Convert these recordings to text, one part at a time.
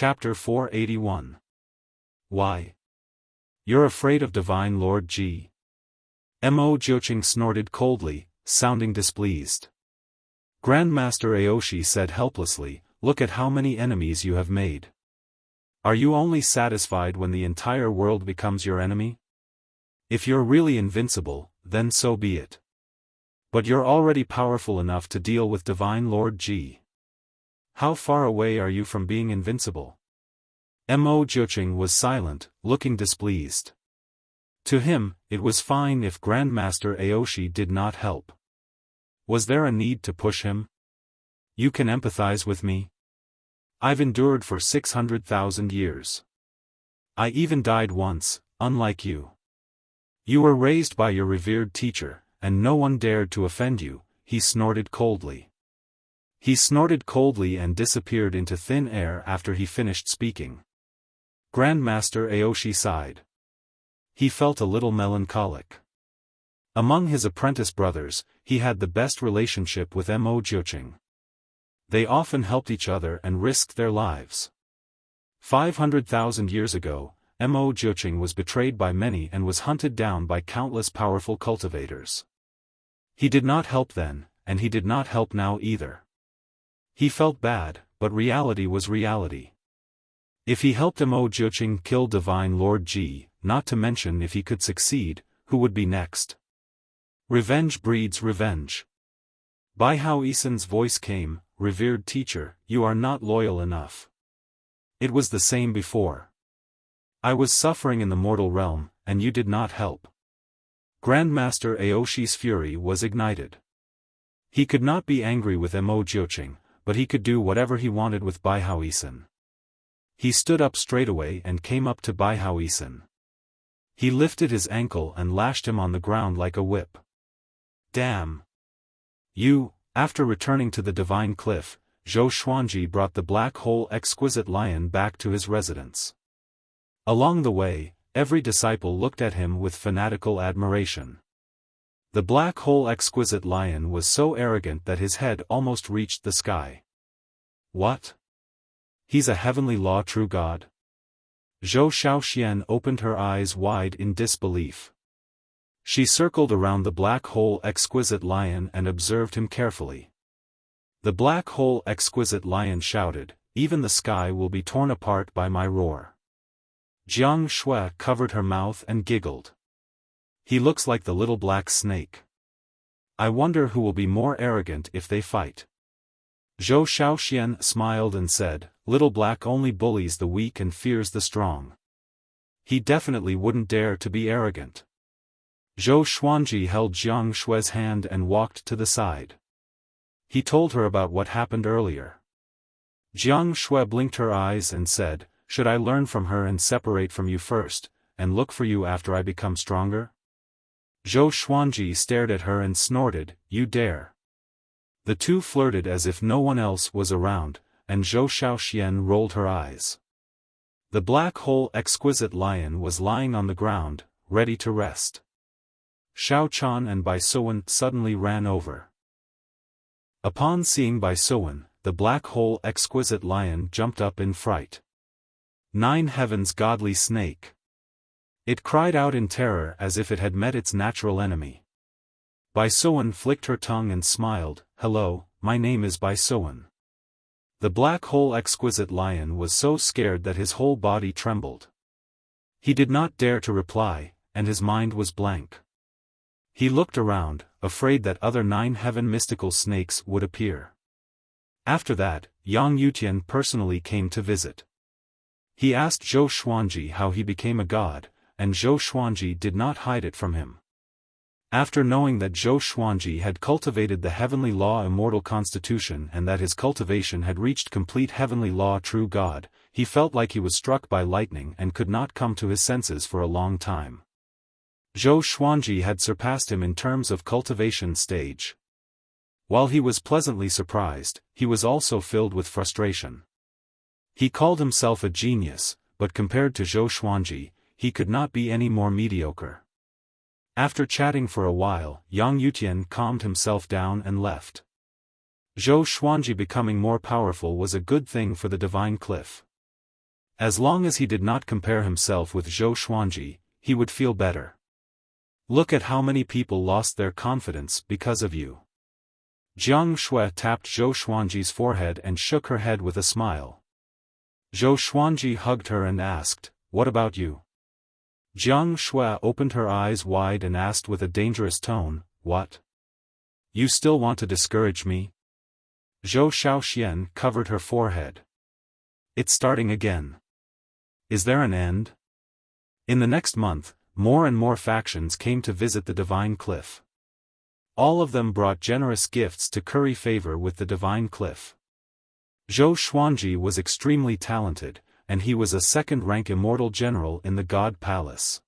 Chapter 481. Why? You're afraid of Divine Lord G. Mo Joching snorted coldly, sounding displeased. Grandmaster Aoshi said helplessly, look at how many enemies you have made. Are you only satisfied when the entire world becomes your enemy? If you're really invincible, then so be it. But you're already powerful enough to deal with Divine Lord G. How far away are you from being invincible? Mo Joching was silent, looking displeased. To him, it was fine if Grandmaster Aoshi did not help. Was there a need to push him? You can empathize with me? I've endured for 600,000 years. I even died once, unlike you. You were raised by your revered teacher, and no one dared to offend you, he snorted coldly. He snorted coldly and disappeared into thin air after he finished speaking. Grandmaster Aoshi sighed. He felt a little melancholic. Among his apprentice brothers, he had the best relationship with Mo Joching. They often helped each other and risked their lives. 500,000 years ago, Mo Joching was betrayed by many and was hunted down by countless powerful cultivators. He did not help then, and he did not help now either. He felt bad, but reality was reality. If he helped Mo Joching kill Divine Lord G, not to mention if he could succeed, who would be next? Revenge breeds revenge. Baihao Isen's voice came, revered teacher, you are not loyal enough. It was the same before. I was suffering in the mortal realm, and you did not help. Grandmaster Aoshi's fury was ignited. He could not be angry with Mo Joching, but he could do whatever he wanted with Baihao Isen. He stood up straightaway and came up to Baihao Isen. He lifted his ankle and lashed him on the ground like a whip. Damn! You, after returning to the Divine Cliff, Zhou Xuanji brought the black hole exquisite lion back to his residence. Along the way, every disciple looked at him with fanatical admiration. The black hole exquisite lion was so arrogant that his head almost reached the sky. What? He's a heavenly law true god? Zhou Xiaoxian opened her eyes wide in disbelief. She circled around the black hole exquisite lion and observed him carefully. The black hole exquisite lion shouted, even the sky will be torn apart by my roar. Jiang Shui covered her mouth and giggled. He looks like the little black snake. I wonder who will be more arrogant if they fight. Zhou Xiaoxian smiled and said, Little Black only bullies the weak and fears the strong. He definitely wouldn't dare to be arrogant. Zhou Xuanji held Jiang Shui's hand and walked to the side. He told her about what happened earlier. Jiang Shui blinked her eyes and said, should I learn from her and separate from you first, and look for you after I become stronger? Zhou Xuanji stared at her and snorted, you dare. The two flirted as if no one else was around, and Zhou Xiaoxian rolled her eyes. The black hole exquisite lion was lying on the ground, ready to rest. Xiao Chan and Bai Suwen suddenly ran over. Upon seeing Bai Suwen, the black hole exquisite lion jumped up in fright. 9 heavens godly snake! It cried out in terror as if it had met its natural enemy. Bai Suwen flicked her tongue and smiled, hello, my name is Bai Suwen. The black hole exquisite lion was so scared that his whole body trembled. He did not dare to reply, and his mind was blank. He looked around, afraid that other 9 heaven mystical snakes would appear. After that, Yang Yutian personally came to visit. He asked Zhou Xuanji how he became a god, and Zhou Xuanji did not hide it from him. After knowing that Zhou Xuanji had cultivated the heavenly law immortal constitution and that his cultivation had reached complete heavenly law true god, he felt like he was struck by lightning and could not come to his senses for a long time. Zhou Xuanji had surpassed him in terms of cultivation stage. While he was pleasantly surprised, he was also filled with frustration. He called himself a genius, but compared to Zhou Xuanji, he could not be any more mediocre. After chatting for a while, Yang Yutian calmed himself down and left. Zhou Xuanji becoming more powerful was a good thing for the Divine Cliff. As long as he did not compare himself with Zhou Xuanji, he would feel better. Look at how many people lost their confidence because of you. Jiang Shui tapped Zhou Xuanji's forehead and shook her head with a smile. Zhou Xuanji hugged her and asked, "What about you?" Jiang Shui opened her eyes wide and asked with a dangerous tone, "What? You still want to discourage me?" Zhou Xiaoxian covered her forehead. "It's starting again. Is there an end?" In the next month, more and more factions came to visit the Divine Cliff. All of them brought generous gifts to curry favor with the Divine Cliff. Zhou Xuanji was extremely talented, and he was a second-rank immortal general in the God Palace.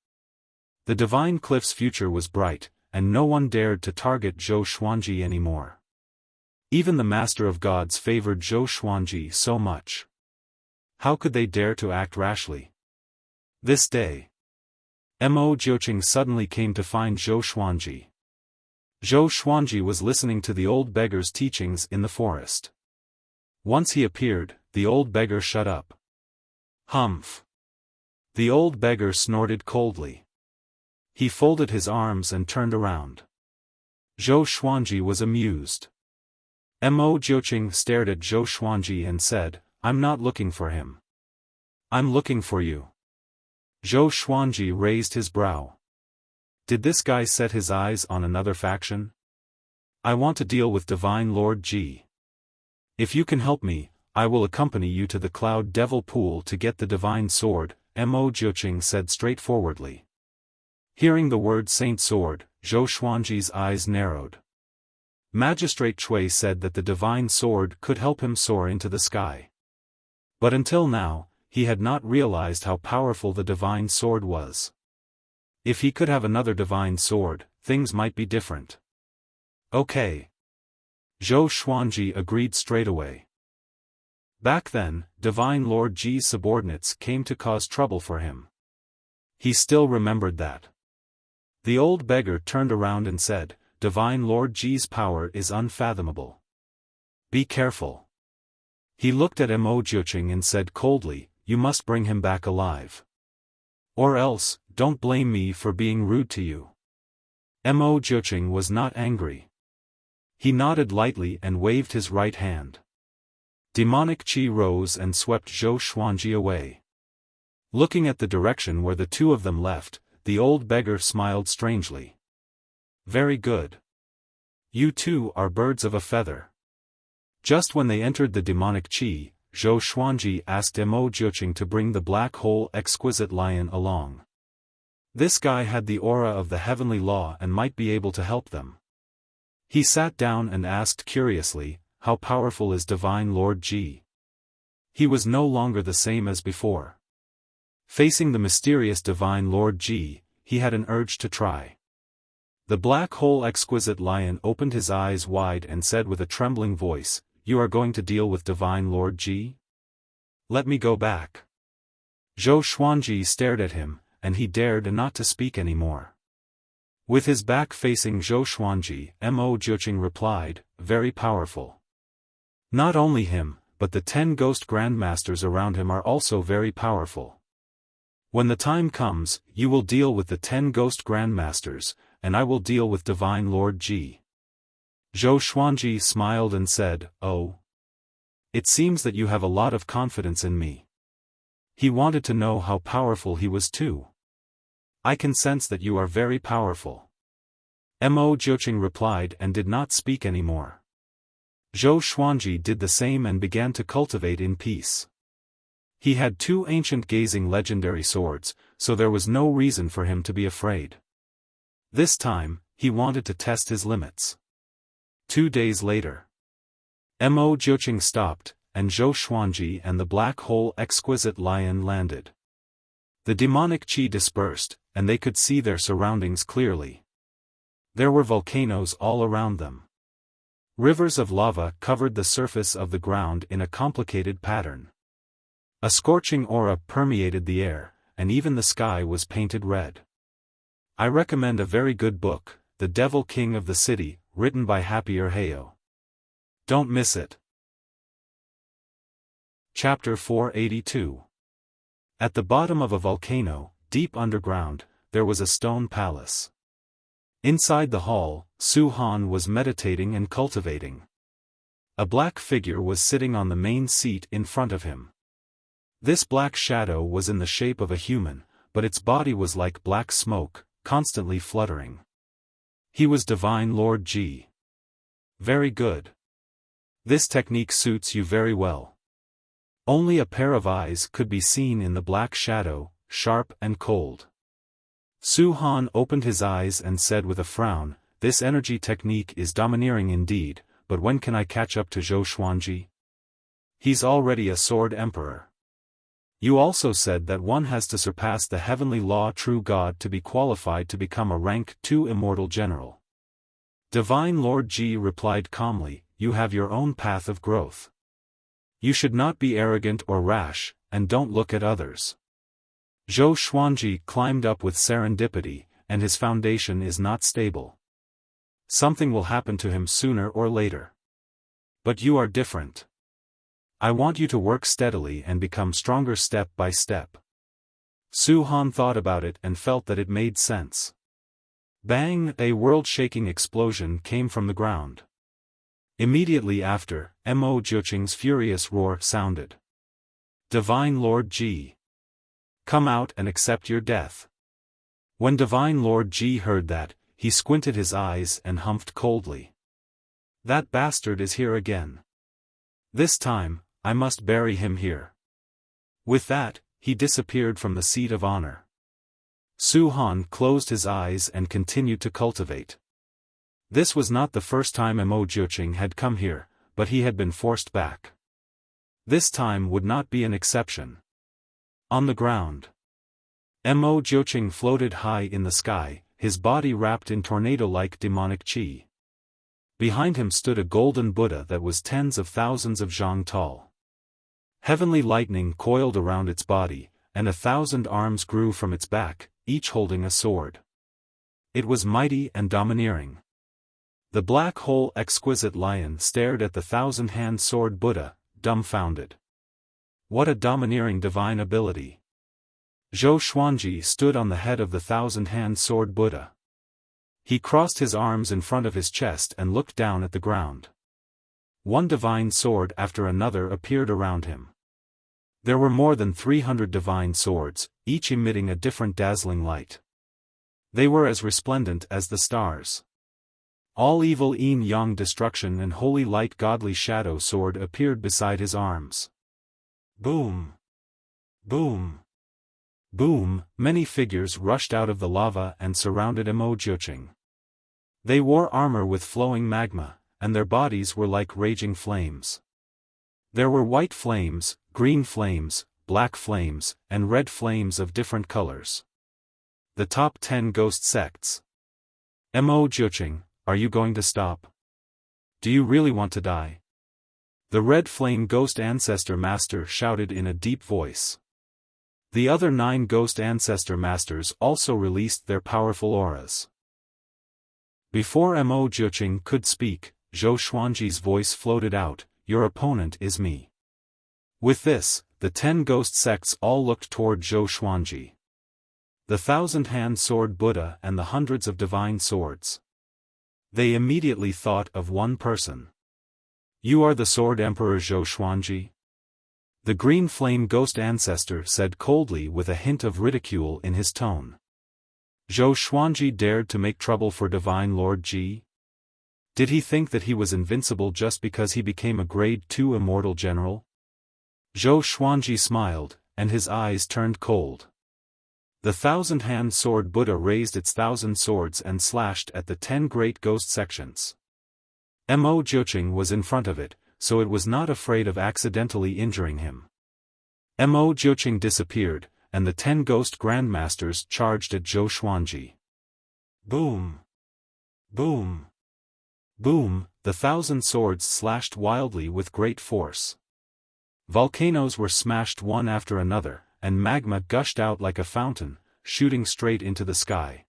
The Divine Cliff's future was bright, and no one dared to target Zhou Xuanji anymore. Even the Master of Gods favored Zhou Xuanji so much. How could they dare to act rashly? This day, Mo Jiuqing suddenly came to find Zhou Xuanji. Zhou Xuanji was listening to the old beggar's teachings in the forest. Once he appeared, the old beggar shut up. "Humph!" The old beggar snorted coldly. He folded his arms and turned around. Zhou Xuanji was amused. Mo Jiuqing stared at Zhou Xuanji and said, "I'm not looking for him. I'm looking for you." Zhou Xuanji raised his brow. Did this guy set his eyes on another faction? "I want to deal with Divine Lord Ji. If you can help me, I will accompany you to the Cloud Devil Pool to get the Divine Sword," Mo Jiuqing said straightforwardly. Hearing the word Saint Sword, Zhou Xuanji's eyes narrowed. Magistrate Cui said that the Divine Sword could help him soar into the sky. But until now, he had not realized how powerful the Divine Sword was. If he could have another Divine Sword, things might be different. Okay. Zhou Xuanji agreed straight away. Back then, Divine Lord Ji's subordinates came to cause trouble for him. He still remembered that. The old beggar turned around and said, "Divine Lord Ji's power is unfathomable. Be careful." He looked at Mo Jiuqing and said coldly, "You must bring him back alive. Or else, don't blame me for being rude to you." Mo Jiuqing was not angry. He nodded lightly and waved his right hand. Demonic chi rose and swept Zhou Xuanji away. Looking at the direction where the two of them left, the old beggar smiled strangely. "Very good. You two are birds of a feather." Just when they entered the demonic chi, Zhou Xuanji asked Mo Jiuqing to bring the black hole exquisite lion along. This guy had the aura of the heavenly law and might be able to help them. He sat down and asked curiously, "How powerful is Divine Lord Ji?" He was no longer the same as before. Facing the mysterious Divine Lord Ji, he had an urge to try. The black hole exquisite lion opened his eyes wide and said with a trembling voice, "You are going to deal with Divine Lord Ji? Let me go back." Zhou Xuanji stared at him, and he dared not to speak anymore. With his back facing Zhou Xuanji, Mo Jiuqing replied, "Very powerful. Not only him, but the 10 ghost grandmasters around him are also very powerful. When the time comes, you will deal with the 10 ghost grandmasters, and I will deal with Divine Lord Ji." Zhou Xuanji smiled and said, "Oh. It seems that you have a lot of confidence in me." He wanted to know how powerful he was too. "I can sense that you are very powerful." Mo Jiuqing replied and did not speak anymore. Zhou Xuanji did the same and began to cultivate in peace. He had 2 ancient gazing legendary swords, so there was no reason for him to be afraid. This time, he wanted to test his limits. 2 days later, Mo Jiuqing stopped, and Zhou Xuanji and the black hole exquisite lion landed. The demonic chi dispersed, and they could see their surroundings clearly. There were volcanoes all around them. Rivers of lava covered the surface of the ground in a complicated pattern. A scorching aura permeated the air, and even the sky was painted red. I recommend a very good book, The Devil King of the City, written by Happier Heyo. Don't miss it. Chapter 482. At the bottom of a volcano, deep underground, there was a stone palace. Inside the hall, Xiaofan was meditating and cultivating. A black figure was sitting on the main seat in front of him. This black shadow was in the shape of a human, but its body was like black smoke, constantly fluttering. He was Divine Lord Ji. Very good. This technique suits you very well. Only a pair of eyes could be seen in the black shadow, sharp and cold. Xiaofan opened his eyes and said with a frown, "This energy technique is domineering indeed, but when can I catch up to Zhou Xuanji? He's already a sword emperor. You also said that one has to surpass the heavenly law true God to be qualified to become a rank 2 immortal general." Divine Lord Ji replied calmly, "You have your own path of growth. You should not be arrogant or rash, and don't look at others. Zhou Xuanji climbed up with serendipity, and his foundation is not stable. Something will happen to him sooner or later. But you are different. I want you to work steadily and become stronger step by step." Xiaofan thought about it and felt that it made sense. Bang! A world-shaking explosion came from the ground. Immediately after, Mo Jiuqing's furious roar sounded. "Divine Lord Ji! Come out and accept your death." When Divine Lord Ji heard that, he squinted his eyes and humphed coldly. "That bastard is here again. This time, I must bury him here." With that, he disappeared from the seat of honor. Xiaofan closed his eyes and continued to cultivate. This was not the first time Mo Jiuqing had come here, but he had been forced back. This time would not be an exception. On the ground, Mo Jiuqing floated high in the sky, his body wrapped in tornado-like demonic qi. Behind him stood a golden Buddha that was tens of thousands of zhang tall. Heavenly lightning coiled around its body, and 1,000 arms grew from its back, each holding a sword. It was mighty and domineering. The black hole exquisite lion stared at the 1,000-hand sword Buddha, dumbfounded. What a domineering divine ability! Zhou Xuanji stood on the head of the 1,000-hand sword Buddha. He crossed his arms in front of his chest and looked down at the ground. One divine sword after another appeared around him. There were more than 300 divine swords, each emitting a different dazzling light. They were as resplendent as the stars. All evil yin-yang destruction and holy light godly shadow sword appeared beside his arms. Boom! Boom! Boom! Many figures rushed out of the lava and surrounded Mo Jiuqing. They wore armor with flowing magma, and their bodies were like raging flames. There were white flames, green flames, black flames, and red flames of different colors. The top 10 ghost sects. Mo Jiuqing, are you going to stop? Do you really want to die? The red flame ghost ancestor master shouted in a deep voice. The other 9 ghost ancestor masters also released their powerful auras. Before Mo Jiuqing could speak, Zhou Xuanji's voice floated out, "Your opponent is me." With this, the 10 ghost sects all looked toward Zhou Xuanji. The 1,000-hand sword Buddha and the hundreds of divine swords. They immediately thought of one person. "You are the Sword Emperor Zhou Xuanji?" The green flame ghost ancestor said coldly with a hint of ridicule in his tone. Zhou Xuanji dared to make trouble for Divine Lord Ji? Did he think that he was invincible just because he became a grade 2 immortal general? Zhou Xuanji smiled, and his eyes turned cold. The 1,000-hand sword Buddha raised its 1,000 swords and slashed at the 10 great ghost sections. Mo Jiuqing was in front of it, so it was not afraid of accidentally injuring him. Mo Jiuqing disappeared, and the 10 ghost grandmasters charged at Zhou Xuanji. Boom! Boom! Boom! The 1,000 swords slashed wildly with great force. Volcanoes were smashed one after another, and magma gushed out like a fountain, shooting straight into the sky.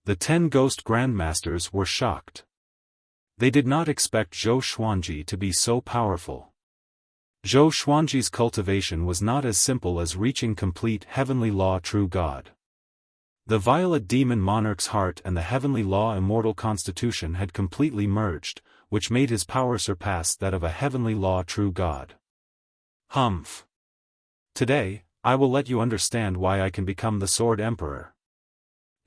The 10 ghost grandmasters were shocked. They did not expect Zhou Xuanji to be so powerful. Zhou Xuanji's cultivation was not as simple as reaching complete heavenly law true God. The violet demon monarch's heart and the heavenly law immortal constitution had completely merged, which made his power surpass that of a heavenly law true God. Humph. Today, I will let you understand why I can become the Sword Emperor.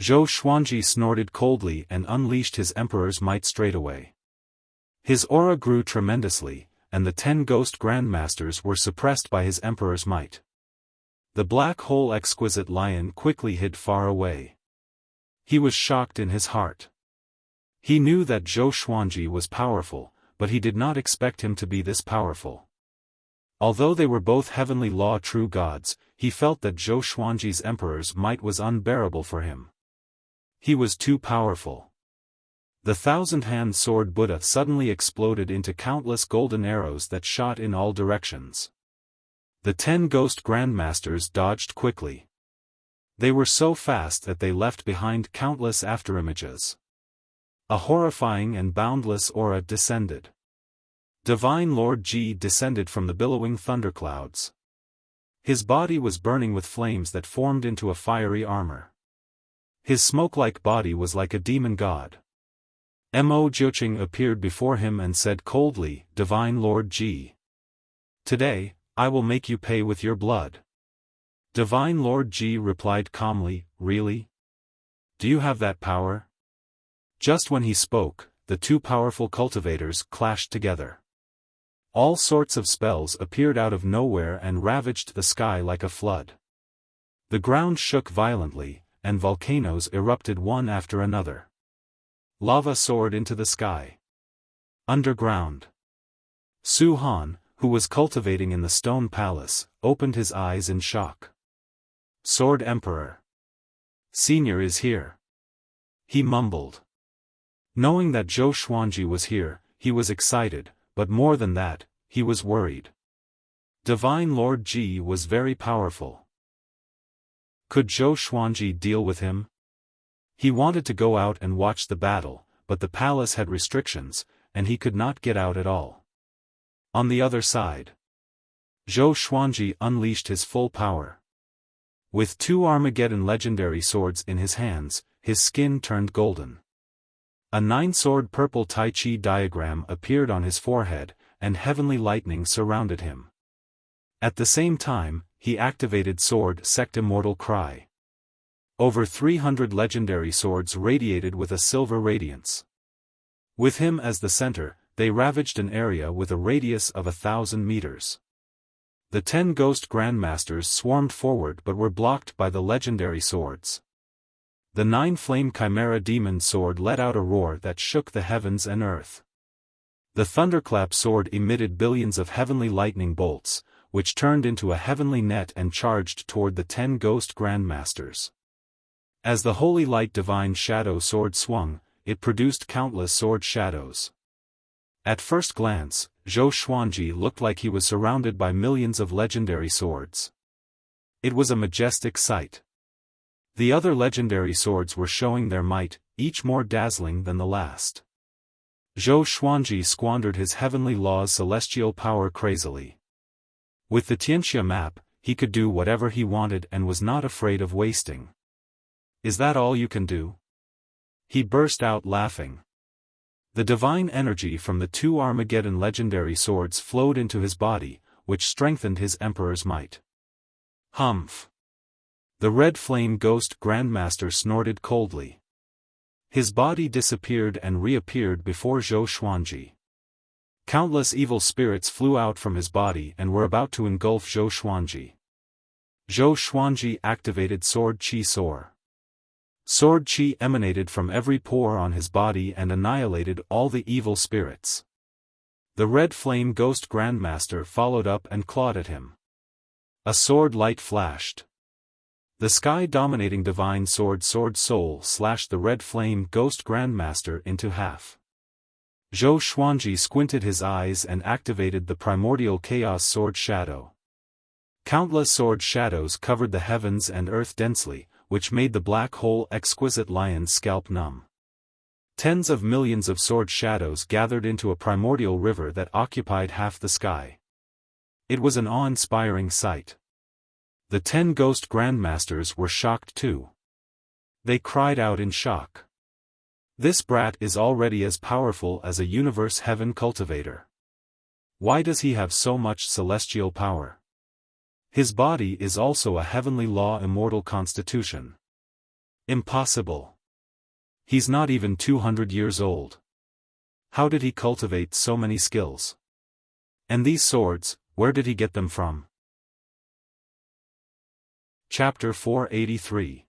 Zhou Xuanji snorted coldly and unleashed his emperor's might straightaway. His aura grew tremendously, and the 10 ghost grandmasters were suppressed by his emperor's might. The black hole exquisite lion quickly hid far away. He was shocked in his heart. He knew that Zhou Xuanji was powerful, but he did not expect him to be this powerful. Although they were both heavenly law true gods, he felt that Zhou Xuanji's emperor's might was unbearable for him. He was too powerful. The 1,000-hand sword Buddha suddenly exploded into countless golden arrows that shot in all directions. The 10 ghost grandmasters dodged quickly. They were so fast that they left behind countless afterimages. A horrifying and boundless aura descended. Divine Lord Ji descended from the billowing thunderclouds. His body was burning with flames that formed into a fiery armor. His smoke-like body was like a demon god. Mo Jiuqing appeared before him and said coldly, "Divine Lord Ji. Today, I will make you pay with your blood." Divine Lord Ji replied calmly, "Really? Do you have that power?" Just when he spoke, the two powerful cultivators clashed together. All sorts of spells appeared out of nowhere and ravaged the sky like a flood. The ground shook violently, and volcanoes erupted one after another. Lava soared into the sky. Underground. Su Han, who was cultivating in the stone palace, opened his eyes in shock. "Sword Emperor. Senior is here." He mumbled. Knowing that Zhou Xuanji was here, he was excited, but more than that, he was worried. Divine Lord Ji was very powerful. Could Zhou Xuanji deal with him? He wanted to go out and watch the battle, but the palace had restrictions, and he could not get out at all. On the other side, Zhou Xuanji unleashed his full power. With 2 Armageddon legendary swords in his hands, his skin turned golden. A 9-sword purple Tai Chi diagram appeared on his forehead, and heavenly lightning surrounded him. At the same time, he activated Sword Sect Immortal Cry. Over 300 legendary swords radiated with a silver radiance. With him as the center, they ravaged an area with a radius of 1,000 meters. The 10 ghost grandmasters swarmed forward but were blocked by the legendary swords. The 9-flame chimera demon sword let out a roar that shook the heavens and earth. The thunderclap sword emitted billions of heavenly lightning bolts, which turned into a heavenly net and charged toward the 10 ghost grandmasters. As the holy light divine shadow sword swung, it produced countless sword shadows. At first glance, Zhou Xuanji looked like he was surrounded by millions of legendary swords. It was a majestic sight. The other legendary swords were showing their might, each more dazzling than the last. Zhou Xuanji squandered his heavenly law's celestial power crazily. With the Tianxia map, he could do whatever he wanted and was not afraid of wasting. "Is that all you can do?" He burst out laughing. The divine energy from the 2 Armageddon legendary swords flowed into his body, which strengthened his emperor's might. Humph! The red flame ghost grandmaster snorted coldly. His body disappeared and reappeared before Zhou Xuanji. Countless evil spirits flew out from his body and were about to engulf Zhou Xuanji. Zhou Xuanji activated Sword Chi Soar. Sword Chi emanated from every pore on his body and annihilated all the evil spirits. The red flame ghost grandmaster followed up and clawed at him. A sword light flashed. The sky-dominating divine sword soul slashed the red flame ghost grandmaster into half. Zhou Xuanji squinted his eyes and activated the primordial chaos sword shadow. Countless sword shadows covered the heavens and earth densely, which made the black hole exquisite lion's scalp numb. Tens of millions of sword shadows gathered into a primordial river that occupied half the sky. It was an awe-inspiring sight. The 10 ghost grandmasters were shocked too. They cried out in shock. This brat is already as powerful as a universe heaven cultivator. Why does he have so much celestial power? His body is also a heavenly law immortal constitution. Impossible. He's not even 200 years old. How did he cultivate so many skills? And these swords, where did he get them from? Chapter 483.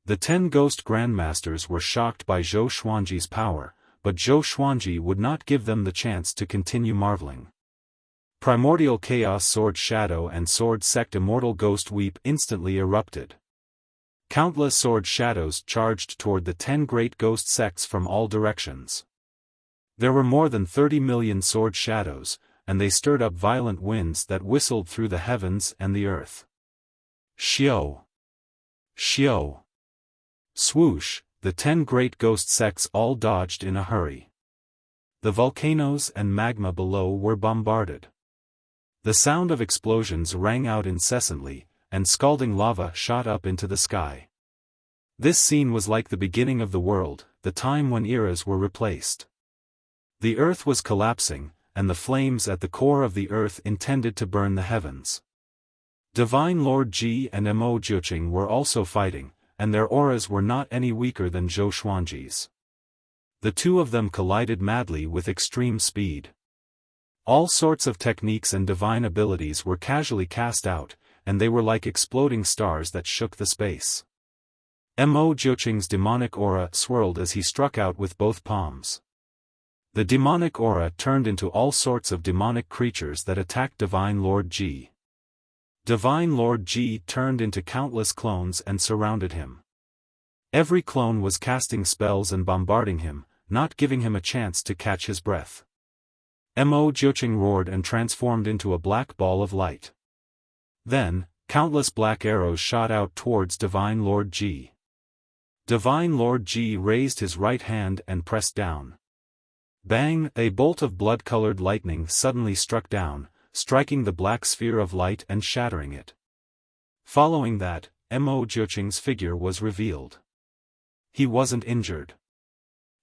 The 10 ghost grandmasters were shocked by Zhou Xuanji's power, but Zhou Xuanji would not give them the chance to continue marveling. Primordial Chaos Sword Shadow and Sword Sect Immortal Ghost Weep instantly erupted. Countless sword shadows charged toward the 10 great ghost sects from all directions. There were more than 30 million sword shadows, and they stirred up violent winds that whistled through the heavens and the earth. Xiao! Xiao! Swoosh! The 10 great ghost sects all dodged in a hurry. The volcanoes and magma below were bombarded. The sound of explosions rang out incessantly, and scalding lava shot up into the sky. This scene was like the beginning of the world, the time when eras were replaced. The earth was collapsing, and the flames at the core of the earth intended to burn the heavens. Divine Lord Ji and Mo Jiuqing were also fighting, and their auras were not any weaker than Zhou Xuanji's. The two of them collided madly with extreme speed. All sorts of techniques and divine abilities were casually cast out, and they were like exploding stars that shook the space. Mo Jiuqing's demonic aura swirled as he struck out with both palms. The demonic aura turned into all sorts of demonic creatures that attacked Divine Lord Ji. Divine Lord Ji turned into countless clones and surrounded him. Every clone was casting spells and bombarding him, not giving him a chance to catch his breath. Mo Jiuqing roared and transformed into a black ball of light. Then, countless black arrows shot out towards Divine Lord Ji. Divine Lord Ji raised his right hand and pressed down. Bang! A bolt of blood-colored lightning suddenly struck down, striking the black sphere of light and shattering it. Following that, Mo Jiuqing's figure was revealed. He wasn't injured.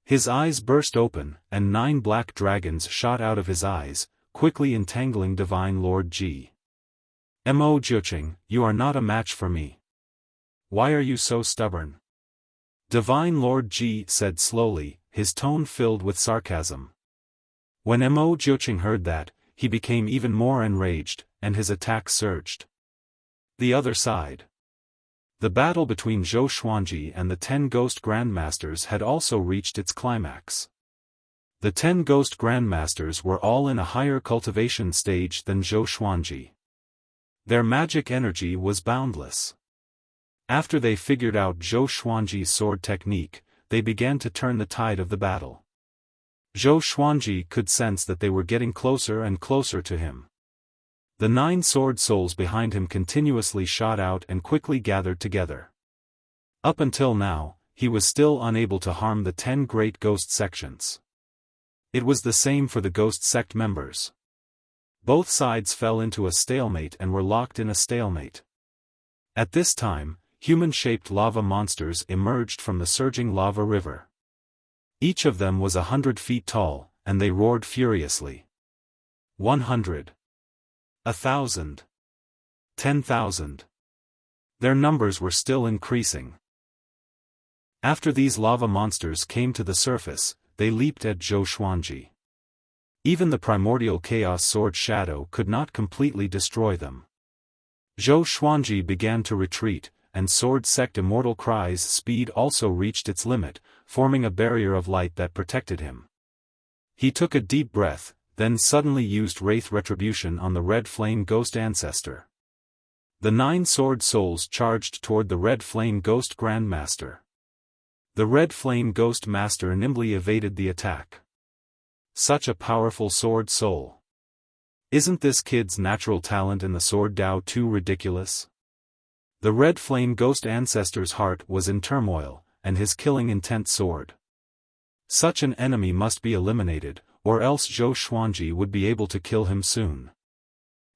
His eyes burst open, and 9 black dragons shot out of his eyes, quickly entangling Divine Lord Ji. Mo Jiuqing, you are not a match for me. Why are you so stubborn? Divine Lord Ji said slowly, his tone filled with sarcasm. When Mo Jiuqing heard that, he became even more enraged, and his attack surged. The other side. The battle between Zhou Xuanji and the 10 ghost grandmasters had also reached its climax. The 10 ghost grandmasters were all in a higher cultivation stage than Zhou Xuanji. Their magic energy was boundless. After they figured out Zhou Xuanji's sword technique, they began to turn the tide of the battle. Zhou Xuanji could sense that they were getting closer and closer to him. The 9 sword souls behind him continuously shot out and quickly gathered together. Up until now, he was still unable to harm the 10 great ghost sections. It was the same for the ghost sect members. Both sides fell into a stalemate and were locked in a stalemate. At this time, human-shaped lava monsters emerged from the surging lava river. Each of them was 100 feet tall, and they roared furiously. 100. 1,000. 10,000. Their numbers were still increasing. After these lava monsters came to the surface, they leaped at Zhou Xuanji. Even the primordial chaos sword shadow could not completely destroy them. Zhou Xuanji began to retreat, and sword sect immortal cries' speed also reached its limit, forming a barrier of light that protected him. He took a deep breath, then suddenly used Wraith Retribution on the Red Flame Ghost Ancestor. The 9 sword souls charged toward the Red Flame Ghost Grandmaster. The Red Flame Ghost Master nimbly evaded the attack. Such a powerful sword soul. Isn't this kid's natural talent in the sword Dao too ridiculous? The Red Flame Ghost Ancestor's heart was in turmoil, and his killing intent soared. Such an enemy must be eliminated, or else Zhou Xuanji would be able to kill him soon.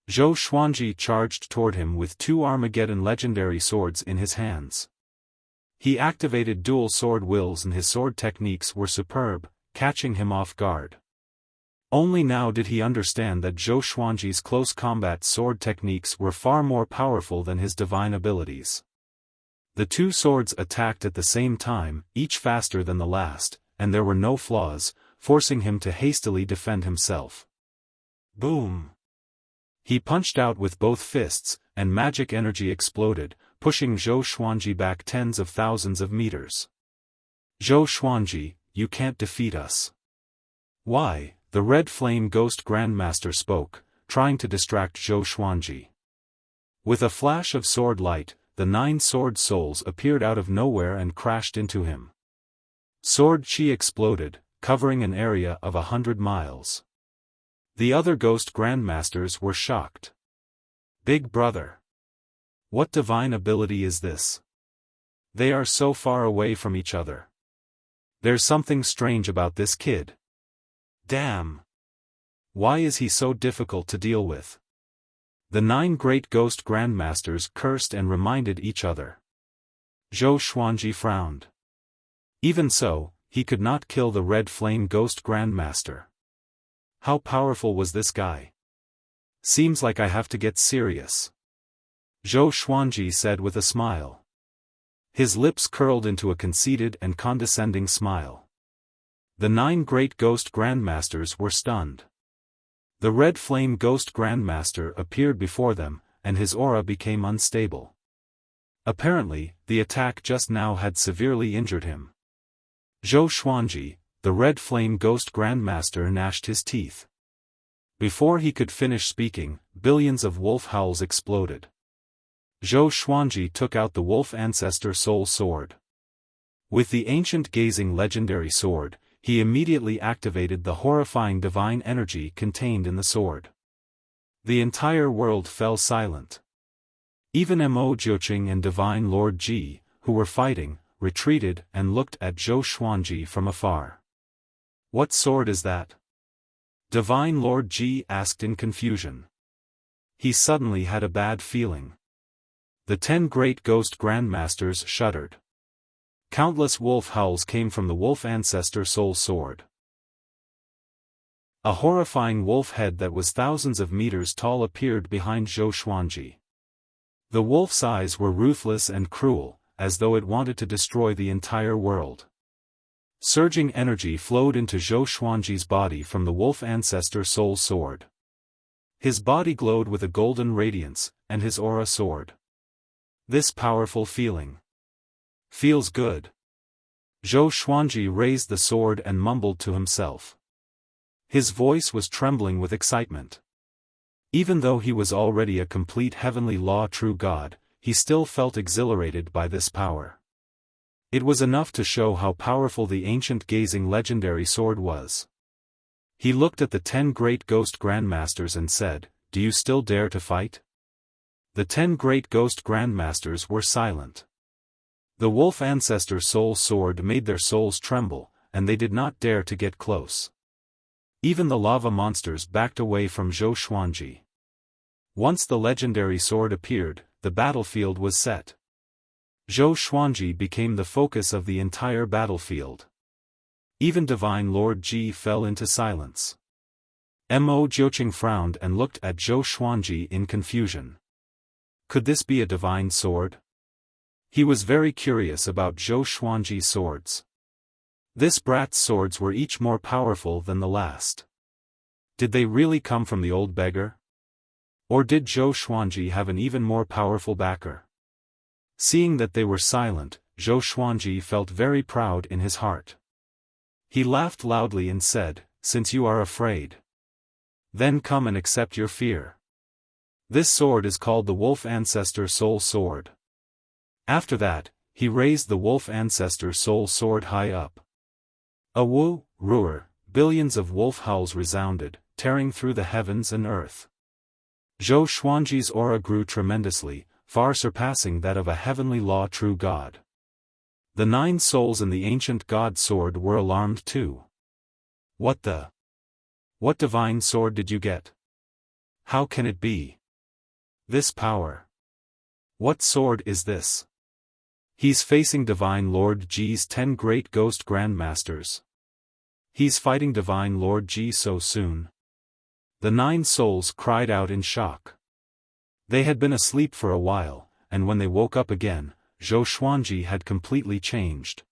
Zhou Xuanji charged toward him with 2 Armageddon legendary swords in his hands. He activated dual sword wills and his sword techniques were superb, catching him off guard. Only now did he understand that Zhou Xuanji's close combat sword techniques were far more powerful than his divine abilities. The 2 swords attacked at the same time, each faster than the last, and there were no flaws, forcing him to hastily defend himself. Boom! He punched out with both fists, and magic energy exploded, pushing Zhou Xuanji back tens of thousands of meters. Zhou Xuanji, you can't defeat us. Why? The Red Flame Ghost Grandmaster spoke, trying to distract Zhou Xuanji. With a flash of sword light, the 9 sword souls appeared out of nowhere and crashed into him. Sword chi exploded, covering an area of 100 miles. The other Ghost Grandmasters were shocked. Big brother! What divine ability is this? They are so far away from each other. There's something strange about this kid. Damn! Why is he so difficult to deal with? The 9 great Ghost Grandmasters cursed and reminded each other. Zhou Xuanji frowned. Even so, he could not kill the Red Flame Ghost Grandmaster. How powerful was this guy? Seems like I have to get serious. Zhou Xuanji said with a smile. His lips curled into a conceited and condescending smile. The 9 great Ghost Grandmasters were stunned. The Red Flame Ghost Grandmaster appeared before them, and his aura became unstable. Apparently, the attack just now had severely injured him. Zhou Xuanji, the Red Flame Ghost Grandmaster, gnashed his teeth. Before he could finish speaking, billions of wolf howls exploded. Zhou Xuanji took out the Wolf Ancestor Soul Sword. With the ancient gazing legendary sword, he immediately activated the horrifying divine energy contained in the sword. The entire world fell silent. Even Mo Jiuqing and Divine Lord Ji, who were fighting, retreated and looked at Zhou Xuanji from afar. What sword is that? Divine Lord Ji asked in confusion. He suddenly had a bad feeling. The 10 great Ghost Grandmasters shuddered. Countless wolf howls came from the Wolf Ancestor Soul Sword. A horrifying wolf head that was thousands of meters tall appeared behind Zhou Xuanji. The wolf's eyes were ruthless and cruel, as though it wanted to destroy the entire world. Surging energy flowed into Zhou Xuanji's body from the Wolf Ancestor Soul Sword. His body glowed with a golden radiance, and his aura soared. This powerful feeling. Feels good. Zhou Xuanji raised the sword and mumbled to himself. His voice was trembling with excitement. Even though he was already a complete heavenly law true god, he still felt exhilarated by this power. It was enough to show how powerful the ancient gazing legendary sword was. He looked at the 10 great Ghost Grandmasters and said, "Do you still dare to fight?" The 10 great Ghost Grandmasters were silent. The Wolf Ancestor Soul Sword made their souls tremble, and they did not dare to get close. Even the lava monsters backed away from Zhou Xuanji. Once the legendary sword appeared, the battlefield was set. Zhou Xuanji became the focus of the entire battlefield. Even Divine Lord Ji fell into silence. Mo Jiuqing frowned and looked at Zhou Xuanji in confusion. Could this be a divine sword? He was very curious about Zhou Xuanji's swords. This brat's swords were each more powerful than the last. Did they really come from the old beggar? Or did Zhou Xuanji have an even more powerful backer? Seeing that they were silent, Zhou Xuanji felt very proud in his heart. He laughed loudly and said, "Since you are afraid, then come and accept your fear. This sword is called the Wolf Ancestor Soul Sword." After that, he raised the Wolf Ancestor Soul Sword high up. A woo, roar, billions of wolf howls resounded, tearing through the heavens and earth. Zhou Xuanji's aura grew tremendously, far surpassing that of a heavenly law true god. The 9 souls in the ancient god sword were alarmed too. What divine sword did you get? How can it be? This power. What sword is this? He's facing Divine Lord G's 10 great ghost grandmasters. He's fighting Divine Lord G so soon. The 9 souls cried out in shock. They had been asleep for a while, and when they woke up again, Zhou Xuanji had completely changed.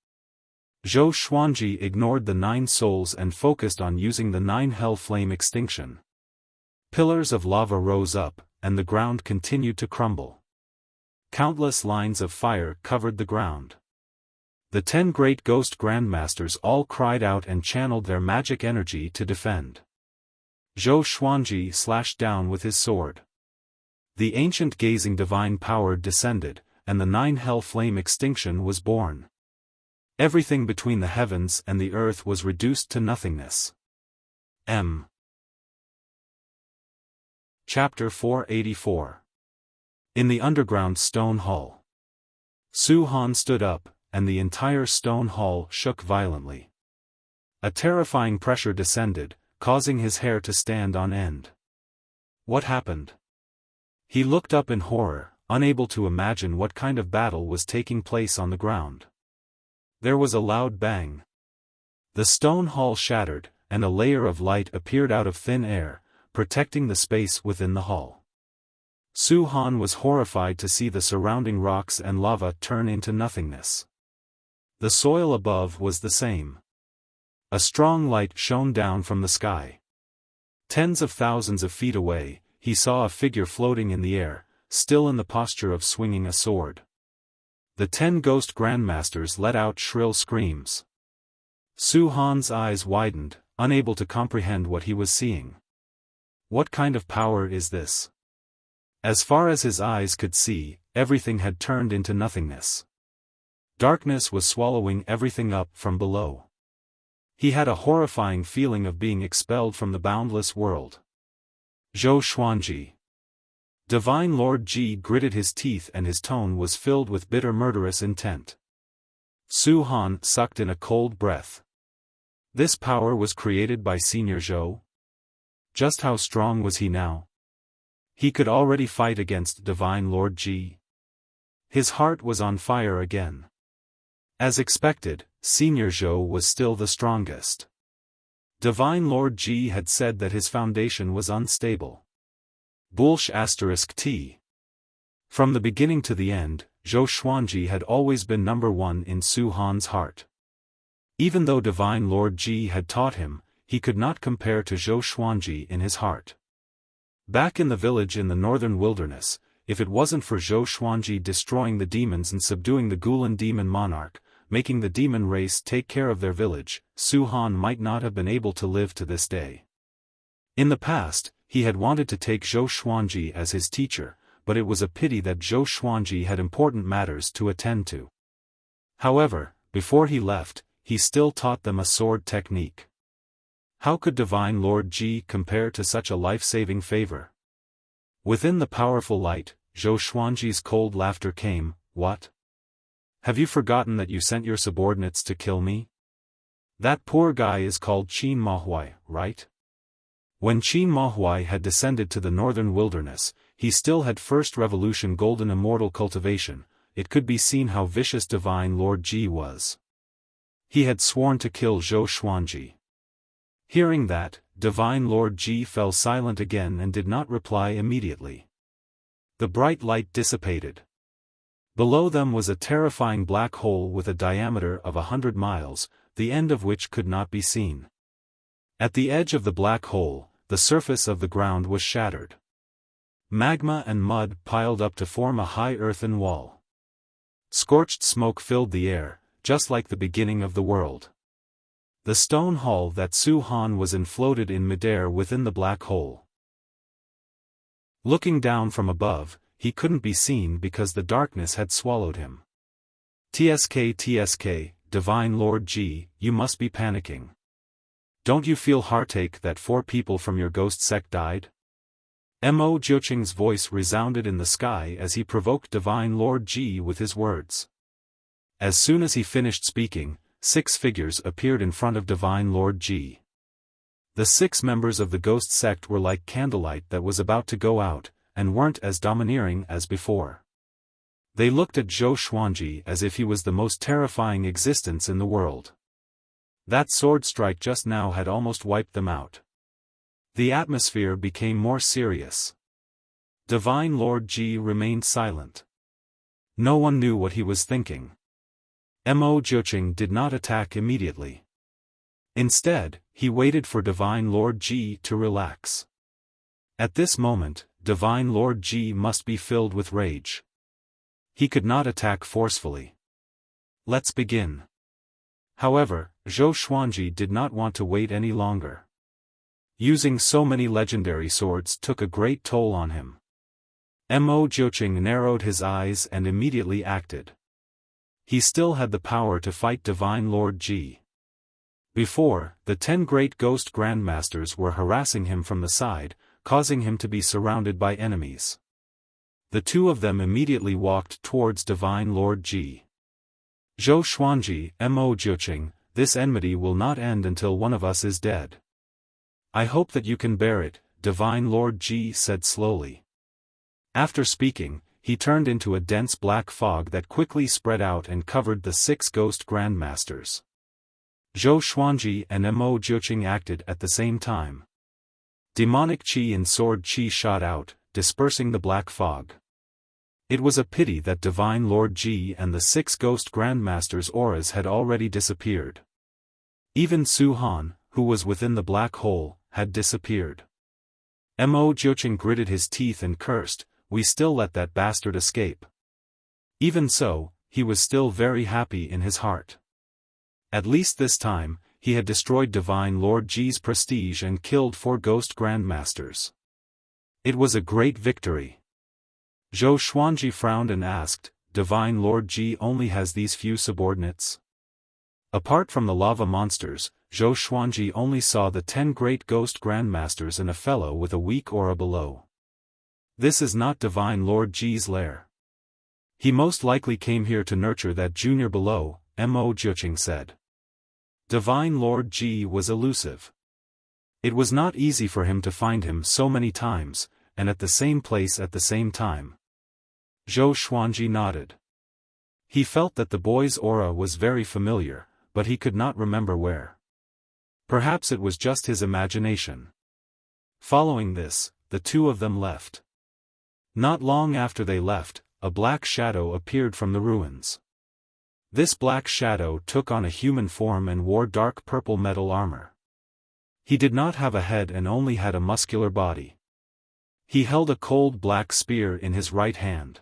Zhou Xuanji ignored the 9 souls and focused on using the 9 hell flame extinction. Pillars of lava rose up, and the ground continued to crumble. Countless lines of fire covered the ground. The 10 great ghost grandmasters all cried out and channeled their magic energy to defend. Zhou Xuanji slashed down with his sword. The ancient gazing divine power descended, and the 9 hell flame extinction was born. Everything between the heavens and the earth was reduced to nothingness. Chapter 484. In the underground stone hall. Su Han stood up, and the entire stone hall shook violently. A terrifying pressure descended, causing his hair to stand on end. What happened? He looked up in horror, unable to imagine what kind of battle was taking place on the ground. There was a loud bang. The stone hall shattered, and a layer of light appeared out of thin air, protecting the space within the hall. Su Han was horrified to see the surrounding rocks and lava turn into nothingness. The soil above was the same. A strong light shone down from the sky. Tens of thousands of feet away, he saw a figure floating in the air, still in the posture of swinging a sword. The 10 ghost grandmasters let out shrill screams. Su Han's eyes widened, unable to comprehend what he was seeing. What kind of power is this? As far as his eyes could see, everything had turned into nothingness. Darkness was swallowing everything up from below. He had a horrifying feeling of being expelled from the boundless world. Zhou Xuanji. Divine Lord Ji gritted his teeth and his tone was filled with bitter murderous intent. Su Han sucked in a cold breath. This power was created by Senior Zhou? Just how strong was he now? He could already fight against Divine Lord Ji. His heart was on fire again. As expected, Senior Zhou was still the strongest. Divine Lord Ji had said that his foundation was unstable. **T. From the beginning to the end, Zhou Xuanji had always been number 1 in Su Han's heart. Even though Divine Lord Ji had taught him, he could not compare to Zhou Xuanji in his heart. Back in the village in the northern wilderness, if it wasn't for Zhou Xuanji destroying the demons and subduing the Gulan demon monarch, making the demon race take care of their village, Su Han might not have been able to live to this day. In the past, he had wanted to take Zhou Xuanji as his teacher, but it was a pity that Zhou Xuanji had important matters to attend to. However, before he left, he still taught them a sword technique. How could Divine Lord Ji compare to such a life-saving favor? Within the powerful light, Zhou Xuanji's cold laughter came. What? Have you forgotten that you sent your subordinates to kill me? That poor guy is called Qin Mahuai, right? When Qin Mahuai had descended to the northern wilderness, he still had First Revolution golden immortal cultivation. It could be seen how vicious Divine Lord Ji was. He had sworn to kill Zhou Xuanji. Hearing that, Divine Lord Ji fell silent again and did not reply immediately. The bright light dissipated. Below them was a terrifying black hole with a diameter of 100 miles, the end of which could not be seen. At the edge of the black hole, the surface of the ground was shattered. Magma and mud piled up to form a high earthen wall. Scorched smoke filled the air, just like the beginning of the world. The stone hall that Su Han was in floated in midair within the black hole. Looking down from above, he couldn't be seen because the darkness had swallowed him. TSK, Divine Lord Ji, you must be panicking. Don't you feel heartache that 4 people from your ghost sect died? Mo Jiuqing's voice resounded in the sky as he provoked Divine Lord Ji with his words. As soon as he finished speaking, 6 figures appeared in front of Divine Lord Ji. The 6 members of the ghost sect were like candlelight that was about to go out, and weren't as domineering as before. They looked at Zhou Xuanji as if he was the most terrifying existence in the world. That sword strike just now had almost wiped them out. The atmosphere became more serious. Divine Lord Ji remained silent. No one knew what he was thinking. Mo Jiuqing did not attack immediately. Instead, he waited for Divine Lord Ji to relax. At this moment, Divine Lord Ji must be filled with rage. He could not attack forcefully. Let's begin. However, Zhou Xuanji did not want to wait any longer. Using so many legendary swords took a great toll on him. Mo Jiuqing narrowed his eyes and immediately acted. He still had the power to fight Divine Lord Ji. Before, the 10 great ghost grandmasters were harassing him from the side, causing him to be surrounded by enemies. The 2 of them immediately walked towards Divine Lord Ji. Zhou Xuanji, Mo Jiuqing, this enmity will not end until one of us is dead. I hope that you can bear it, Divine Lord Ji said slowly. After speaking, he turned into a dense black fog that quickly spread out and covered the 6 ghost grandmasters. Zhou Xuanji and Mo Jiuqing acted at the same time. Demonic qi and sword qi shot out, dispersing the black fog. It was a pity that Divine Lord Ji and the 6 ghost grandmasters' auras had already disappeared. Even Su Han, who was within the black hole, had disappeared. Mo Jiuqing gritted his teeth and cursed, "We still let that bastard escape." Even so, he was still very happy in his heart. At least this time, he had destroyed Divine Lord Ji's prestige and killed 4 ghost grandmasters. It was a great victory. Zhou Xuanji frowned and asked, "Divine Lord Ji only has these few subordinates?" Apart from the lava monsters, Zhou Xuanji only saw the 10 great ghost grandmasters and a fellow with a weak aura below. This is not Divine Lord Ji's lair. He most likely came here to nurture that junior below, Mo Jiuqing said. Divine Lord Ji was elusive. It was not easy for him to find him so many times, and at the same place at the same time. Zhou Xuanji nodded. He felt that the boy's aura was very familiar, but he could not remember where. Perhaps it was just his imagination. Following this, the 2 of them left. Not long after they left, a black shadow appeared from the ruins. This black shadow took on a human form and wore dark purple metal armor. He did not have a head and only had a muscular body. He held a cold black spear in his right hand.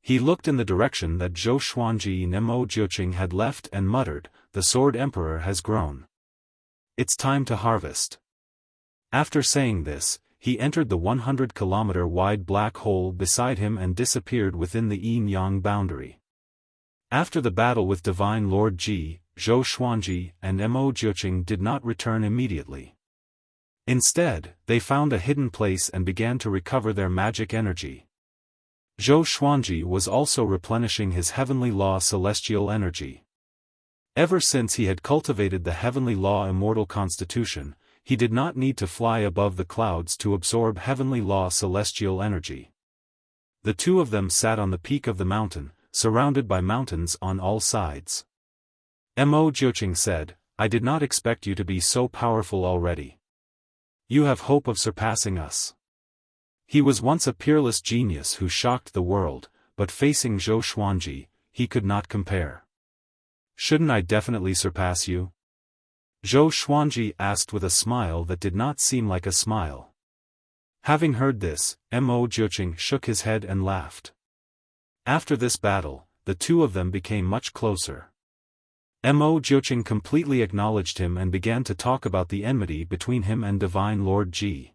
He looked in the direction that Zhou Xuanji and Mo Jiuqing had left and muttered, "The Sword Emperor has grown. It's time to harvest." After saying this, he entered the 100-kilometer-wide black hole beside him and disappeared within the yin-yang boundary. After the battle with Divine Lord Ji, Zhou Xuanji and Mo Jiuqing did not return immediately. Instead, they found a hidden place and began to recover their magic energy. Zhou Xuanji was also replenishing his heavenly law celestial energy. Ever since he had cultivated the heavenly law immortal constitution, he did not need to fly above the clouds to absorb heavenly law celestial energy. The 2 of them sat on the peak of the mountain, surrounded by mountains on all sides. Mo Jiuqing said, "I did not expect you to be so powerful already. You have hope of surpassing us." He was once a peerless genius who shocked the world, but facing Zhou Xuanji, he could not compare. "Shouldn't I definitely surpass you?" Zhou Xuanji asked with a smile that did not seem like a smile. Having heard this, Mo Jiuqing shook his head and laughed. After this battle, the 2 of them became much closer. Mo Jiuqing completely acknowledged him and began to talk about the enmity between him and Divine Lord Ji.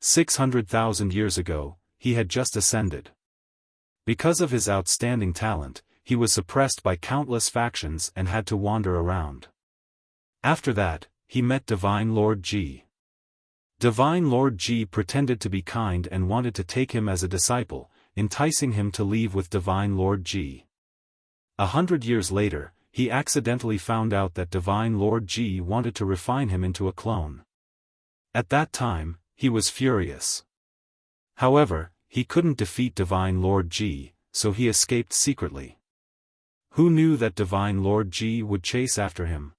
600,000 years ago, he had just ascended. Because of his outstanding talent, he was suppressed by countless factions and had to wander around. After that, he met Divine Lord Ji. Divine Lord Ji pretended to be kind and wanted to take him as a disciple, enticing him to leave with Divine Lord Ji. 100 years later, he accidentally found out that Divine Lord Ji wanted to refine him into a clone. At that time, he was furious. However, he couldn't defeat Divine Lord Ji, so he escaped secretly. Who knew that Divine Lord Ji would chase after him?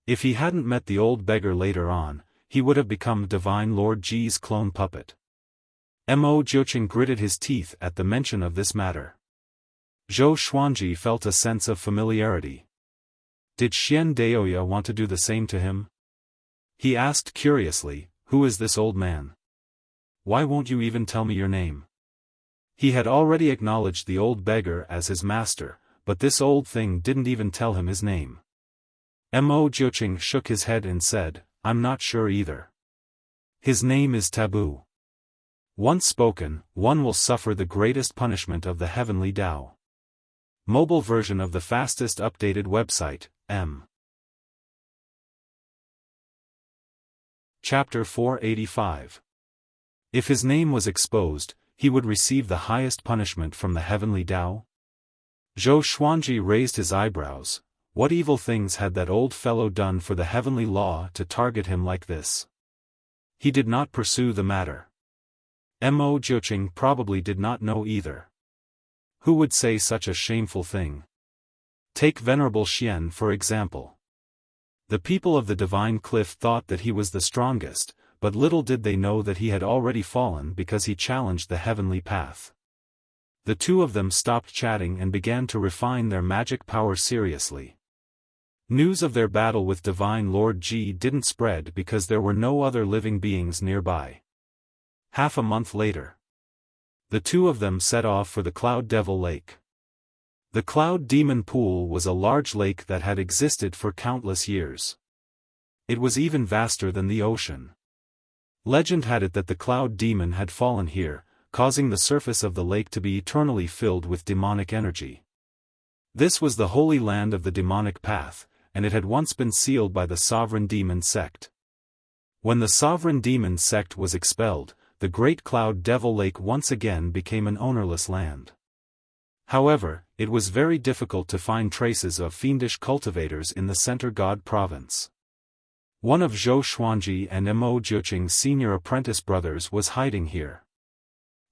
If he hadn't met the old beggar later on, he would have become Divine Lord Ji's clone puppet. Mo Jiuqing gritted his teeth at the mention of this matter. Zhou Xuanji felt a sense of familiarity. Did Xian Daoya want to do the same to him? He asked curiously, "Who is this old man? Why won't you even tell me your name?" He had already acknowledged the old beggar as his master, but this old thing didn't even tell him his name. Mo Jiuqing shook his head and said, "I'm not sure either. His name is taboo. Once spoken, one will suffer the greatest punishment of the heavenly Tao." Mobile version of the fastest updated website, M. Chapter 485. If his name was exposed, he would receive the highest punishment from the heavenly Tao? Zhou Xuanji raised his eyebrows. What evil things had that old fellow done for the heavenly law to target him like this? He did not pursue the matter. Mo Jiuqing probably did not know either. Who would say such a shameful thing? Take Venerable Xian for example. The people of the Divine Cliff thought that he was the strongest, but little did they know that he had already fallen because he challenged the heavenly path. The two of them stopped chatting and began to refine their magic power seriously. News of their battle with Divine Lord Ji didn't spread because there were no other living beings nearby. Half a month later, the two of them set off for the Cloud Devil Lake. The Cloud Demon Pool was a large lake that had existed for countless years. It was even vaster than the ocean. Legend had it that the Cloud Demon had fallen here, causing the surface of the lake to be eternally filled with demonic energy. This was the holy land of the demonic path, and it had once been sealed by the Sovereign Demon Sect. When the Sovereign Demon Sect was expelled, the Great Cloud Devil Lake once again became an ownerless land. However, it was very difficult to find traces of fiendish cultivators in the Center God Province. One of Zhou Xuanji and Mo Jiuqing's senior apprentice brothers was hiding here.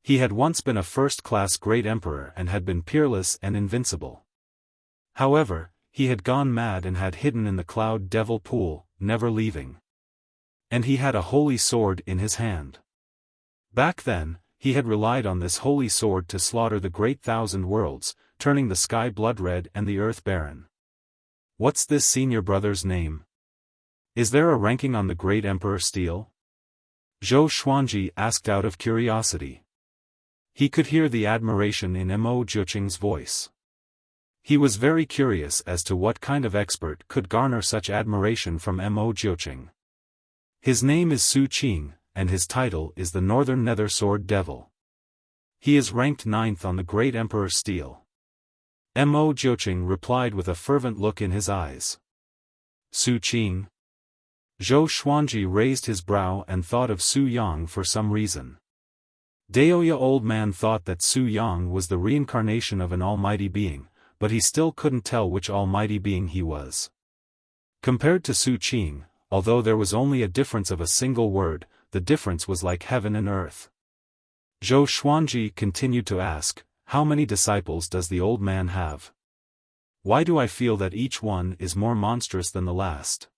He had once been a first-class great emperor and had been peerless and invincible. However, he had gone mad and had hidden in the Cloud Devil Pool, never leaving. And he had a holy sword in his hand. Back then, he had relied on this holy sword to slaughter the great thousand worlds, turning the sky blood-red and the earth barren. What's this senior brother's name? Is there a ranking on the great emperor stele? Zhou Xuanji asked out of curiosity. He could hear the admiration in Mo Jiuqing's voice. He was very curious as to what kind of expert could garner such admiration from Mo Jiuqing. His name is Su Qing, and his title is the Northern Nether Sword Devil. He is ranked 9th on the Great Emperor stele. Mo Jiuqing replied with a fervent look in his eyes. Su Qing? Zhou Xuanji raised his brow and thought of Su Yang for some reason. Daoya old man thought that Su Yang was the reincarnation of an almighty being, but he still couldn't tell which almighty being he was. Compared to Su Qing, although there was only a difference of a single word, the difference was like heaven and earth. Zhou Xuanji continued to ask, "How many disciples does the old man have? Why do I feel that each one is more monstrous than the last?"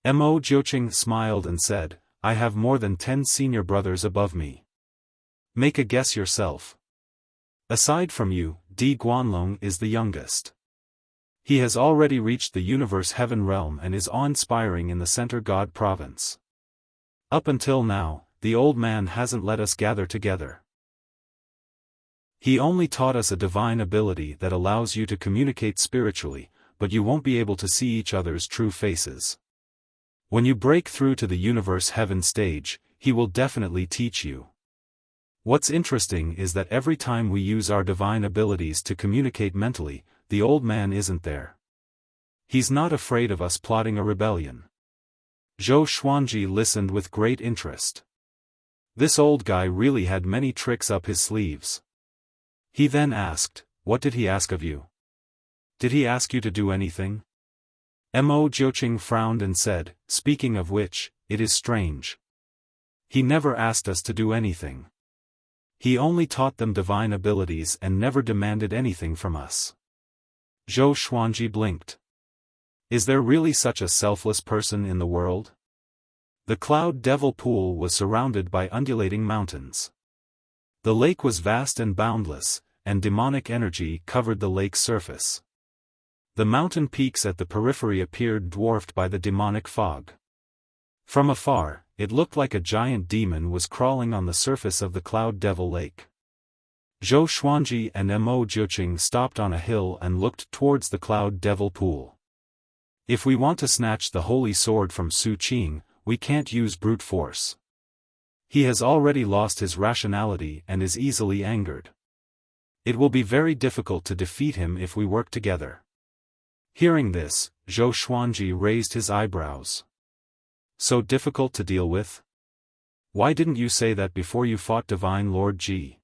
Mo Jiuqing smiled and said, "I have more than 10 senior brothers above me. Make a guess yourself. Aside from you, Di Guanlong is the youngest. He has already reached the universe heaven realm and is awe-inspiring in the Center God Province. Up until now, the old man hasn't let us gather together. He only taught us a divine ability that allows you to communicate spiritually, but you won't be able to see each other's true faces. When you break through to the universe heaven stage, he will definitely teach you. What's interesting is that every time we use our divine abilities to communicate mentally, the old man isn't there. He's not afraid of us plotting a rebellion." Zhou Xuanji listened with great interest. This old guy really had many tricks up his sleeves. He then asked, "What did he ask of you?" Did he ask you to do anything? Mo Jiuqing frowned and said, speaking of which, it is strange. He never asked us to do anything. He only taught them divine abilities and never demanded anything from us. Zhou Xuanji blinked. Is there really such a selfless person in the world? The Cloud Devil Pool was surrounded by undulating mountains. The lake was vast and boundless, and demonic energy covered the lake's surface. The mountain peaks at the periphery appeared dwarfed by the demonic fog. From afar, it looked like a giant demon was crawling on the surface of the Cloud Devil Lake. Zhou Xuanji and Mo Jiuqing stopped on a hill and looked towards the Cloud Devil Pool. If we want to snatch the holy sword from Su Qing, we can't use brute force. He has already lost his rationality and is easily angered. It will be very difficult to defeat him if we work together. Hearing this, Zhou Xuanji raised his eyebrows. So difficult to deal with? Why didn't you say that before you fought Divine Lord Ji?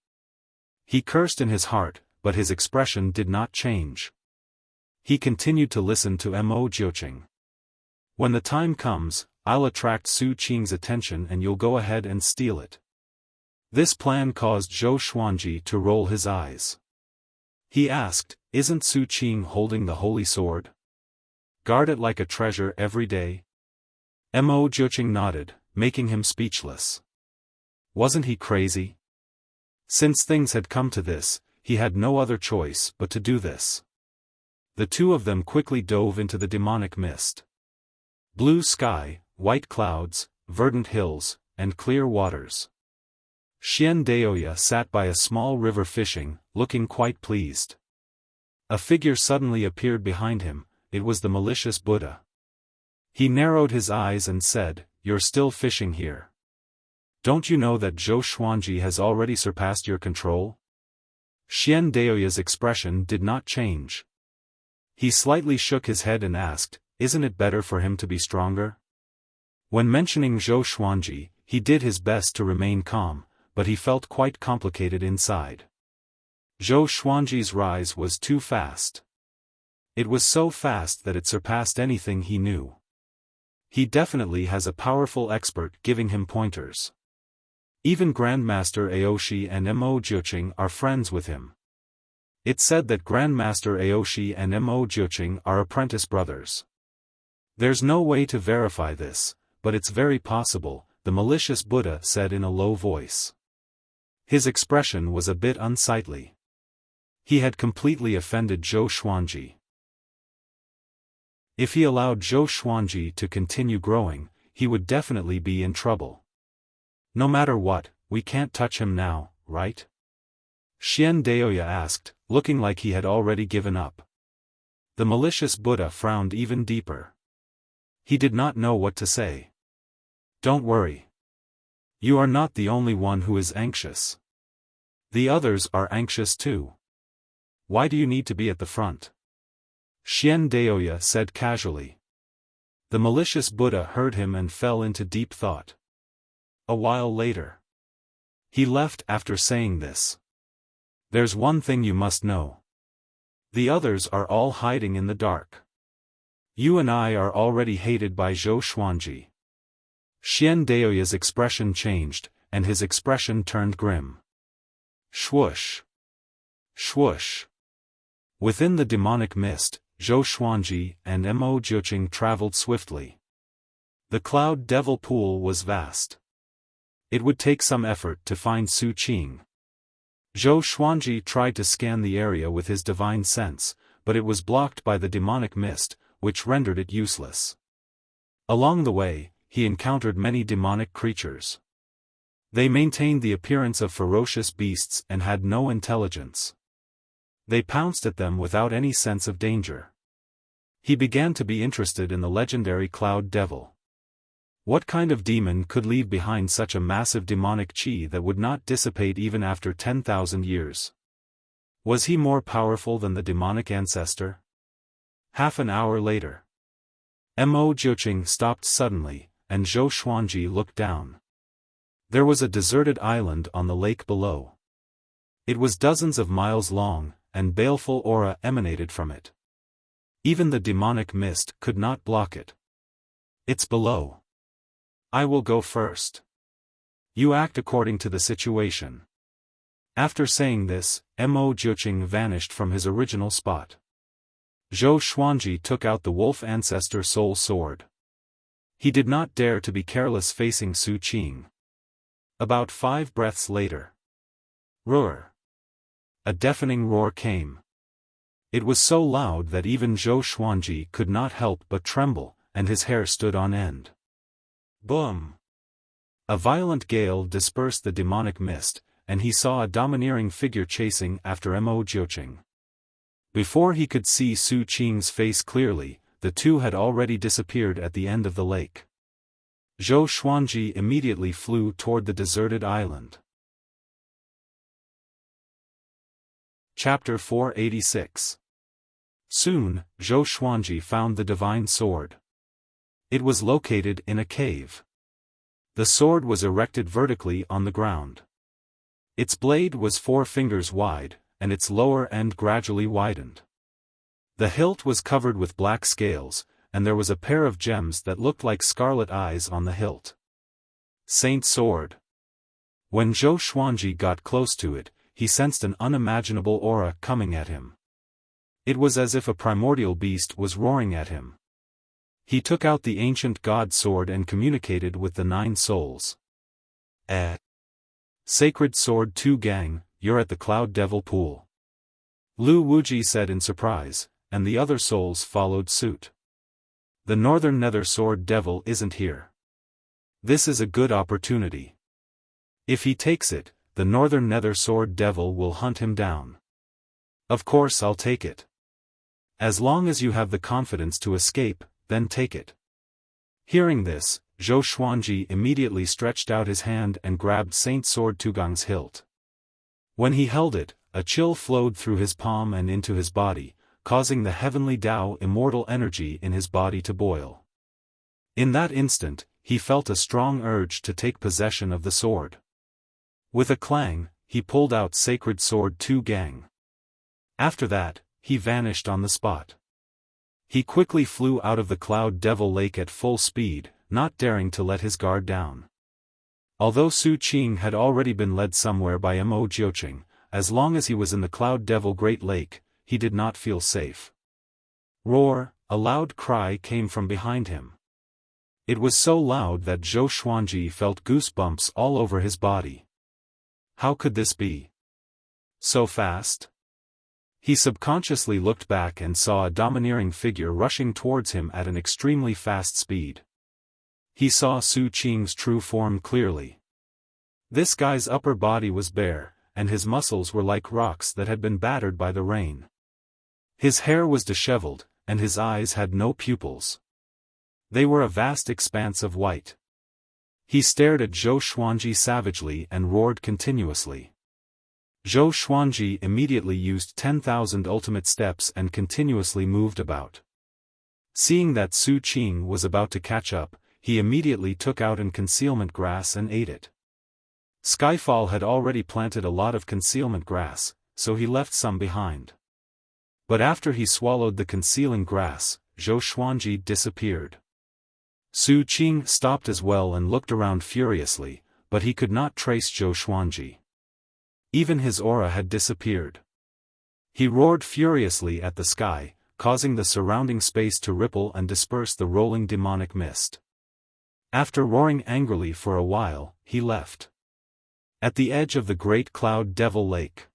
He cursed in his heart, but his expression did not change. He continued to listen to Mo Jiuqing. When the time comes, I'll attract Su Qing's attention and you'll go ahead and steal it. This plan caused Zhou Xuanji to roll his eyes. He asked, isn't Su Qing holding the holy sword? Guard it like a treasure every day? Mo Jiuqing nodded, making him speechless. Wasn't he crazy? Since things had come to this, he had no other choice but to do this. The two of them quickly dove into the demonic mist. Blue sky, white clouds, verdant hills, and clear waters. Xian Daoya sat by a small river fishing, looking quite pleased. A figure suddenly appeared behind him. It was the malicious Buddha. He narrowed his eyes and said, "You're still fishing here. Don't you know that Zhou Xuanji has already surpassed your control?" Xian Daoya's expression did not change. He slightly shook his head and asked, "Isn't it better for him to be stronger?" When mentioning Zhou Xuanji, he did his best to remain calm, but he felt quite complicated inside. Zhou Xuanji's rise was too fast. It was so fast that it surpassed anything he knew. He definitely has a powerful expert giving him pointers. Even Grandmaster Aoshi and Mo Jiuqing are friends with him. It's said that Grandmaster Aoshi and Mo Jiuqing are apprentice brothers. There's no way to verify this, but it's very possible, the malicious Buddha said in a low voice. His expression was a bit unsightly. He had completely offended Zhou Xuanji. If he allowed Zhou Xuanji to continue growing, he would definitely be in trouble. No matter what, we can't touch him now, right? Xian Daoya asked, looking like he had already given up. The malicious Buddha frowned even deeper. He did not know what to say. Don't worry. You are not the only one who is anxious. The others are anxious too. Why do you need to be at the front? Xian Daoya said casually. The malicious Buddha heard him and fell into deep thought. A while later, he left after saying this. There's one thing you must know. The others are all hiding in the dark. You and I are already hated by Zhou Xuanji. Xian Daoya's expression changed, and his expression turned grim. Swoosh. Swoosh. Within the demonic mist, Zhou Xuanji and Mo Jiuqing traveled swiftly. The Cloud Devil Pool was vast. It would take some effort to find Su Qing. Zhou Xuanji tried to scan the area with his divine sense, but it was blocked by the demonic mist, which rendered it useless. Along the way, he encountered many demonic creatures. They maintained the appearance of ferocious beasts and had no intelligence. They pounced at them without any sense of danger. He began to be interested in the legendary Cloud Devil. What kind of demon could leave behind such a massive demonic qi that would not dissipate even after 10,000 years? Was he more powerful than the demonic ancestor? Half an hour later, Mo Jiuqing stopped suddenly, and Zhou Xuanji looked down. There was a deserted island on the lake below. It was dozens of miles long, and baleful aura emanated from it. Even the demonic mist could not block it. It's below. I will go first. You act according to the situation. After saying this, Mo Jiuqing vanished from his original spot. Zhou Xuanji took out the wolf ancestor soul sword. He did not dare to be careless facing Su Qing. About 5 breaths later. Roar! A deafening roar came. It was so loud that even Zhou Xuanji could not help but tremble, and his hair stood on end. Boom! A violent gale dispersed the demonic mist, and he saw a domineering figure chasing after Mo Jiuqing. Before he could see Su Qing's face clearly, the two had already disappeared at the end of the lake. Zhou Xuanji immediately flew toward the deserted island. Chapter 486. Soon, Zhou Xuanji found the divine sword. It was located in a cave. The sword was erected vertically on the ground. Its blade was 4 fingers wide, and its lower end gradually widened. The hilt was covered with black scales, and there was a pair of gems that looked like scarlet eyes on the hilt. Saint Sword. When Zhou Xuanji got close to it, he sensed an unimaginable aura coming at him. It was as if a primordial beast was roaring at him. He took out the ancient god sword and communicated with the 9 souls. Sacred Sword 2 Gang, you're at the Cloud Devil Pool. Lu Wuji said in surprise, and the other souls followed suit. The Northern Nether Sword Devil isn't here. This is a good opportunity. If he takes it, the Northern Nether Sword Devil will hunt him down. Of course I'll take it. As long as you have the confidence to escape, then take it. Hearing this, Zhou Xuanji immediately stretched out his hand and grabbed Saint Sword Tugang's hilt. When he held it, a chill flowed through his palm and into his body, causing the heavenly Tao immortal energy in his body to boil. In that instant, he felt a strong urge to take possession of the sword. With a clang, he pulled out Sacred Sword 2 Gang. After that, he vanished on the spot. He quickly flew out of the Cloud Devil Lake at full speed, not daring to let his guard down. Although Su Qing had already been led somewhere by Mo Jiuqing, as long as he was in the Cloud Devil Great Lake, he did not feel safe. Roar! A loud cry came from behind him. It was so loud that Zhou Xuanji felt goosebumps all over his body. How could this be? So fast? He subconsciously looked back and saw a domineering figure rushing towards him at an extremely fast speed. He saw Su Qing's true form clearly. This guy's upper body was bare, and his muscles were like rocks that had been battered by the rain. His hair was disheveled, and his eyes had no pupils. They were a vast expanse of white. He stared at Zhou Xuanji savagely and roared continuously. Zhou Xuanji immediately used 10,000 ultimate steps and continuously moved about. Seeing that Su Qing was about to catch up, he immediately took out an concealment grass and ate it. Skyfall had already planted a lot of concealment grass, so he left some behind. But after he swallowed the concealing grass, Zhou Xuanji disappeared. Su Qing stopped as well and looked around furiously, but he could not trace Zhou Xuanji. Even his aura had disappeared. He roared furiously at the sky, causing the surrounding space to ripple and disperse the rolling demonic mist. After roaring angrily for a while, he left. At the edge of the great Cloud Devil Lake,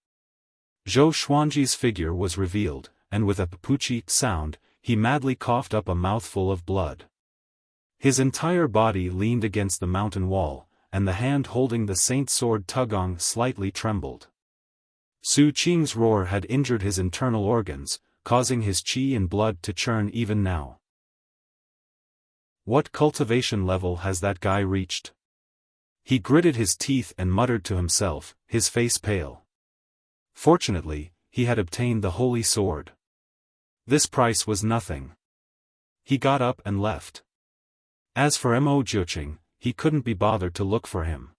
Zhou Xuanji's figure was revealed, and with a puchi sound, he madly coughed up a mouthful of blood. His entire body leaned against the mountain wall, and the hand holding the Saint Sword Tugong slightly trembled. Su Qing's roar had injured his internal organs, causing his qi and blood to churn even now. What cultivation level has that guy reached? He gritted his teeth and muttered to himself, his face pale. Fortunately, he had obtained the holy sword. This price was nothing. He got up and left. As for Mo Jiuqing, he couldn't be bothered to look for him.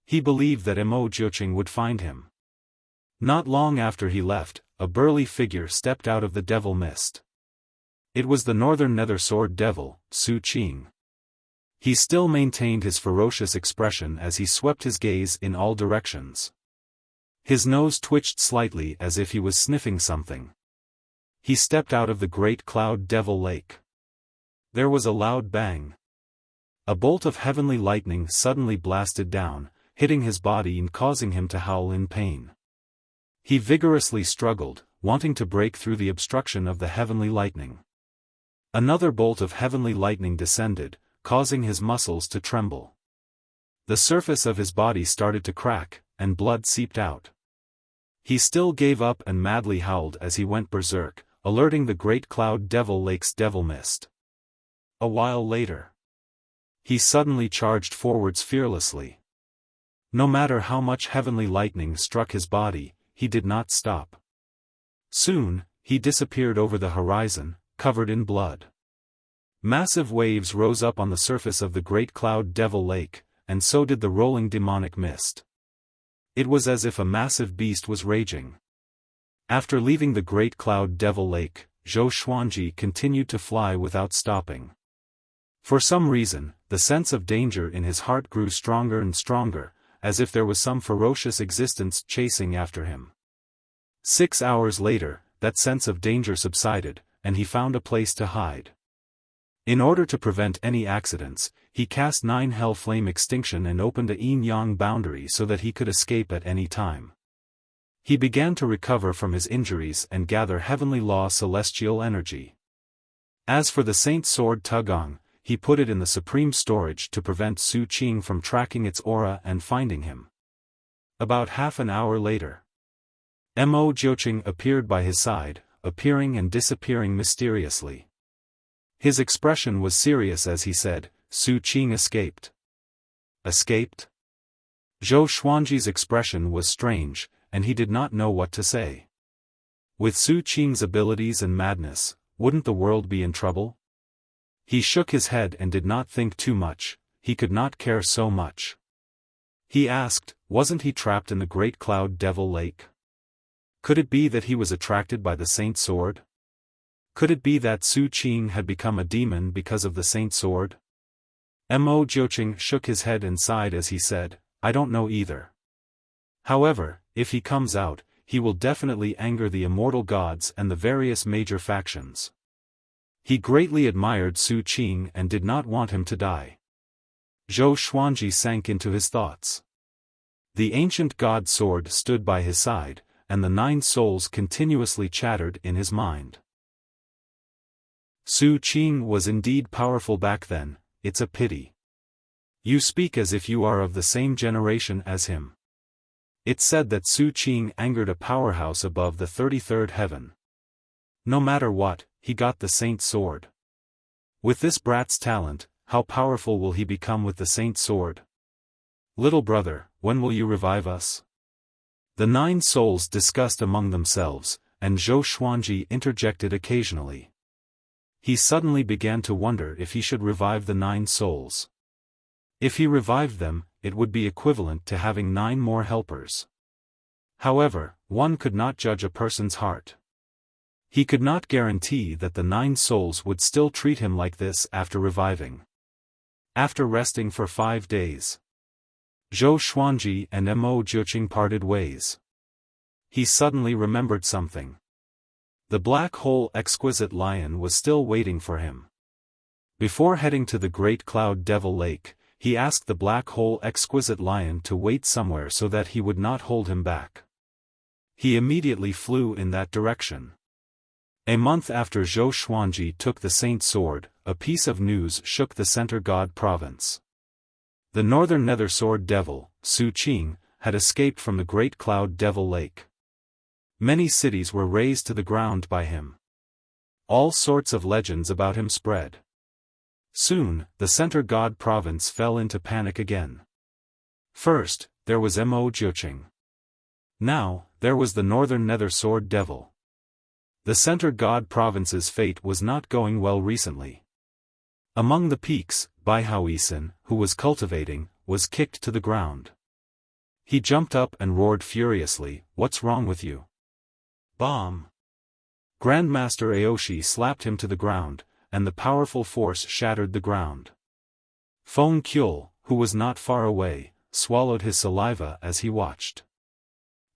He believed that Mo Jiuqing would find him. Not long after he left, a burly figure stepped out of the devil mist. It was the northern nether sword devil, Su Qing. He still maintained his ferocious expression as he swept his gaze in all directions. His nose twitched slightly as if he was sniffing something. He stepped out of the great cloud devil lake. There was a loud bang. A bolt of heavenly lightning suddenly blasted down, hitting his body and causing him to howl in pain. He vigorously struggled, wanting to break through the obstruction of the heavenly lightning. Another bolt of heavenly lightning descended, causing his muscles to tremble. The surface of his body started to crack, and blood seeped out. He still gave up and madly howled as he went berserk, alerting the great cloud devil lake's devil mist. A while later, he suddenly charged forwards fearlessly. No matter how much heavenly lightning struck his body, he did not stop. Soon, he disappeared over the horizon, covered in blood. Massive waves rose up on the surface of the great cloud devil lake, and so did the rolling demonic mist. It was as if a massive beast was raging. After leaving the great cloud devil lake, Zhou Xuanji continued to fly without stopping. For some reason, the sense of danger in his heart grew stronger and stronger, as if there was some ferocious existence chasing after him. 6 hours later, that sense of danger subsided, and he found a place to hide. In order to prevent any accidents, he cast 9 hell flame extinction and opened a yin-yang boundary so that he could escape at any time. He began to recover from his injuries and gather heavenly law celestial energy. As for the Saint Sword Tugong, he put it in the supreme storage to prevent Su Qing from tracking its aura and finding him. About half an hour later, Mo Jiuqing appeared by his side, appearing and disappearing mysteriously. His expression was serious as he said, "Su Qing escaped." Escaped? Zhou Xuanji's expression was strange, and he did not know what to say. With Su Qing's abilities and madness, wouldn't the world be in trouble? He shook his head and did not think too much, he could not care so much. He asked, wasn't he trapped in the great cloud devil lake? Could it be that he was attracted by the Saint Sword? Could it be that Su Qing had become a demon because of the Saint Sword? Mo Jiuqing shook his head and sighed as he said, I don't know either. However, if he comes out, he will definitely anger the immortal gods and the various major factions. He greatly admired Su Qing and did not want him to die. Zhou Xuanji sank into his thoughts. The ancient god sword stood by his side, and the 9 souls continuously chattered in his mind. Su Qing was indeed powerful back then, it's a pity. You speak as if you are of the same generation as him. It's said that Su Qing angered a powerhouse above the 33rd heaven. No matter what, he got the Saint Sword. With this brat's talent, how powerful will he become with the Saint Sword? Little brother, when will you revive us? The 9 souls discussed among themselves, and Zhou Xuanji interjected occasionally. He suddenly began to wonder if he should revive the 9 souls. If he revived them, it would be equivalent to having 9 more helpers. However, one could not judge a person's heart. He could not guarantee that the 9 souls would still treat him like this after reviving. After resting for 5 days, Zhou Xuanji and Mo Jiuqing parted ways. He suddenly remembered something. The black hole exquisite lion was still waiting for him. Before heading to the great cloud devil lake, he asked the black hole exquisite lion to wait somewhere so that he would not hold him back. He immediately flew in that direction. A month after Zhou Xuanji took the Saint Sword, a piece of news shook the Center God province. The northern nether sword devil, Su Qing, had escaped from the great cloud devil lake. Many cities were razed to the ground by him. All sorts of legends about him spread. Soon, the Center God province fell into panic again. First, there was Mo Jiuqing. Now, there was the northern nether sword devil. The Center God province's fate was not going well recently. Among the peaks, Baihaoisin, who was cultivating, was kicked to the ground. He jumped up and roared furiously, "What's wrong with you? Bomb! Grandmaster Aoshi slapped him to the ground, and the powerful force shattered the ground. Feng Kyul, who was not far away, swallowed his saliva as he watched.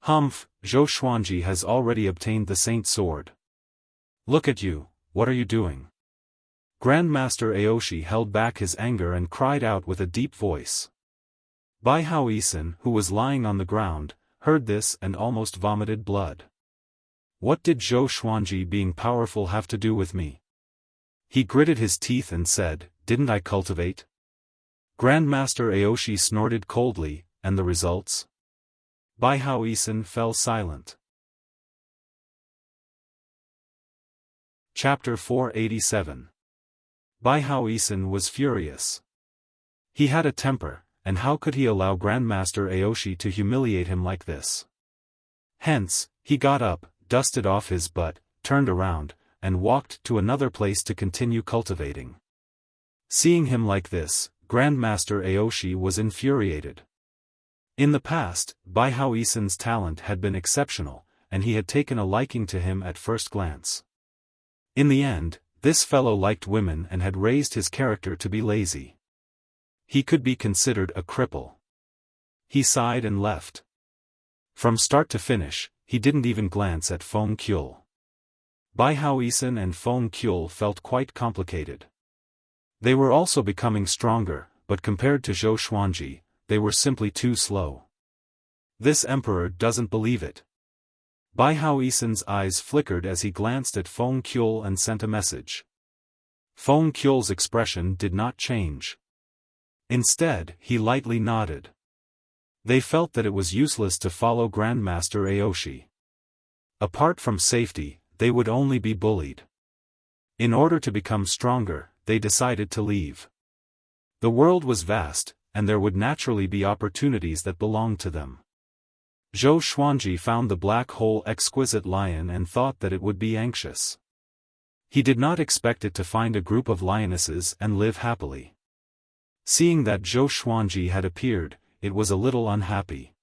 Humph, Zhou Xuanji has already obtained the Saint Sword. Look at you, what are you doing? Grandmaster Aoshi held back his anger and cried out with a deep voice. Bai Haoisen, who was lying on the ground, heard this and almost vomited blood. What did Zhou Xuanji being powerful have to do with me? He gritted his teeth and said, didn't I cultivate? Grandmaster Aoshi snorted coldly, and the results? Bai Haoisen fell silent. Chapter 487. Bai Haoisen was furious. He had a temper, and how could he allow Grandmaster Aoshi to humiliate him like this? Hence, he got up, dusted off his butt, turned around, and walked to another place to continue cultivating. Seeing him like this, Grandmaster Aoshi was infuriated. In the past, Bai Haoisen's talent had been exceptional, and he had taken a liking to him at first glance. In the end, this fellow liked women and had raised his character to be lazy. He could be considered a cripple. He sighed and left. From start to finish, he didn't even glance at Feng Kyul. Bai Haoisen and Feng Kyul felt quite complicated. They were also becoming stronger, but compared to Zhou Xuanji, they were simply too slow. This emperor doesn't believe it. Bai Haoisen's eyes flickered as he glanced at Feng Kyul and sent a message. Feng Kyul's expression did not change. Instead, he lightly nodded. They felt that it was useless to follow Grandmaster Aoshi. Apart from safety, they would only be bullied. In order to become stronger, they decided to leave. The world was vast, and there would naturally be opportunities that belonged to them. Zhou Xuanji found the black hole exquisite lion and thought that it would be anxious. He did not expect it to find a group of lionesses and live happily. Seeing that Zhou Xuanji had appeared, it was a little unhappy.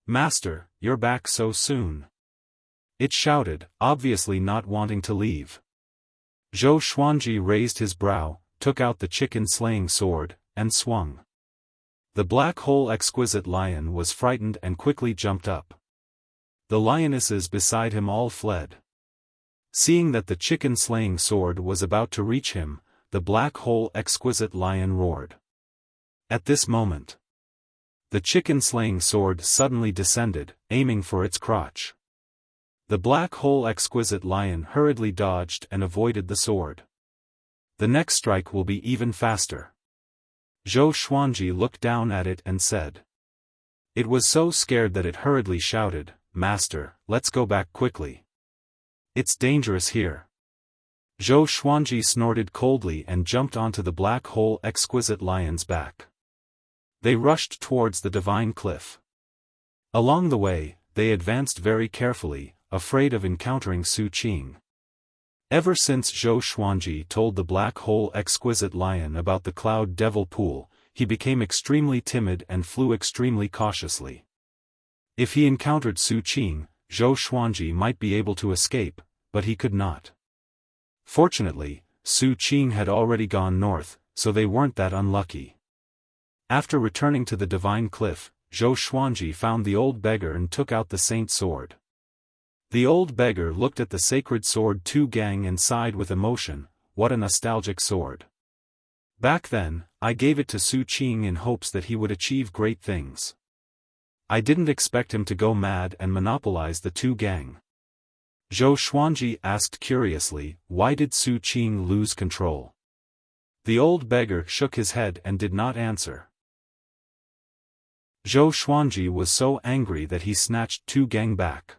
Master, you're back so soon. It shouted, obviously not wanting to leave. Zhou Xuanji raised his brow, took out the chicken-slaying sword, and swung. The black hole exquisite lion was frightened and quickly jumped up. The lionesses beside him all fled. Seeing that the chicken-slaying sword was about to reach him, the black hole exquisite lion roared. At this moment, the chicken-slaying sword suddenly descended, aiming for its crotch. The black hole exquisite lion hurriedly dodged and avoided the sword. The next strike will be even faster. Zhou Xuanji looked down at it and said. It was so scared that it hurriedly shouted, Master, let's go back quickly. It's dangerous here. Zhou Xuanji snorted coldly and jumped onto the black hole exquisite lion's back. They rushed towards the divine cliff. Along the way, they advanced very carefully, afraid of encountering Su Qing. Ever since Zhou Xuanji told the black hole exquisite lion about the cloud devil pool, he became extremely timid and flew extremely cautiously. If he encountered Su Qing, Zhou Xuanji might be able to escape, but he could not. Fortunately, Su Qing had already gone north, so they weren't that unlucky. After returning to the divine cliff, Zhou Xuanji found the old beggar and took out the saint sword. The old beggar looked at the sacred sword Tu Gang and sighed with emotion, what a nostalgic sword. Back then, I gave it to Su Qing in hopes that he would achieve great things. I didn't expect him to go mad and monopolize the Tu Gang. Zhou Xuanji asked curiously, why did Su Qing lose control? The old beggar shook his head and did not answer. Zhou Xuanji was so angry that he snatched Tu Gang back.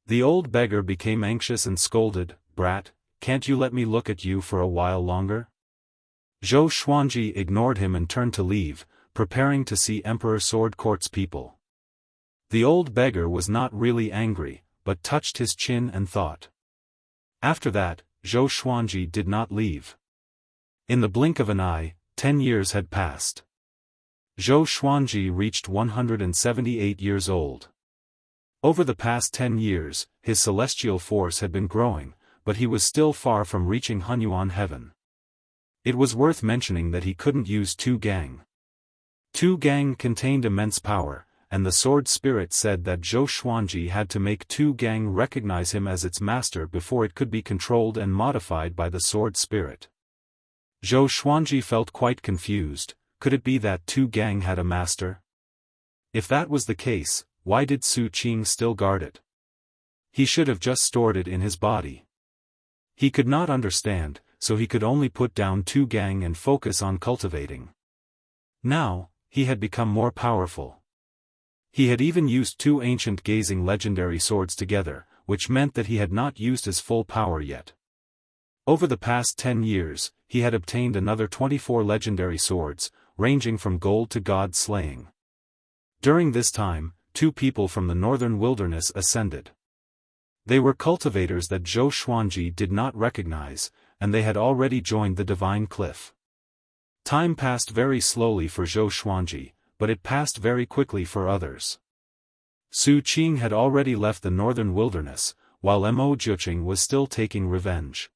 The old beggar became anxious and scolded, Brat, can't you let me look at you for a while longer? Zhou Xuanji ignored him and turned to leave, preparing to see Emperor Sword Court's people. The old beggar was not really angry, but touched his chin and thought. After that, Zhou Xuanji did not leave. In the blink of an eye, 10 years had passed. Zhou Xuanji reached 178 years old. Over the past 10 years, his celestial force had been growing, but he was still far from reaching Hunyuan heaven. It was worth mentioning that he couldn't use Tu Gang. Tu Gang contained immense power, and the sword spirit said that Zhou Xuanji had to make Tu Gang recognize him as its master before it could be controlled and modified by the sword spirit. Zhou Xuanji felt quite confused. Could it be that Tu Gang had a master? If that was the case, why did Su Qing still guard it? He should have just stored it in his body. He could not understand, so he could only put down Tu Gang and focus on cultivating. Now, he had become more powerful. He had even used 2 ancient gazing legendary swords together, which meant that he had not used his full power yet. Over the past 10 years, he had obtained another 24 legendary swords, ranging from gold to god slaying. During this time, 2 people from the northern wilderness ascended. They were cultivators that Zhou Xuanji did not recognize, and they had already joined the divine cliff. Time passed very slowly for Zhou Xuanji, but it passed very quickly for others. Su Qing had already left the northern wilderness, while Mo Jiuqing was still taking revenge.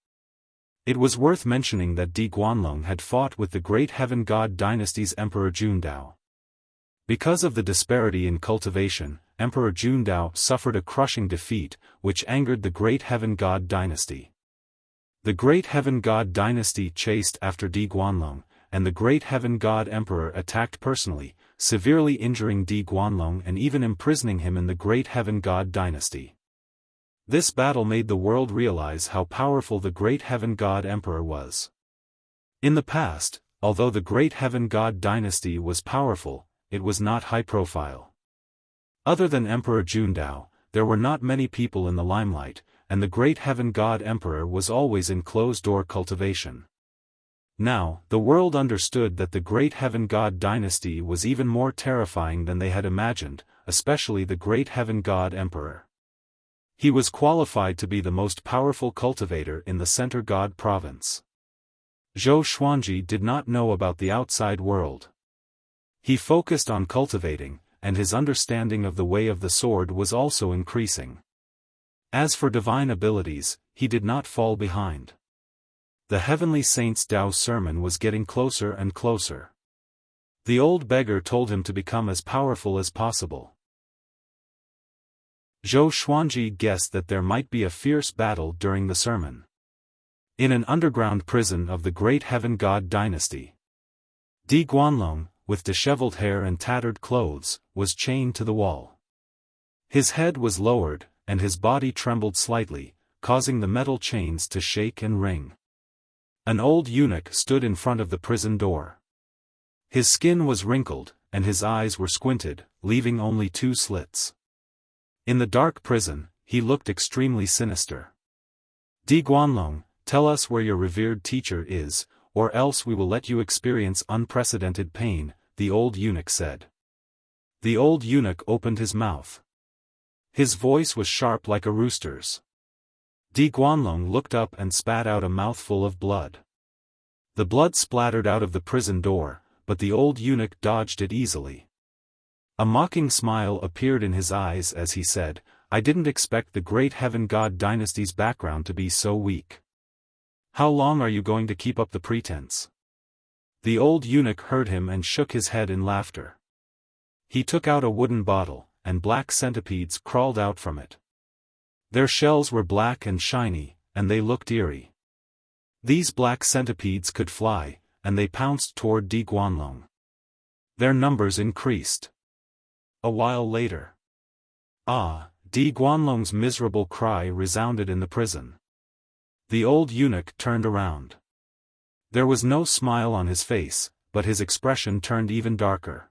It was worth mentioning that Di Guanlong had fought with the great heaven god dynasty's Emperor Jundao. Because of the disparity in cultivation, Emperor Jundao suffered a crushing defeat, which angered the great heaven god dynasty. The great heaven god dynasty chased after Di Guanlong, and the great heaven god emperor attacked personally, severely injuring Di Guanlong and even imprisoning him in the great heaven god dynasty. This battle made the world realize how powerful the great heaven god emperor was. In the past, although the great heaven god dynasty was powerful, it was not high profile. Other than Emperor Jundao, there were not many people in the limelight, and the great heaven god emperor was always in closed-door cultivation. Now, the world understood that the great heaven god dynasty was even more terrifying than they had imagined, especially the great heaven god emperor. He was qualified to be the most powerful cultivator in the Center God province. Zhou Xuanji did not know about the outside world. He focused on cultivating, and his understanding of the way of the sword was also increasing. As for divine abilities, he did not fall behind. The heavenly saint's Tao sermon was getting closer and closer. The old beggar told him to become as powerful as possible. Zhou Xuanji guessed that there might be a fierce battle during the sermon. In an underground prison of the great heaven god dynasty, Di Guanlong, with disheveled hair and tattered clothes, was chained to the wall. His head was lowered, and his body trembled slightly, causing the metal chains to shake and ring. An old eunuch stood in front of the prison door. His skin was wrinkled, and his eyes were squinted, leaving only 2 slits. In the dark prison, he looked extremely sinister. Di Guanlong, tell us where your revered teacher is, or else we will let you experience unprecedented pain, the old eunuch said. The old eunuch opened his mouth. His voice was sharp like a rooster's. Di Guanlong looked up and spat out a mouthful of blood. The blood splattered out of the prison door, but the old eunuch dodged it easily. A mocking smile appeared in his eyes as he said, I didn't expect the great heaven god dynasty's background to be so weak. How long are you going to keep up the pretense? The old eunuch heard him and shook his head in laughter. He took out a wooden bottle, and black centipedes crawled out from it. Their shells were black and shiny, and they looked eerie. These black centipedes could fly, and they pounced toward Di Guanlong. Their numbers increased. A while later. Di Guanlong's miserable cry resounded in the prison. The old eunuch turned around. There was no smile on his face, but his expression turned even darker.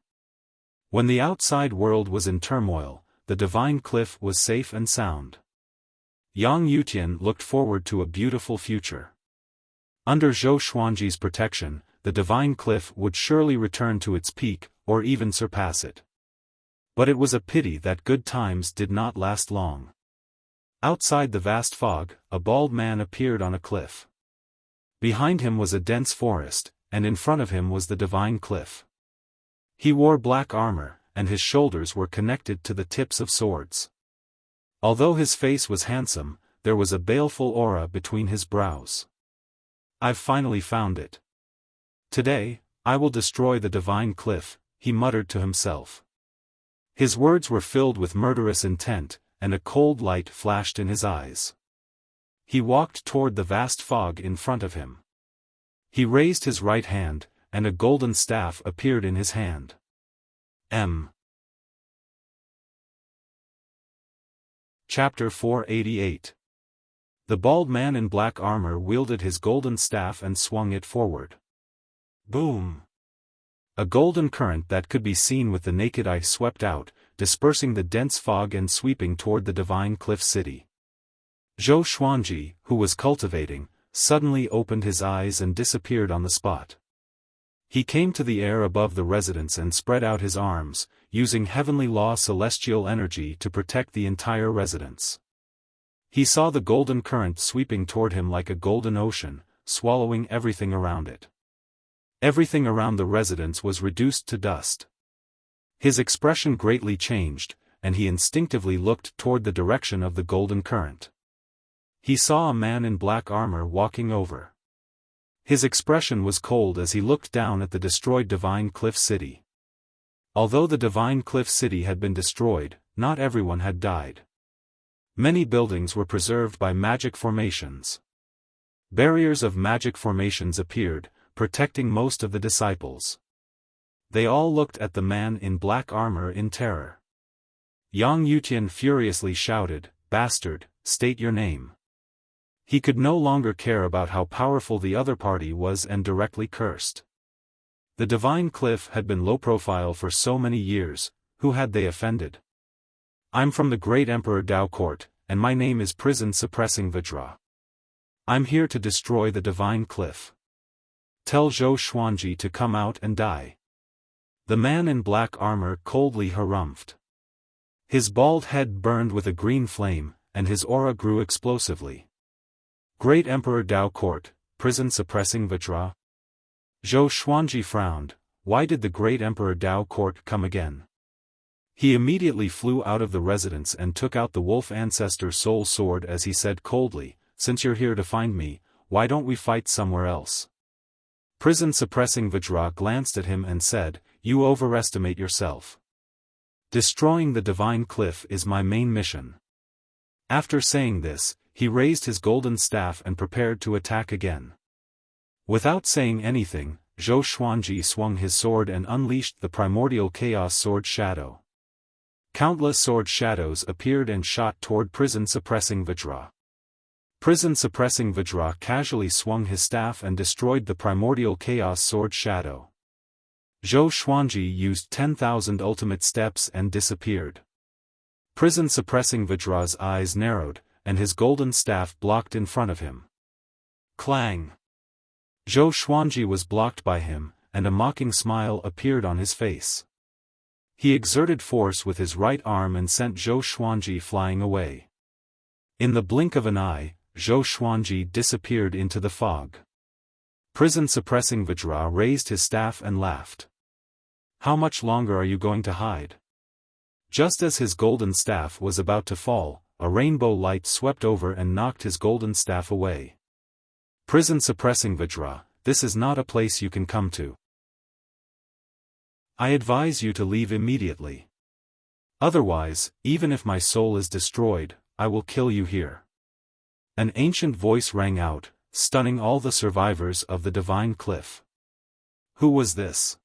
When the outside world was in turmoil, the divine cliff was safe and sound. Yang Yutian looked forward to a beautiful future. Under Zhou Xuanji's protection, the divine cliff would surely return to its peak, or even surpass it. But it was a pity that good times did not last long. Outside the vast fog, a bald man appeared on a cliff. Behind him was a dense forest, and in front of him was the divine cliff. He wore black armor, and his shoulders were connected to the tips of swords. Although his face was handsome, there was a baleful aura between his brows. "I've finally found it. Today, I will destroy the divine cliff," he muttered to himself. His words were filled with murderous intent, and a cold light flashed in his eyes. He walked toward the vast fog in front of him. He raised his right hand, and a golden staff appeared in his hand. Chapter 488. The bald man in black armor wielded his golden staff and swung it forward. Boom! A golden current that could be seen with the naked eye swept out, dispersing the dense fog and sweeping toward the divine cliff city. Zhou Xuanji, who was cultivating, suddenly opened his eyes and disappeared on the spot. He came to the air above the residence and spread out his arms, using heavenly law celestial energy to protect the entire residence. He saw the golden current sweeping toward him like a golden ocean, swallowing everything around it. Everything around the residence was reduced to dust. His expression greatly changed, and he instinctively looked toward the direction of the golden current. He saw a man in black armor walking over. His expression was cold as he looked down at the destroyed Divine Cliff City. Although the Divine Cliff City had been destroyed, not everyone had died. Many buildings were preserved by magic formations. Barriers of magic formations appeared, protecting most of the disciples. They all looked at the man in black armor in terror. Yang Yutian furiously shouted, "Bastard, state your name." He could no longer care about how powerful the other party was and directly cursed. The Divine Cliff had been low profile for so many years, who had they offended? "I'm from the great Emperor Dao Court, and my name is Prison Suppressing Vajra. I'm here to destroy the Divine Cliff. Tell Zhou Xuanji to come out and die." The man in black armor coldly harumphed. His bald head burned with a green flame, and his aura grew explosively. "Great Emperor Dao Court, Prison Suppressing Vajra?" Zhou Xuanji frowned. Why did the great Emperor Dao Court come again? He immediately flew out of the residence and took out the Wolf Ancestor Soul Sword as he said coldly, "Since you're here to find me, why don't we fight somewhere else?" Prison Suppressing Vajra glanced at him and said, "You overestimate yourself. Destroying the Divine Cliff is my main mission." After saying this, he raised his golden staff and prepared to attack again. Without saying anything, Zhou Xuanji swung his sword and unleashed the primordial chaos sword shadow. Countless sword shadows appeared and shot toward Prison Suppressing Vajra. Prison Suppressing Vajra casually swung his staff and destroyed the primordial chaos sword shadow. Zhou Xuanji used 10,000 ultimate steps and disappeared. Prison Suppressing Vajra's eyes narrowed, and his golden staff blocked in front of him. Clang! Zhou Xuanji was blocked by him, and a mocking smile appeared on his face. He exerted force with his right arm and sent Zhou Xuanji flying away. In the blink of an eye, Zhou Xuanji disappeared into the fog. Prison Suppressing Vajra raised his staff and laughed. "How much longer are you going to hide?" Just as his golden staff was about to fall, a rainbow light swept over and knocked his golden staff away. "Prison Suppressing Vajra, this is not a place you can come to. I advise you to leave immediately. Otherwise, even if my soul is destroyed, I will kill you here." An ancient voice rang out, stunning all the survivors of the Divine Cliff. Who was this?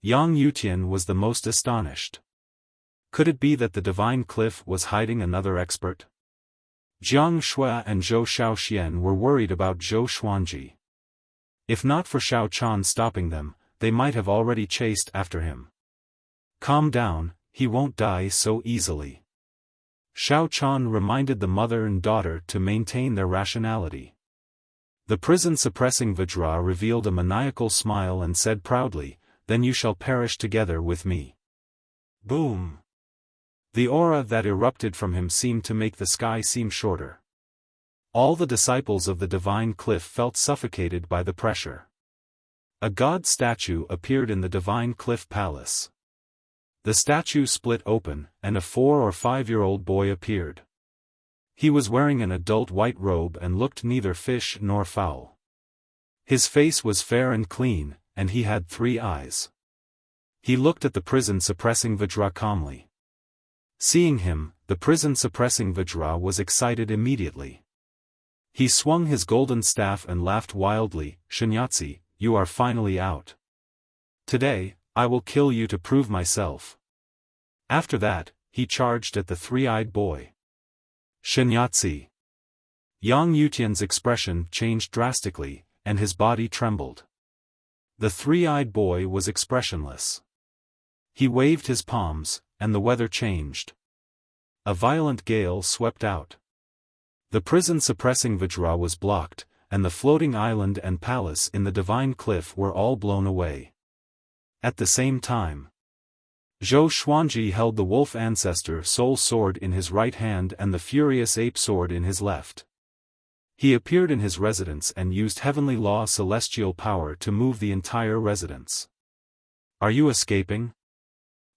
Yang Yutian was the most astonished. Could it be that the Divine Cliff was hiding another expert? Jiang Shui and Zhou Shaoxian were worried about Zhou Xuanji. If not for Xiao Chan stopping them, they might have already chased after him. "Calm down, he won't die so easily." Xiao Chan reminded the mother and daughter to maintain their rationality. The Prison Suppressing Vajra revealed a maniacal smile and said proudly, "Then you shall perish together with me." Boom! The aura that erupted from him seemed to make the sky seem shorter. All the disciples of the Divine Cliff felt suffocated by the pressure. A god statue appeared in the Divine Cliff Palace. The statue split open, and a 4 or 5-year-old boy appeared. He was wearing an adult white robe and looked neither fish nor fowl. His face was fair and clean, and he had 3 eyes. He looked at the prison-suppressing Vajra calmly. Seeing him, the prison-suppressing Vajra was excited immediately. He swung his golden staff and laughed wildly, "Shunyatsi, you are finally out. Today, I will kill you to prove myself." After that, he charged at the 3-eyed boy. "Shunyatsi." Yang Yutian's expression changed drastically, and his body trembled. The 3-eyed boy was expressionless. He waved his palms, and the weather changed. A violent gale swept out. The prison-suppressing Vajra was blocked, and the floating island and palace in the divine cliff were all blown away. At the same time, Zhou Xuanji held the wolf ancestor soul sword in his right hand and the furious ape sword in his left. He appeared in his residence and used heavenly law celestial power to move the entire residence. "Are you escaping?"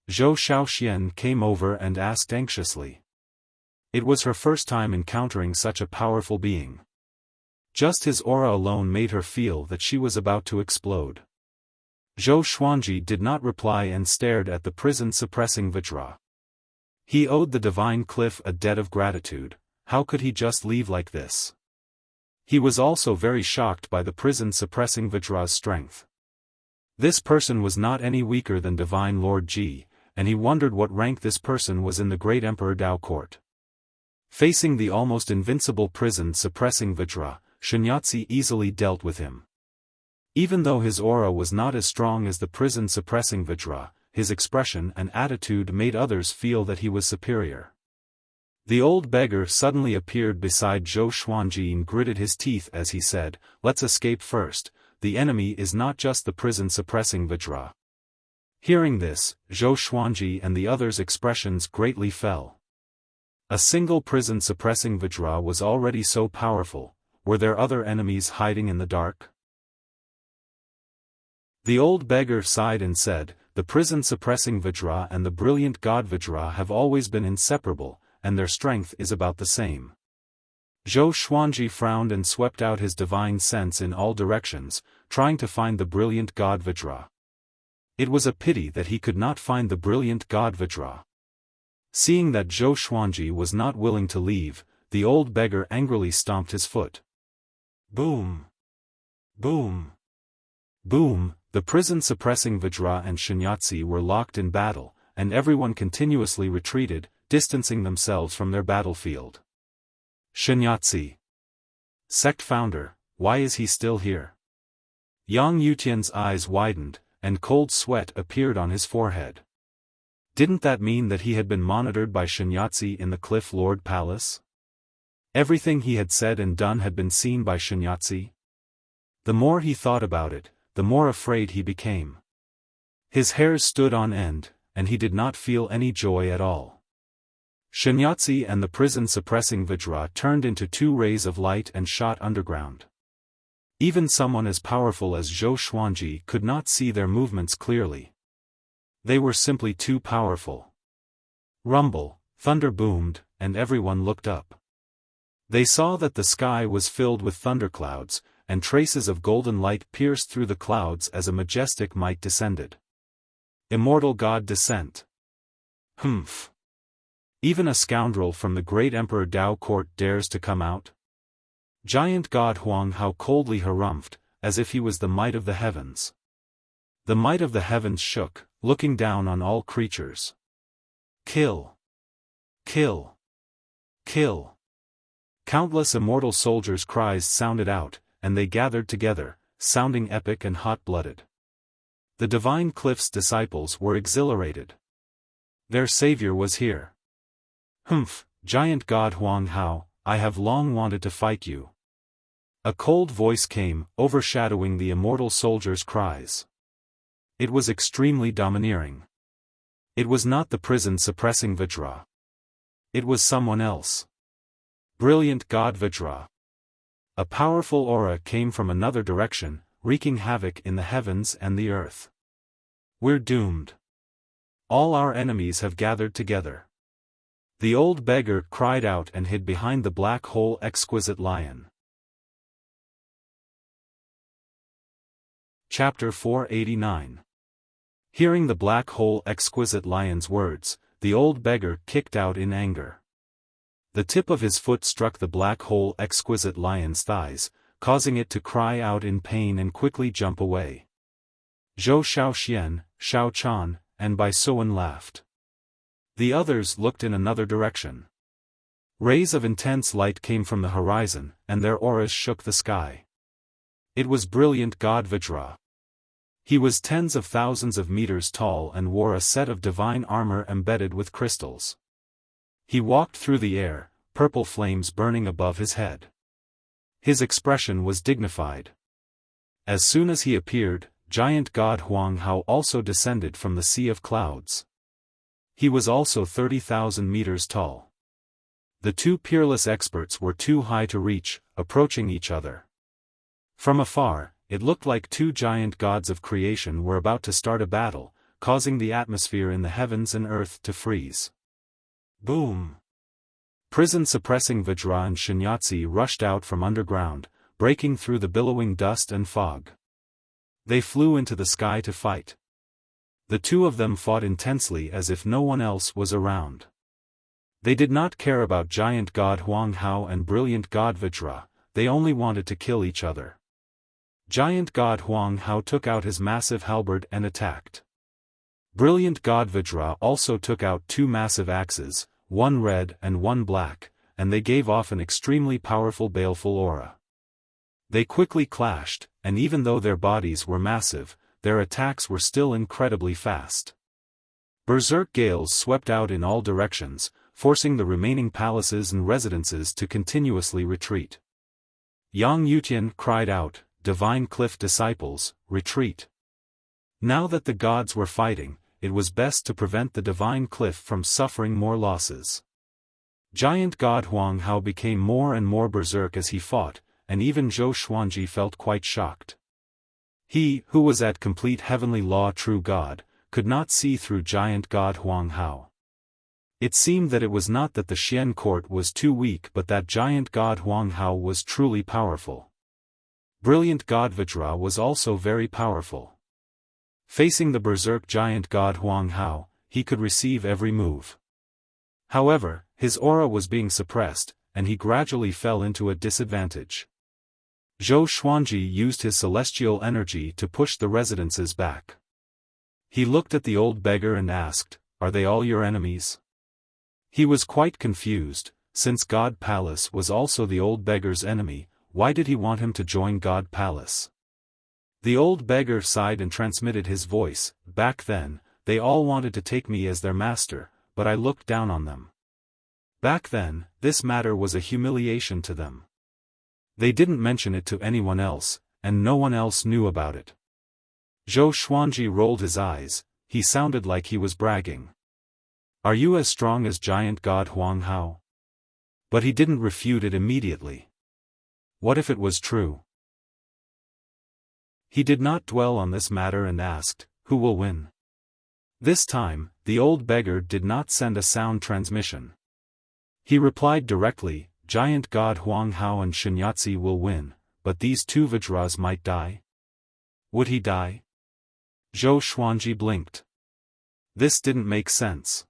Zhou Xiaoxian came over and asked anxiously. It was her first time encountering such a powerful being. Just his aura alone made her feel that she was about to explode. Zhou Xuanji did not reply and stared at the prison-suppressing Vajra. He owed the divine cliff a debt of gratitude. How could he just leave like this? He was also very shocked by the prison-suppressing Vajra's strength. This person was not any weaker than Divine Lord Ji, and he wondered what rank this person was in the great Emperor Dao court. Facing the almost invincible prison-suppressing Vajra, Shunyatsi easily dealt with him. Even though his aura was not as strong as the prison-suppressing Vajra, his expression and attitude made others feel that he was superior. The old beggar suddenly appeared beside Zhou Xuanji and gritted his teeth as he said, "Let's escape first, the enemy is not just the prison-suppressing Vajra." Hearing this, Zhou Xuanji and the others' expressions greatly fell. A single prison-suppressing Vajra was already so powerful. Were there other enemies hiding in the dark? The old beggar sighed and said, "The prison-suppressing Vajra and the brilliant god Vajra have always been inseparable, and their strength is about the same." Zhou Xuanji frowned and swept out his divine sense in all directions, trying to find the brilliant god Vajra. It was a pity that he could not find the brilliant god Vajra. Seeing that Zhou Xuanji was not willing to leave, the old beggar angrily stomped his foot. Boom! Boom! Boom! The prison-suppressing Vajra and Shunyatsi were locked in battle, and everyone continuously retreated, distancing themselves from their battlefield. Shunyatsi. Sect founder, why is he still here? Yang Yutian's eyes widened, and cold sweat appeared on his forehead. Didn't that mean that he had been monitored by Shunyatsi in the Cliff Lord Palace? Everything he had said and done had been seen by Shunyatsi. The more he thought about it, the more afraid he became. His hairs stood on end, and he did not feel any joy at all. Shunyatsi and the prison-suppressing Vajra turned into 2 rays of light and shot underground. Even someone as powerful as Zhou Xuanji could not see their movements clearly. They were simply too powerful. Rumble, thunder boomed, and everyone looked up. They saw that the sky was filled with thunderclouds, and traces of golden light pierced through the clouds as a majestic might descended. Immortal God descent. Humph. Even a scoundrel from the great Emperor Dao court dares to come out? Giant God Huang how coldly harumphed, as if he was the might of the heavens. The might of the heavens shook, looking down on all creatures. Kill! Kill! Kill! Countless immortal soldiers' cries sounded out, and they gathered together, sounding epic and hot-blooded. The divine cliff's disciples were exhilarated. Their savior was here. Humph, giant god Huang Hao, I have long wanted to fight you. A cold voice came, overshadowing the immortal soldiers' cries. It was extremely domineering. It was not the prison-suppressing Vajra. It was someone else. Brilliant god Vajra. A powerful aura came from another direction, wreaking havoc in the heavens and the earth. We're doomed. All our enemies have gathered together. The old beggar cried out and hid behind the black hole exquisite lion. Chapter 489. Hearing the black hole exquisite lion's words, the old beggar kicked out in anger. The tip of his foot struck the black hole exquisite lion's thighs, causing it to cry out in pain and quickly jump away. Zhou Xiaoxian, Xiao Chan, and Bai Suan laughed. The others looked in another direction. Rays of intense light came from the horizon, and their auras shook the sky. It was brilliant god Vajra. He was tens of thousands of meters tall and wore a set of divine armor embedded with crystals. He walked through the air, purple flames burning above his head. His expression was dignified. As soon as he appeared, giant god Huang Hao also descended from the sea of clouds. He was also 30,000 meters tall. The two peerless experts were too high to reach, approaching each other. From afar, it looked like two giant gods of creation were about to start a battle, causing the atmosphere in the heavens and earth to freeze. Boom! Prison-suppressing Vajra and Shinyatsi rushed out from underground, breaking through the billowing dust and fog. They flew into the sky to fight. The two of them fought intensely as if no one else was around. They did not care about giant god Huang Hao and brilliant god Vajra, they only wanted to kill each other. Giant god Huang Hao took out his massive halberd and attacked. Brilliant god Vajra also took out two massive axes, one red and one black, and they gave off an extremely powerful baleful aura. They quickly clashed, and even though their bodies were massive, their attacks were still incredibly fast. Berserk gales swept out in all directions, forcing the remaining palaces and residences to continuously retreat. Yang Yutian cried out, "Divine Cliff disciples, retreat." Now that the gods were fighting, it was best to prevent the Divine Cliff from suffering more losses. Giant god Huang Hao became more and more berserk as he fought, and even Zhou Xuanji felt quite shocked. He, who was at complete heavenly law true god, could not see through giant god Huang Hao. It seemed that it was not that the Xian court was too weak but that giant god Huang Hao was truly powerful. Brilliant god Vajra was also very powerful. Facing the berserk giant god Huang Hao, he could receive every move. However, his aura was being suppressed, and he gradually fell into a disadvantage. Zhou Xuanji used his celestial energy to push the residences back. He looked at the old beggar and asked, "Are they all your enemies?" He was quite confused, since God Palace was also the old beggar's enemy. Why did he want him to join God Palace? The old beggar sighed and transmitted his voice, "Back then, they all wanted to take me as their master, but I looked down on them. Back then, this matter was a humiliation to them. They didn't mention it to anyone else, and no one else knew about it." Zhou Xuanji rolled his eyes, he sounded like he was bragging. "Are you as strong as giant god Huang Hao?" But he didn't refute it immediately. What if it was true? He did not dwell on this matter and asked, "Who will win?" This time, the old beggar did not send a sound transmission. He replied directly, "Giant god Huang Hao and Shinyatsi will win, but these two Vajras might die." Would he die? Zhou Xuanji blinked. This didn't make sense.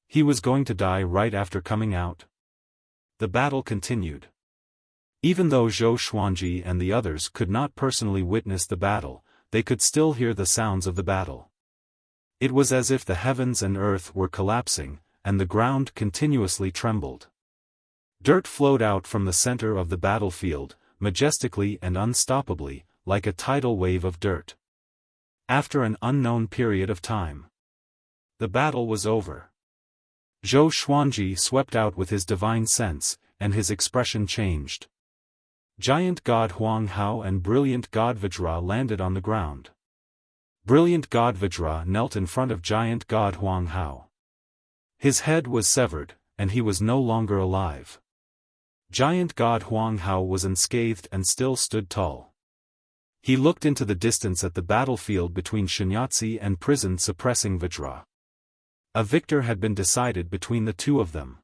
He was going to die right after coming out. The battle continued. Even though Zhou Xuanji and the others could not personally witness the battle, they could still hear the sounds of the battle. It was as if the heavens and earth were collapsing, and the ground continuously trembled. Dirt flowed out from the center of the battlefield, majestically and unstoppably, like a tidal wave of dirt. After an unknown period of time, the battle was over. Zhou Xuanji swept out with his divine sense, and his expression changed. Giant god Huang Hao and brilliant god Vajra landed on the ground. Brilliant god Vajra knelt in front of giant god Huang Hao. His head was severed, and he was no longer alive. Giant god Huang Hao was unscathed and still stood tall. He looked into the distance at the battlefield between Shinyatsi and prison-suppressing Vajra. A victor had been decided between the two of them.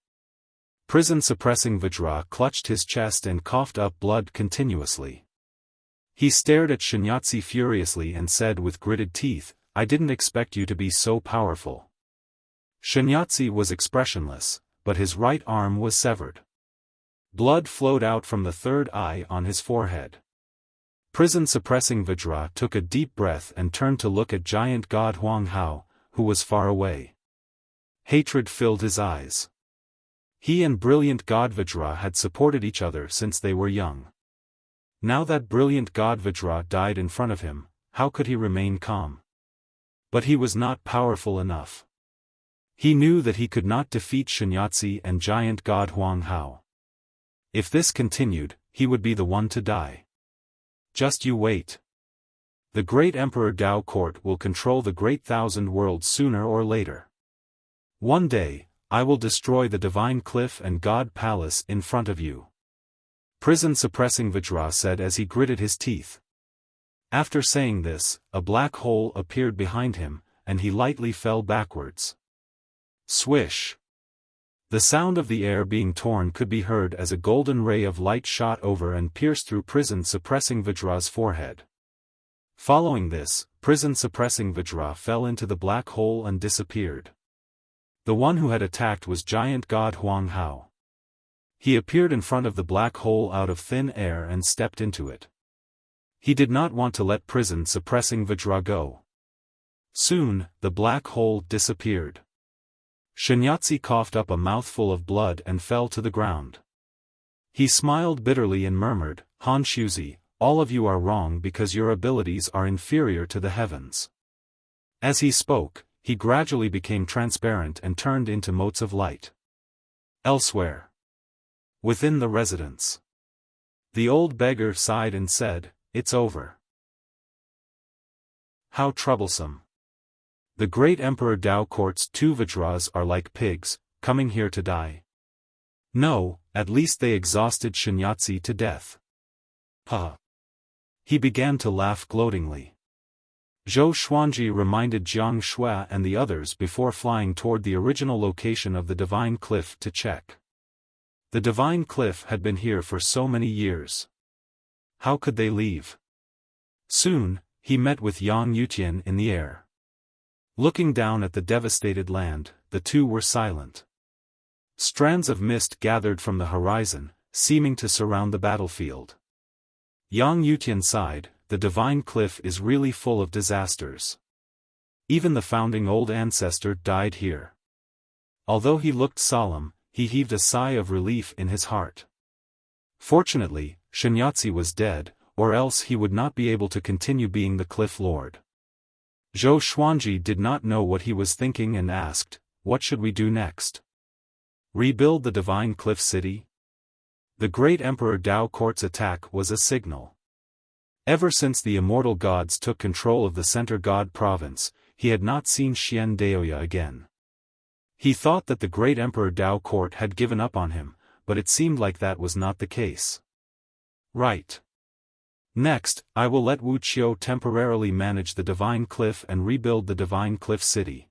Prison-suppressing Vajra clutched his chest and coughed up blood continuously. He stared at Shunyatsi furiously and said with gritted teeth, "I didn't expect you to be so powerful." Shunyatsi was expressionless, but his right arm was severed. Blood flowed out from the third eye on his forehead. Prison-suppressing Vajra took a deep breath and turned to look at giant god Huang Hao, who was far away. Hatred filled his eyes. He and brilliant god Vajra had supported each other since they were young. Now that brilliant god Vajra died in front of him, how could he remain calm? But he was not powerful enough. He knew that he could not defeat Shunyatsi and giant god Huang Hao. If this continued, he would be the one to die. Just you wait. The great Emperor Dao Court will control the great thousand worlds sooner or later. One day, I will destroy the divine cliff and god palace in front of you. Prison-suppressing Vajra said as he gritted his teeth. After saying this, a black hole appeared behind him, and he lightly fell backwards. Swish! The sound of the air being torn could be heard as a golden ray of light shot over and pierced through prison-suppressing Vajra's forehead. Following this, prison-suppressing Vajra fell into the black hole and disappeared. The one who had attacked was giant god Huang Hao. He appeared in front of the black hole out of thin air and stepped into it. He did not want to let prison-suppressing Vajra go. Soon, the black hole disappeared. Shunyatsi coughed up a mouthful of blood and fell to the ground. He smiled bitterly and murmured, "Han Shuzi, all of you are wrong because your abilities are inferior to the heavens." As he spoke, he gradually became transparent and turned into motes of light. Elsewhere. Within the residence. The old beggar sighed and said, "It's over." How troublesome. The great Emperor Dao Court's two Vajras are like pigs, coming here to die. No, at least they exhausted Shunyatsi to death. Ha! He began to laugh gloatingly. Zhou Xuanji reminded Jiang Shui and the others before flying toward the original location of the Divine Cliff to check. The Divine Cliff had been here for so many years. How could they leave? Soon, he met with Yang Yutian in the air. Looking down at the devastated land, the two were silent. Strands of mist gathered from the horizon, seeming to surround the battlefield. Yang Yutian sighed, "The Divine Cliff is really full of disasters. Even the founding old ancestor died here." Although he looked solemn, he heaved a sigh of relief in his heart. Fortunately, Shunyatsi was dead, or else he would not be able to continue being the Cliff Lord. Zhou Xuanji did not know what he was thinking and asked, "What should we do next? Rebuild the Divine Cliff City?" The great Emperor Dao Court's attack was a signal. Ever since the immortal gods took control of the Center God province, he had not seen Xian Daoya again. He thought that the great Emperor Dao Court had given up on him, but it seemed like that was not the case. Right. Next, I will let Wuxia temporarily manage the Divine Cliff and rebuild the Divine Cliff City.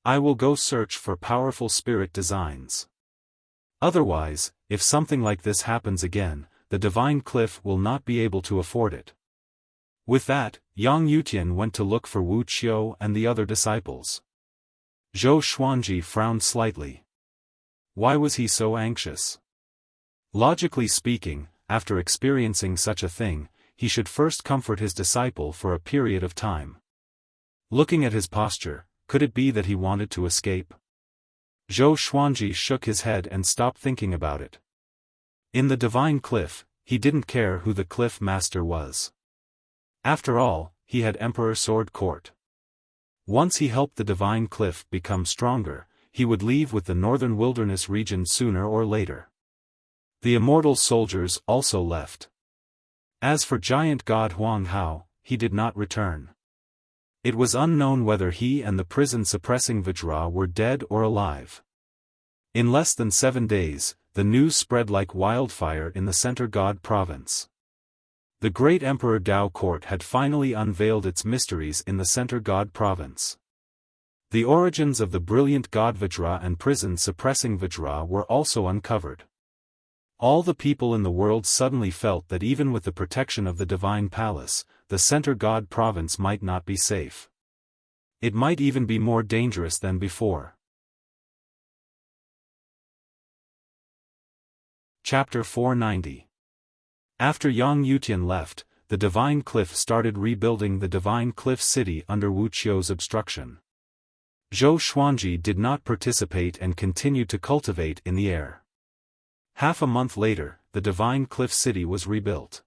I will go search for powerful spirit designs. Otherwise, if something like this happens again, the Divine Cliff will not be able to afford it. With that, Yang Yutian went to look for Wuxia and the other disciples. Zhou Xuanji frowned slightly. Why was he so anxious? Logically speaking, after experiencing such a thing, he should first comfort his disciple for a period of time. Looking at his posture, could it be that he wanted to escape? Zhou Xuanji shook his head and stopped thinking about it. In the Divine Cliff, he didn't care who the Cliff Master was. After all, he had Emperor Sword Court. Once he helped the Divine Cliff become stronger, he would leave with the northern wilderness region sooner or later. The immortal soldiers also left. As for giant god Huang Hao, he did not return. It was unknown whether he and the prison-suppressing Vajra were dead or alive. In less than 7 days, the news spread like wildfire in the Center God province. The great Emperor Dao Court had finally unveiled its mysteries in the Center God province. The origins of the brilliant god Vajra and prison-suppressing Vajra were also uncovered. All the people in the world suddenly felt that even with the protection of the divine palace, the center god province might not be safe. It might even be more dangerous than before. Chapter 490. After Yang Yutian left, the Divine Cliff started rebuilding the Divine Cliff city under Wuxia's obstruction. Zhou Xuanji did not participate and continued to cultivate in the air. Half a month later, the Divine Cliff city was rebuilt.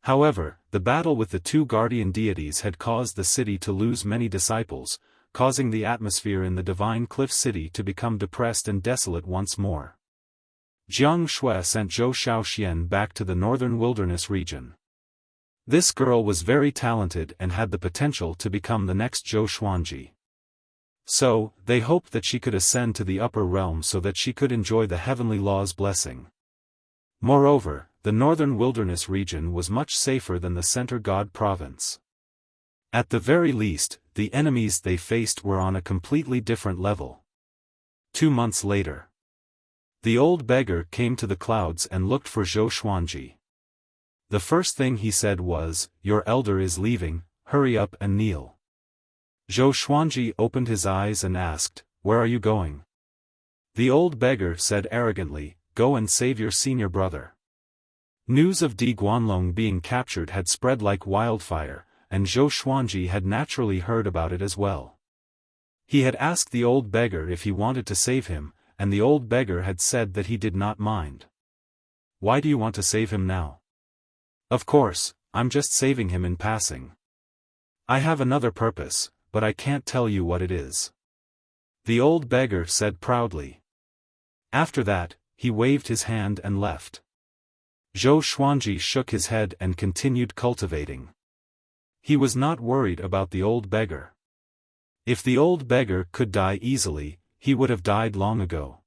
However, the battle with the two guardian deities had caused the city to lose many disciples, causing the atmosphere in the Divine Cliff city to become depressed and desolate once more. Jiang Shui sent Zhou Xiaoxian back to the northern wilderness region. This girl was very talented and had the potential to become the next Zhou Xuanji. So, they hoped that she could ascend to the upper realm so that she could enjoy the heavenly law's blessing. Moreover, the northern wilderness region was much safer than the center god province. At the very least, the enemies they faced were on a completely different level. 2 months later, the old beggar came to the clouds and looked for Zhou Xuanji. The first thing he said was, "Your elder is leaving, hurry up and kneel." Zhou Xuanji opened his eyes and asked, "Where are you going?" The old beggar said arrogantly, "Go and save your senior brother." News of Di Guanlong being captured had spread like wildfire, and Zhou Xuanji had naturally heard about it as well. He had asked the old beggar if he wanted to save him, and the old beggar had said that he did not mind. "Why do you want to save him now?" "Of course, I'm just saving him in passing. I have another purpose, but I can't tell you what it is," the old beggar said proudly. After that, he waved his hand and left. Zhou Xuanji shook his head and continued cultivating. He was not worried about the old beggar. If the old beggar could die easily, he would have died long ago.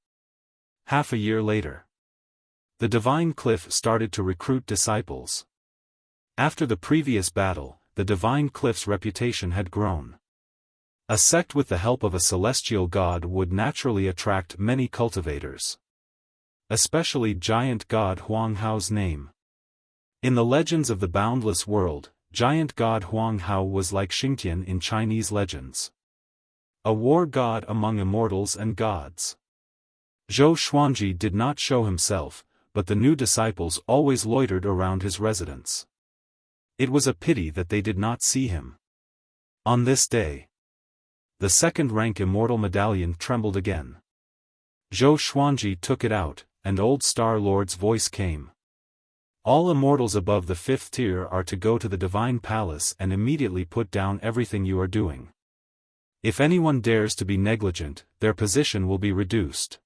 Half a year later, the Divine Cliff started to recruit disciples. After the previous battle, the Divine Cliff's reputation had grown. A sect with the help of a celestial god would naturally attract many cultivators. Especially giant god Huang Hao's name. In the legends of the boundless world, giant god Huang Hao was like Xingtian in Chinese legends. A war god among immortals and gods. Zhou Xuanji did not show himself, but the new disciples always loitered around his residence. It was a pity that they did not see him. On this day, the second-rank immortal medallion trembled again. Zhou Xuanji took it out, and Old Star Lord's voice came. "All immortals above the 5th tier are to go to the Divine Palace and immediately put down everything you are doing. If anyone dares to be negligent, their position will be reduced."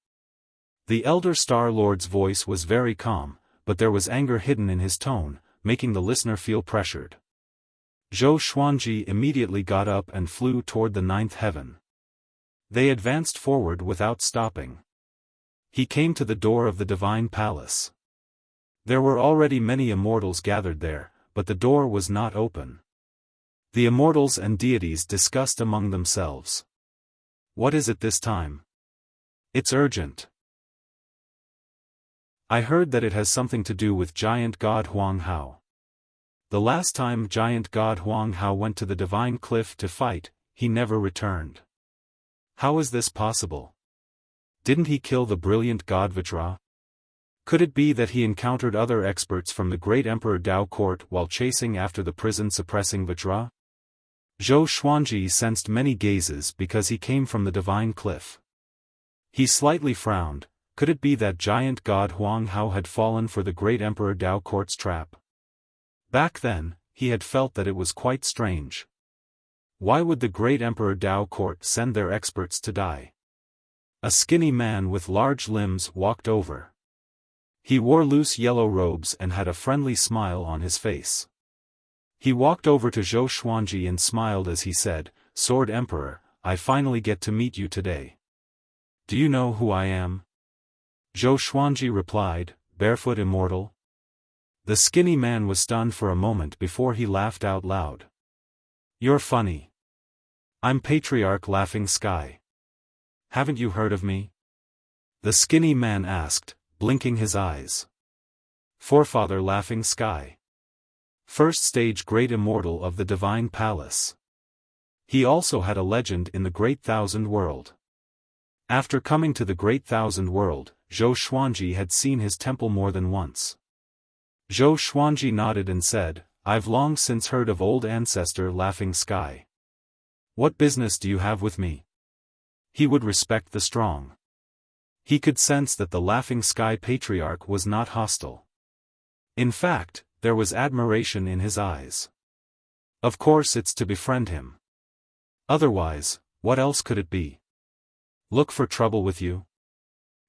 The Elder Star Lord's voice was very calm, but there was anger hidden in his tone, making the listener feel pressured. Zhou Xuanji immediately got up and flew toward the 9th heaven. They advanced forward without stopping. He came to the door of the Divine Palace. There were already many immortals gathered there, but the door was not open. The immortals and deities discussed among themselves. "What is it this time? It's urgent. I heard that it has something to do with giant god Huang Hao. The last time giant god Huang Hao went to the Divine Cliff to fight, he never returned. How is this possible? Didn't he kill the brilliant god Vajra? Could it be that he encountered other experts from the great Emperor Dao court while chasing after the prison-suppressing Vajra?" Zhou Xuanji sensed many gazes because he came from the Divine Cliff. He slightly frowned. Could it be that giant god Huang Hao had fallen for the great Emperor Dao court's trap? Back then, he had felt that it was quite strange. Why would the great Emperor Dao court send their experts to die? A skinny man with large limbs walked over. He wore loose yellow robes and had a friendly smile on his face. He walked over to Zhou Xuanji and smiled as he said, "Sword Emperor, I finally get to meet you today. Do you know who I am?" Zhou Xuanji replied, "Barefoot Immortal." The skinny man was stunned for a moment before he laughed out loud. "You're funny. I'm Patriarch Laughing Sky. Haven't you heard of me? The skinny man asked, blinking his eyes. Forefather Laughing Sky. First stage great immortal of the Divine Palace. He also had a legend in the Great Thousand World. After coming to the Great Thousand World, Zhou Xuanji had seen his temple more than once. Zhou Xuanji nodded and said, I've long since heard of old ancestor Laughing Sky. What business do you have with me? He would respect the strong. He could sense that the Laughing Sky Patriarch was not hostile. In fact, there was admiration in his eyes. Of course it's to befriend him. Otherwise, what else could it be? Look for trouble with you?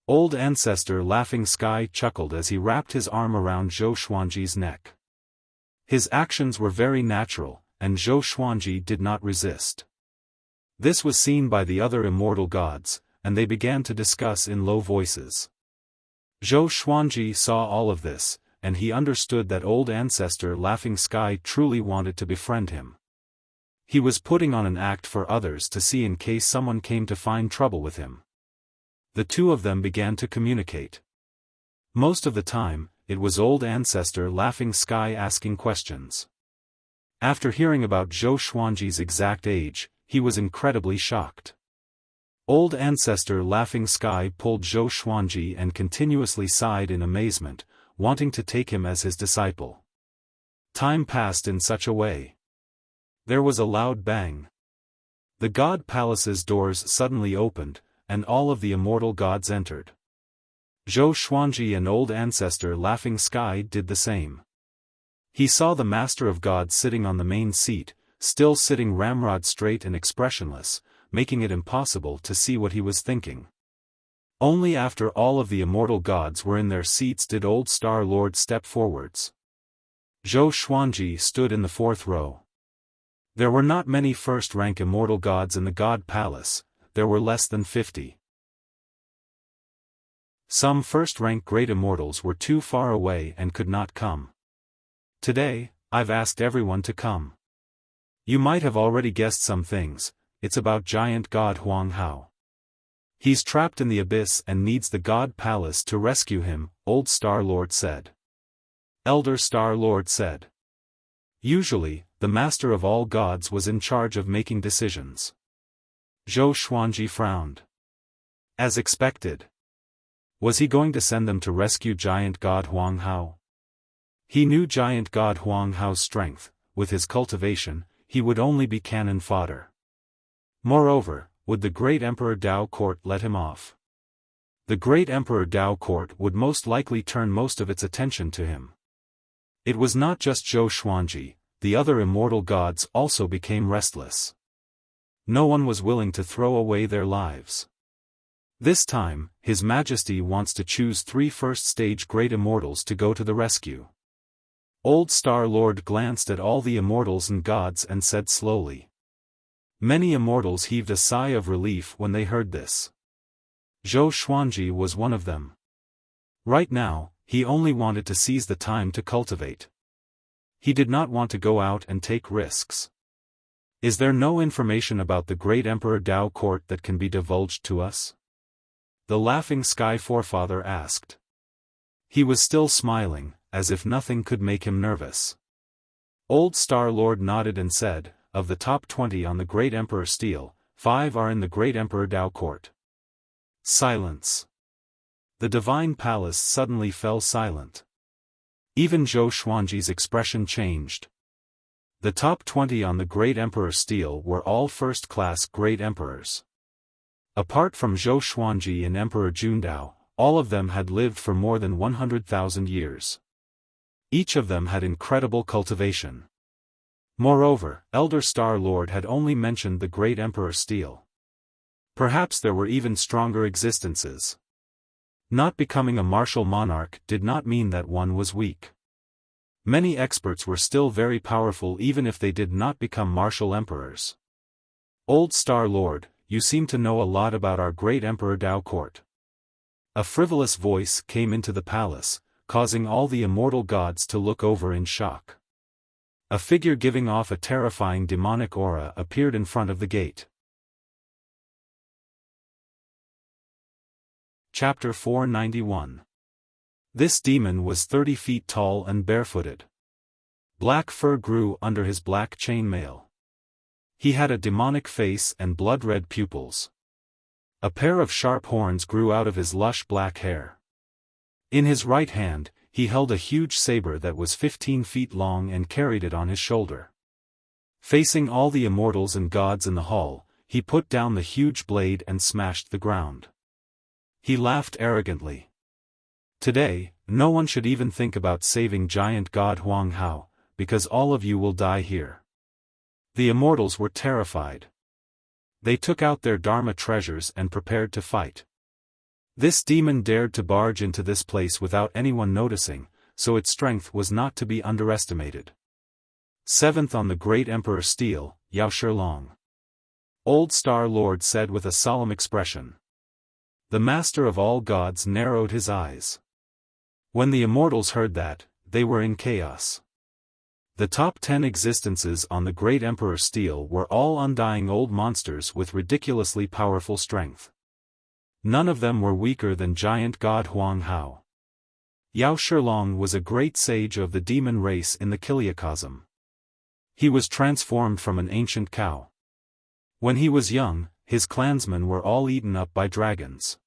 Old ancestor Laughing Sky chuckled as he wrapped his arm around Zhou Xuanji's neck. His actions were very natural, and Zhou Xuanji did not resist. This was seen by the other immortal gods, and they began to discuss in low voices. Zhou Xuanji saw all of this, and he understood that old ancestor Laughing Sky truly wanted to befriend him. He was putting on an act for others to see in case someone came to find trouble with him. The two of them began to communicate. Most of the time, it was old ancestor Laughing Sky asking questions. After hearing about Zhou Xuanji's exact age, he was incredibly shocked. Old ancestor Laughing Sky pulled Zhou Xuanji and continuously sighed in amazement, wanting to take him as his disciple. Time passed in such a way. There was a loud bang. The god palace's doors suddenly opened, and all of the immortal gods entered. Zhou Xuanji and old ancestor Laughing Sky did the same. He saw the master of gods sitting on the main seat, still sitting ramrod straight and expressionless, making it impossible to see what he was thinking. Only after all of the immortal gods were in their seats did Old Star Lord step forwards. Zhou Xuanji stood in the fourth row. There were not many first-rank immortal gods in the God Palace, there were less than 50. Some first-rank great immortals were too far away and could not come. Today, I've asked everyone to come. You might have already guessed some things. It's about giant god Huang Hao. He's trapped in the abyss and needs the God Palace to rescue him, Old Star Lord said. Elder Star Lord said. Usually, the master of all gods was in charge of making decisions. Zhou Xuanji frowned. As expected. Was he going to send them to rescue giant god Huang Hao? He knew giant god Huang Hao's strength. With his cultivation, he would only be cannon fodder. Moreover, would the great Emperor Dao Court let him off? The great Emperor Dao Court would most likely turn most of its attention to him. It was not just Zhou Xuanji, the other immortal gods also became restless. No one was willing to throw away their lives. This time, His Majesty wants to choose 3 first-stage great immortals to go to the rescue. Old Star Lord glanced at all the immortals and gods and said slowly. Many immortals heaved a sigh of relief when they heard this. Zhou Xuanji was one of them. Right now, he only wanted to seize the time to cultivate. He did not want to go out and take risks. Is there no information about the great Emperor Dao Court that can be divulged to us? The Laughing Sky Forefather asked. He was still smiling, as if nothing could make him nervous. Old Star Lord nodded and said, of the top 20 on the Great Emperor Steel, 5 are in the Great Emperor Dao Court. Silence. The Divine Palace suddenly fell silent. Even Zhou Xuanji's expression changed. The top 20 on the Great Emperor Steel were all first-class Great Emperors. Apart from Zhou Xuanji and Emperor Jundao, all of them had lived for more than 100,000 years. Each of them had incredible cultivation. Moreover, Elder Star Lord had only mentioned the Great Emperor Steel. Perhaps there were even stronger existences. Not becoming a martial monarch did not mean that one was weak. Many experts were still very powerful even if they did not become martial emperors. Old Star Lord, you seem to know a lot about our Great Emperor Dao Court. A frivolous voice came into the palace, causing all the immortal gods to look over in shock. A figure giving off a terrifying demonic aura appeared in front of the gate. Chapter 491. This demon was 30 feet tall and barefooted. Black fur grew under his black chainmail. He had a demonic face and blood-red pupils. A pair of sharp horns grew out of his lush black hair. In his right hand, he held a huge saber that was 15 feet long and carried it on his shoulder. Facing all the immortals and gods in the hall, he put down the huge blade and smashed the ground. He laughed arrogantly. Today, no one should even think about saving giant god Huang Hao, because all of you will die here. The immortals were terrified. They took out their Dharma treasures and prepared to fight. This demon dared to barge into this place without anyone noticing, so its strength was not to be underestimated. Seventh on the great Emperor Steel, Yao Shilong. Old Star Lord said with a solemn expression. The master of all gods narrowed his eyes. When the immortals heard that, they were in chaos. The top 10 existences on the great Emperor Steel were all undying old monsters with ridiculously powerful strength. None of them were weaker than giant god Huang Hao. Yao Shilong was a great sage of the demon race in the Kiliacosm. He was transformed from an ancient cow. When he was young, his clansmen were all eaten up by dragons.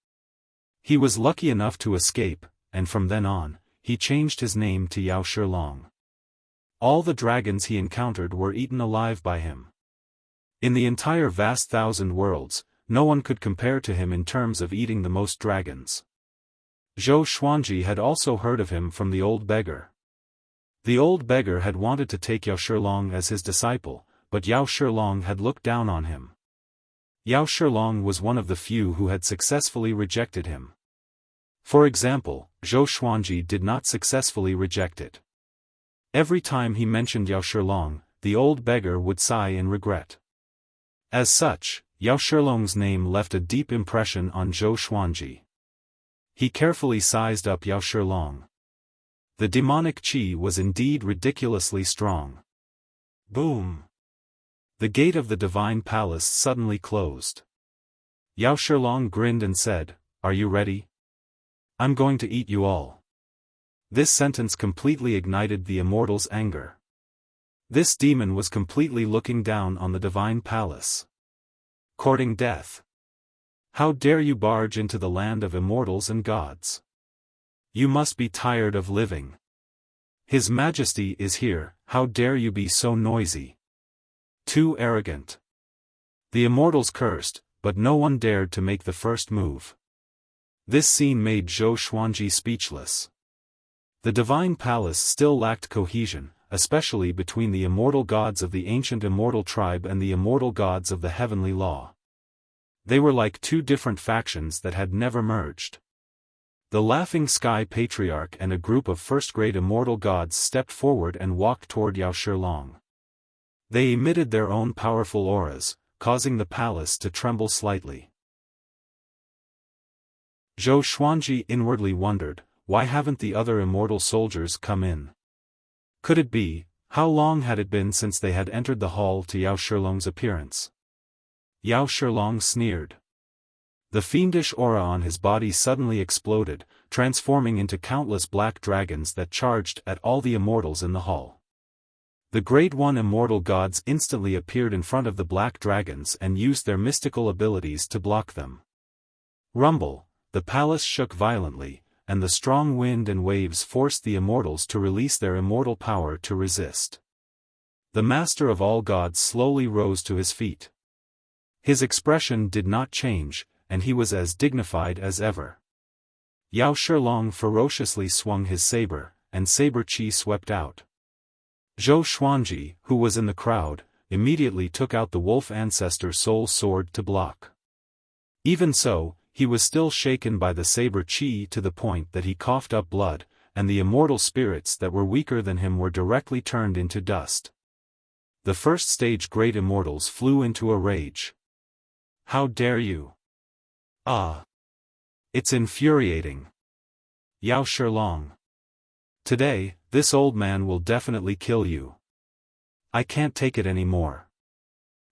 He was lucky enough to escape, and from then on, he changed his name to Yao Shilong. All the dragons he encountered were eaten alive by him. In the entire vast 1,000 worlds, no one could compare to him in terms of eating the most dragons. Zhou Xuanji had also heard of him from the old beggar. The old beggar had wanted to take Yao Shilong as his disciple, but Yao Shilong had looked down on him. Yao Shilong was one of the few who had successfully rejected him. For example, Zhou Xuanji did not successfully reject it. Every time he mentioned Yao Shilong, the old beggar would sigh in regret. As such, Yao Shilong's name left a deep impression on Zhou Xuanji. He carefully sized up Yao Shilong. The demonic qi was indeed ridiculously strong. Boom! The gate of the divine palace suddenly closed. Yao Shilong grinned and said, "Are you ready? I'm going to eat you all." This sentence completely ignited the immortal's anger. This demon was completely looking down on the divine palace. Courting death. How dare you barge into the land of immortals and gods? You must be tired of living. His Majesty is here, how dare you be so noisy? Too arrogant. The immortals cursed, but no one dared to make the first move. This scene made Zhou Xuanji speechless. The divine palace still lacked cohesion, especially between the immortal gods of the ancient immortal tribe and the immortal gods of the heavenly law. They were like two different factions that had never merged. The Laughing Sky Patriarch and a group of first-grade immortal gods stepped forward and walked toward Yao Shilong. They emitted their own powerful auras, causing the palace to tremble slightly. Zhou Xuanji inwardly wondered, why haven't the other immortal soldiers come in? Could it be, how long had it been since they had entered the hall to Yao Shilong's appearance? Yao Shilong sneered. The fiendish aura on his body suddenly exploded, transforming into countless black dragons that charged at all the immortals in the hall. The Great One immortal gods instantly appeared in front of the black dragons and used their mystical abilities to block them. Rumble, the palace shook violently, and the strong wind and waves forced the immortals to release their immortal power to resist. The master of all gods slowly rose to his feet. His expression did not change, and he was as dignified as ever. Yao Shilong ferociously swung his saber, and saber qi swept out. Zhou Xuanji, who was in the crowd, immediately took out the wolf ancestor soul sword to block. Even so, he was still shaken by the saber qi to the point that he coughed up blood, and the immortal spirits that were weaker than him were directly turned into dust. The first stage great immortals flew into a rage. How dare you? Ah! It's infuriating. Yao Shilong. Today, this old man will definitely kill you. I can't take it anymore."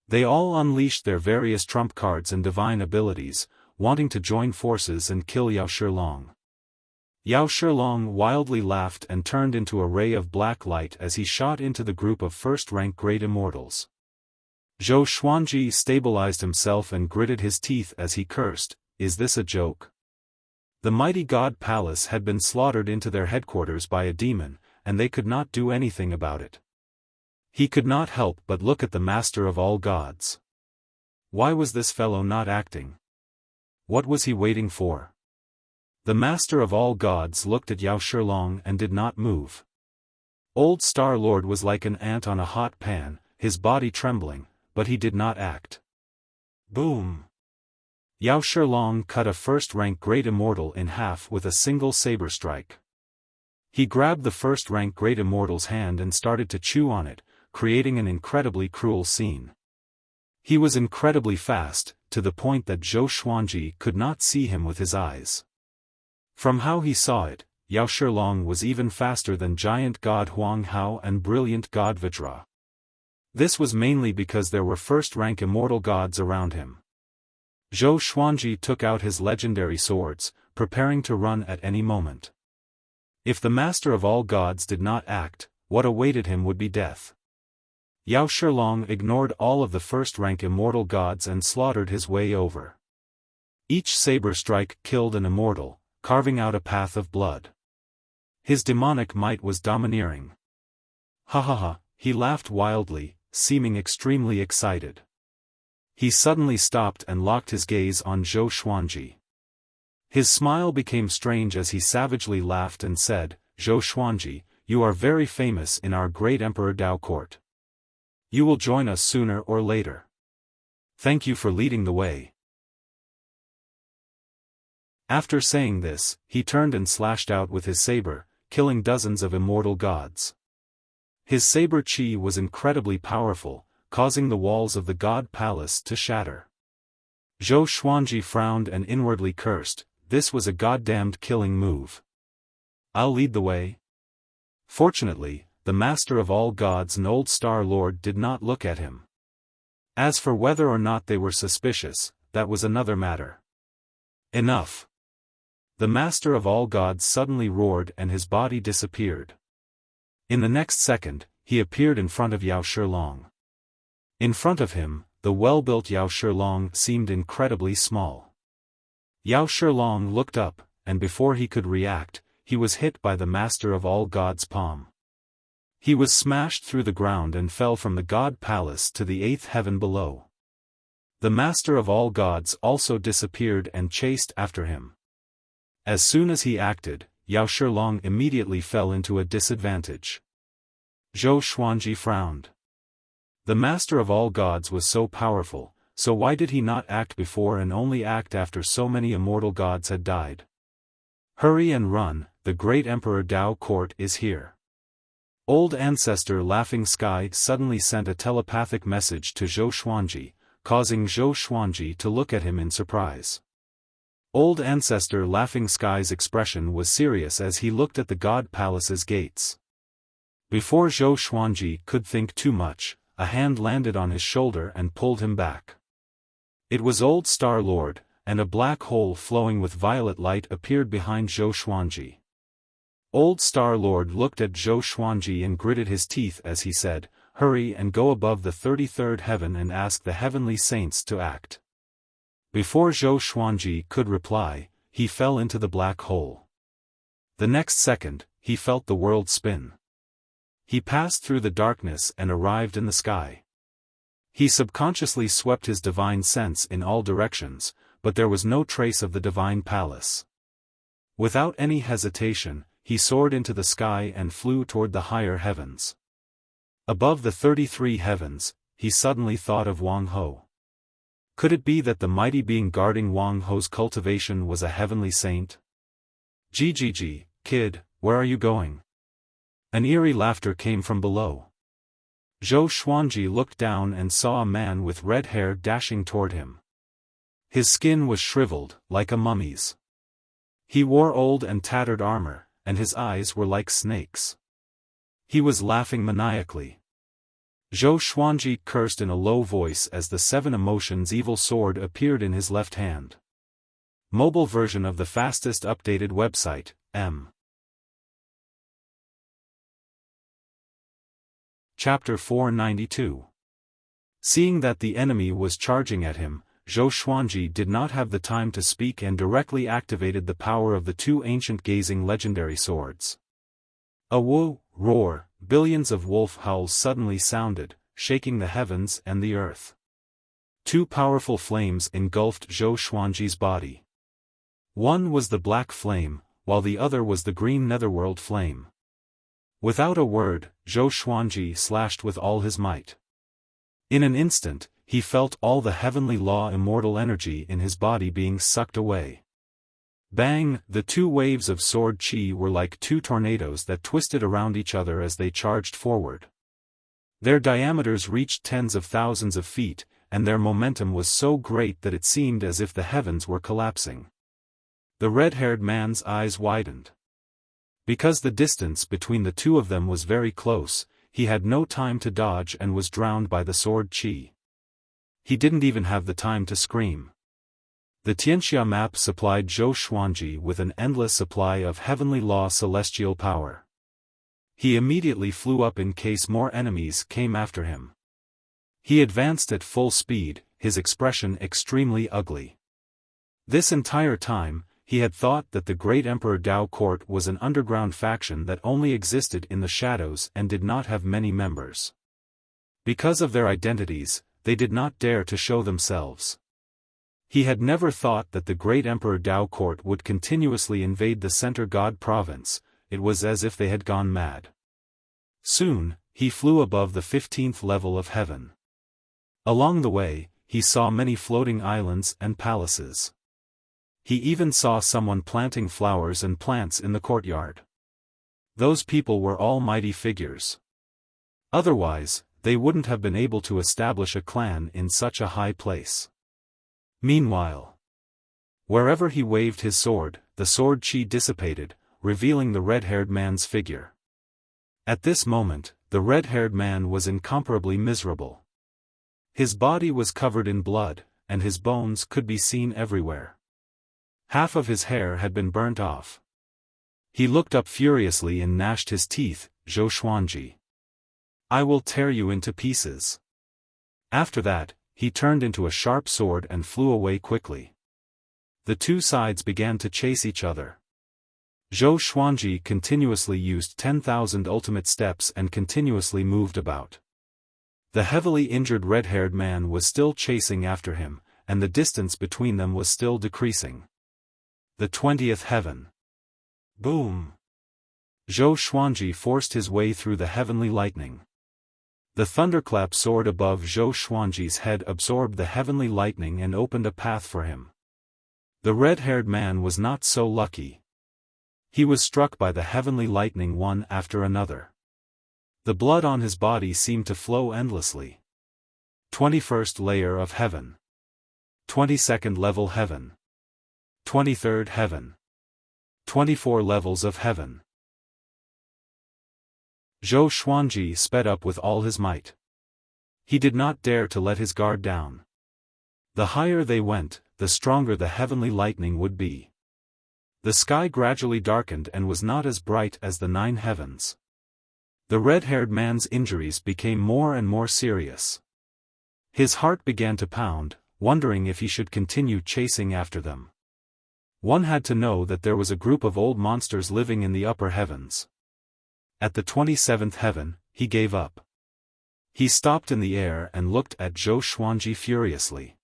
They all unleashed their various trump cards and divine abilities, wanting to join forces and kill Yao Shilong. Yao Shilong wildly laughed and turned into a ray of black light as he shot into the group of first-rank great immortals. Zhou Xuanji stabilized himself and gritted his teeth as he cursed, "Is this a joke?" The mighty god palace had been slaughtered into their headquarters by a demon, and they could not do anything about it. He could not help but look at the master of all gods. Why was this fellow not acting? What was he waiting for? The master of all gods looked at Yao Shilong and did not move. Old Star Lord was like an ant on a hot pan, his body trembling, but he did not act. Boom! Yao Shilong cut a first-rank great immortal in half with a single saber strike. He grabbed the first-rank great immortal's hand and started to chew on it, creating an incredibly cruel scene. He was incredibly fast, to the point that Zhou Xuanji could not see him with his eyes. From how he saw it, Yao Shilong was even faster than giant god Huang Hao and brilliant god Vajra. This was mainly because there were first-rank immortal gods around him. Zhou Xuanji took out his legendary swords, preparing to run at any moment. If the master of all gods did not act, what awaited him would be death. Yao Shilong ignored all of the first-rank immortal gods and slaughtered his way over. Each saber strike killed an immortal, carving out a path of blood. His demonic might was domineering. Ha ha ha, he laughed wildly, seeming extremely excited. He suddenly stopped and locked his gaze on Zhou Xuanji. His smile became strange as he savagely laughed and said, "Zhou Xuanji, you are very famous in our great Emperor Dao court. You will join us sooner or later. Thank you for leading the way." After saying this, he turned and slashed out with his saber, killing dozens of immortal gods. His saber chi was incredibly powerful, causing the walls of the god palace to shatter. Zhou Xuanji frowned and inwardly cursed, this was a goddamned killing move. "I'll lead the way." Fortunately, the master of all gods and Old Star Lord did not look at him. As for whether or not they were suspicious, that was another matter. Enough! The master of all gods suddenly roared and his body disappeared. In the next second, he appeared in front of Yao Shilong. In front of him, the well-built Yao Shilong seemed incredibly small. Yao Shilong looked up, and before he could react, he was hit by the master of all gods' palm. He was smashed through the ground and fell from the god palace to the 8th heaven below. The master of all gods also disappeared and chased after him. As soon as he acted, Yao Shilong immediately fell into a disadvantage. Zhou Xuanji frowned. The master of all gods was so powerful, so why did he not act before and only act after so many immortal gods had died? Hurry and run, the great Emperor Dao court is here. Old Ancestor Laughing Sky suddenly sent a telepathic message to Zhou Xuanji, causing Zhou Xuanji to look at him in surprise. Old Ancestor Laughing Sky's expression was serious as he looked at the god palace's gates. Before Zhou Xuanji could think too much, a hand landed on his shoulder and pulled him back. It was Old Star Lord, and a black hole flowing with violet light appeared behind Zhou Xuanji. Old Star Lord looked at Zhou Xuanji and gritted his teeth as he said, "Hurry and go above the 33rd heaven and ask the heavenly saints to act." Before Zhou Xuanji could reply, he fell into the black hole. The next second, he felt the world spin. He passed through the darkness and arrived in the sky. He subconsciously swept his divine sense in all directions, but there was no trace of the divine palace. Without any hesitation, he soared into the sky and flew toward the higher heavens. Above the 33 heavens, he suddenly thought of Wang Ho. Could it be that the mighty being guarding Wang Ho's cultivation was a heavenly saint? "GGG, kid, where are you going?" An eerie laughter came from below. Zhou Xuanji looked down and saw a man with red hair dashing toward him. His skin was shriveled, like a mummy's. He wore old and tattered armor, and his eyes were like snakes. He was laughing maniacally. Zhou Xuanji cursed in a low voice as the Seven Emotions Evil Sword appeared in his left hand. Mobile version of the fastest updated website, M. Chapter 492. Seeing that the enemy was charging at him, Zhou Xuanji did not have the time to speak and directly activated the power of the two ancient gazing legendary swords. A woo, roar, billions of wolf howls suddenly sounded, shaking the heavens and the earth. Two powerful flames engulfed Zhou Xuanji's body. One was the black flame, while the other was the green netherworld flame. Without a word, Zhou Xuanji slashed with all his might. In an instant, he felt all the heavenly law immortal energy in his body being sucked away. Bang! The two waves of sword chi were like two tornadoes that twisted around each other as they charged forward. Their diameters reached tens of thousands of feet, and their momentum was so great that it seemed as if the heavens were collapsing. The red-haired man's eyes widened. Because the distance between the two of them was very close, he had no time to dodge and was drowned by the sword chi. He didn't even have the time to scream. The Tianxia map supplied Zhou Xuanji with an endless supply of heavenly law celestial power. He immediately flew up in case more enemies came after him. He advanced at full speed, his expression extremely ugly. This entire time, he had thought that the great Emperor Dao Court was an underground faction that only existed in the shadows and did not have many members. Because of their identities, they did not dare to show themselves. He had never thought that the great Emperor Dao Court would continuously invade the Center God province. It was as if they had gone mad. Soon, he flew above the 15th level of heaven. Along the way, he saw many floating islands and palaces. He even saw someone planting flowers and plants in the courtyard. Those people were all mighty figures. Otherwise, they wouldn't have been able to establish a clan in such a high place. Meanwhile, wherever he waved his sword, the sword chi dissipated, revealing the red-haired man's figure. At this moment, the red-haired man was incomparably miserable. His body was covered in blood, and his bones could be seen everywhere. Half of his hair had been burnt off. He looked up furiously and gnashed his teeth. Zhou Xuanji, I will tear you into pieces. After that, he turned into a sharp sword and flew away quickly. The two sides began to chase each other. Zhou Xuanji continuously used 10,000 ultimate steps and continuously moved about. The heavily injured red-haired man was still chasing after him, and the distance between them was still decreasing. The 20th heaven. Boom! Zhou Xuanji forced his way through the heavenly lightning. The thunderclap sword above Zhou Xuanji's head absorbed the heavenly lightning and opened a path for him. The red-haired man was not so lucky. He was struck by the heavenly lightning one after another. The blood on his body seemed to flow endlessly. 21st layer of heaven. 22nd level heaven. 23rd heaven. 24 levels of heaven. Zhou Xuanji sped up with all his might. He did not dare to let his guard down. The higher they went, the stronger the heavenly lightning would be. The sky gradually darkened and was not as bright as the 9 heavens. The red-haired man's injuries became more and more serious. His heart began to pound, wondering if he should continue chasing after them. One had to know that there was a group of old monsters living in the upper heavens. At the 27th heaven, he gave up. He stopped in the air and looked at Zhou Xuanji furiously.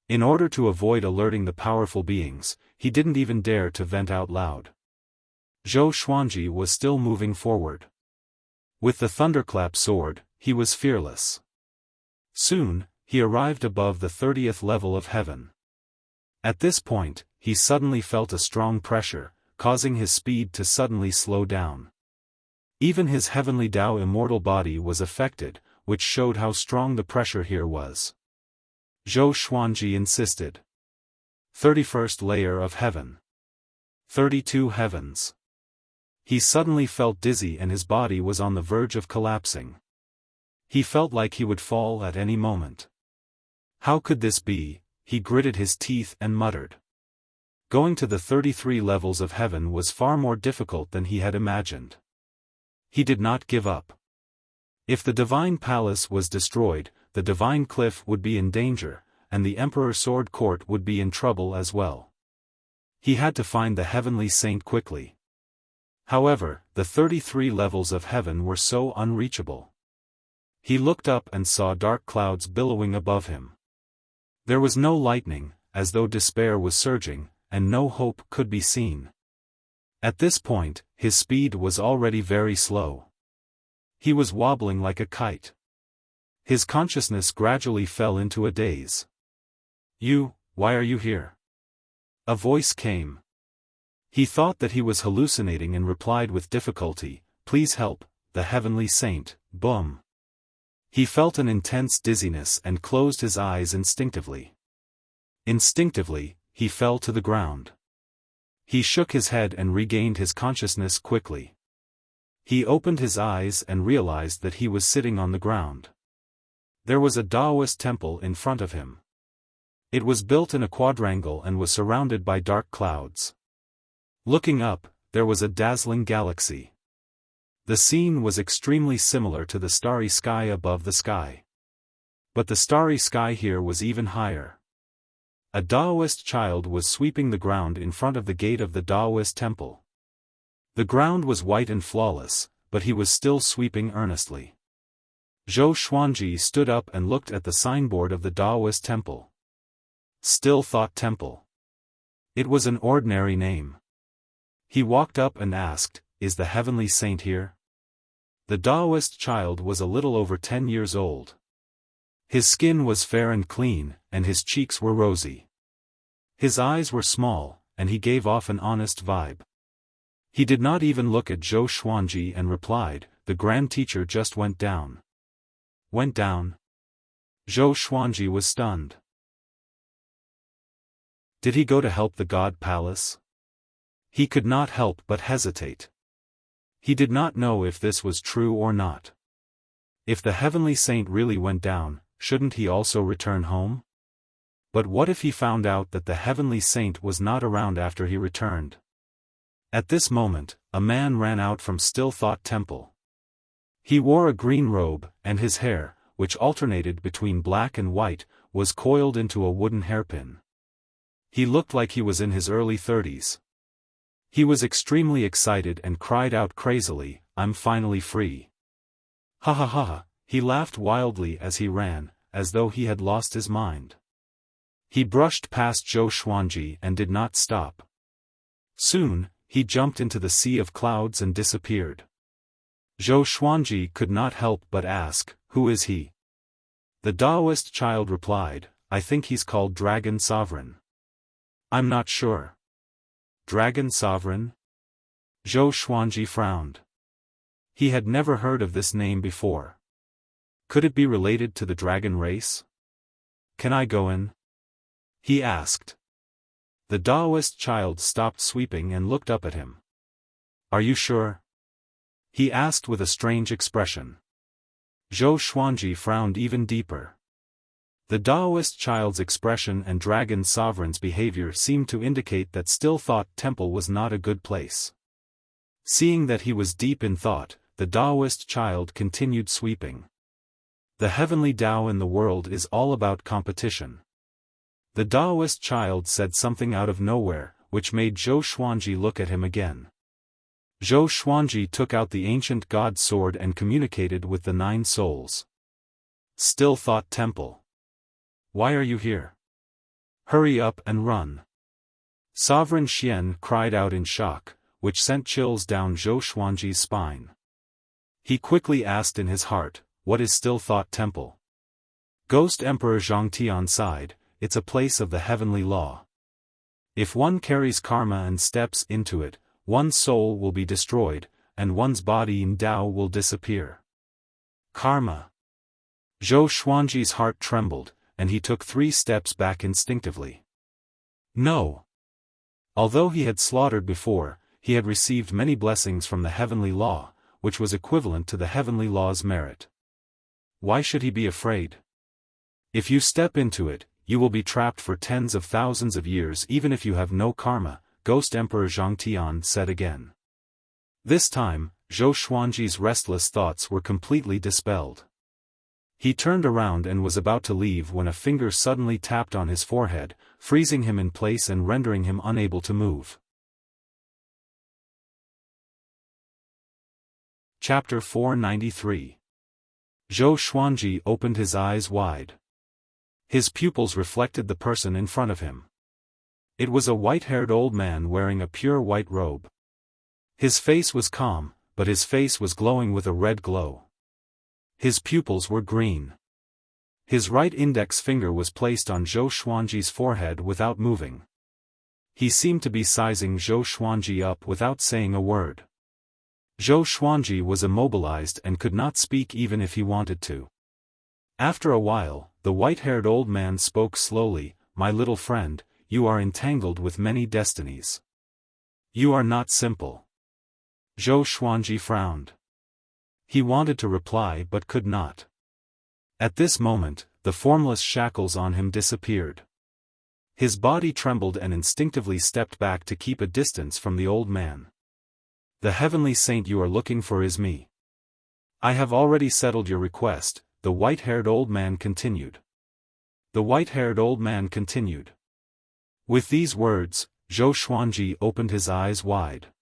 In order to avoid alerting the powerful beings, he didn't even dare to vent out loud. Zhou Xuanji was still moving forward. With the thunderclap sword, he was fearless. Soon, he arrived above the 30th level of heaven. At this point, he suddenly felt a strong pressure, causing his speed to suddenly slow down. Even his heavenly Tao immortal body was affected, which showed how strong the pressure here was. Zhou Xuanji insisted. 31st layer of heaven. 32 heavens. He suddenly felt dizzy and his body was on the verge of collapsing. He felt like he would fall at any moment. How could this be? He gritted his teeth and muttered. Going to the 33 levels of heaven was far more difficult than he had imagined. He did not give up. If the divine palace was destroyed, the divine cliff would be in danger, and the Emperor Sword Court would be in trouble as well. He had to find the heavenly saint quickly. However, the 33 levels of heaven were so unreachable. He looked up and saw dark clouds billowing above him. There was no lightning, as though despair was surging, and no hope could be seen. At this point, his speed was already very slow. He was wobbling like a kite. His consciousness gradually fell into a daze. Why are you here? A voice came. He thought that he was hallucinating and replied with difficulty, please help, the heavenly saint, boom. He felt an intense dizziness and closed his eyes instinctively. Instinctively, he fell to the ground. He shook his head and regained his consciousness quickly. He opened his eyes and realized that he was sitting on the ground. There was a Taoist temple in front of him. It was built in a quadrangle and was surrounded by dark clouds. Looking up, there was a dazzling galaxy. The scene was extremely similar to the starry sky above the sky. But the starry sky here was even higher. A Taoist child was sweeping the ground in front of the gate of the Taoist temple. The ground was white and flawless, but he was still sweeping earnestly. Zhou Xuanji stood up and looked at the signboard of the Taoist temple. Still Thought Temple. It was an ordinary name. He walked up and asked, is the heavenly saint here? The Taoist child was a little over 10 years old. His skin was fair and clean, and his cheeks were rosy. His eyes were small, and he gave off an honest vibe. He did not even look at Zhou Xuanji and replied, the grand teacher just went down. Went down? Zhou Xuanji was stunned. Did he go to help the God Palace? He could not help but hesitate. He did not know if this was true or not. If the heavenly saint really went down, shouldn't he also return home? But what if he found out that the heavenly saint was not around after he returned? At this moment, a man ran out from Still Thought Temple. He wore a green robe, and his hair, which alternated between black and white, was coiled into a wooden hairpin. He looked like he was in his early 30s. He was extremely excited and cried out crazily, I'm finally free. Ha ha ha, he laughed wildly as he ran, as though he had lost his mind. He brushed past Zhou Xuanji and did not stop. Soon, he jumped into the sea of clouds and disappeared. Zhou Xuanji could not help but ask, who is he? The Taoist child replied, I think he's called Dragon Sovereign. I'm not sure. Dragon Sovereign? Zhou Xuanji frowned. He had never heard of this name before. Could it be related to the dragon race? Can I go in? He asked. The Taoist child stopped sweeping and looked up at him. Are you sure? He asked with a strange expression. Zhou Xuanji frowned even deeper. The Taoist child's expression and Dragon Sovereign's behavior seemed to indicate that Still Thought Temple was not a good place. Seeing that he was deep in thought, the Taoist child continued sweeping. The heavenly Tao in the world is all about competition. The Taoist child said something out of nowhere, which made Zhou Xuanji look at him again. Zhou Xuanji took out the ancient god sword and communicated with the 9 souls. Still Thought Temple. Why are you here? Hurry up and run. Sovereign Xian cried out in shock, which sent chills down Zhou Xuanji's spine. He quickly asked in his heart, what is Still Thought Temple? Ghost Emperor Zhangtian sighed, it's a place of the heavenly law. If one carries karma and steps into it, one's soul will be destroyed, and one's body in Tao will disappear. Karma. Zhou Xuanji's heart trembled, and he took 3 steps back instinctively. No. Although he had slaughtered before, he had received many blessings from the heavenly law, which was equivalent to the heavenly law's merit. Why should he be afraid? If you step into it, you will be trapped for tens of thousands of years even if you have no karma, Ghost Emperor Zhangtian said again. This time, Zhou Xuanji's restless thoughts were completely dispelled. He turned around and was about to leave when a finger suddenly tapped on his forehead, freezing him in place and rendering him unable to move. Chapter 493. Zhou Xuanji opened his eyes wide. His pupils reflected the person in front of him. It was a white-haired old man wearing a pure white robe. His face was calm, but his face was glowing with a red glow. His pupils were green. His right index finger was placed on Zhou Xuanji's forehead without moving. He seemed to be sizing Zhou Xuanji up without saying a word. Zhou Xuanji was immobilized and could not speak even if he wanted to. After a while, the white-haired old man spoke slowly, "My little friend, you are entangled with many destinies. You are not simple." Zhou Xuanji frowned. He wanted to reply but could not. At this moment, the formless shackles on him disappeared. His body trembled and instinctively stepped back to keep a distance from the old man. "The heavenly saint you are looking for is me. I have already settled your request," the white-haired old man continued. The white-haired old man continued. With these words, Zhou Xuanji opened his eyes wide.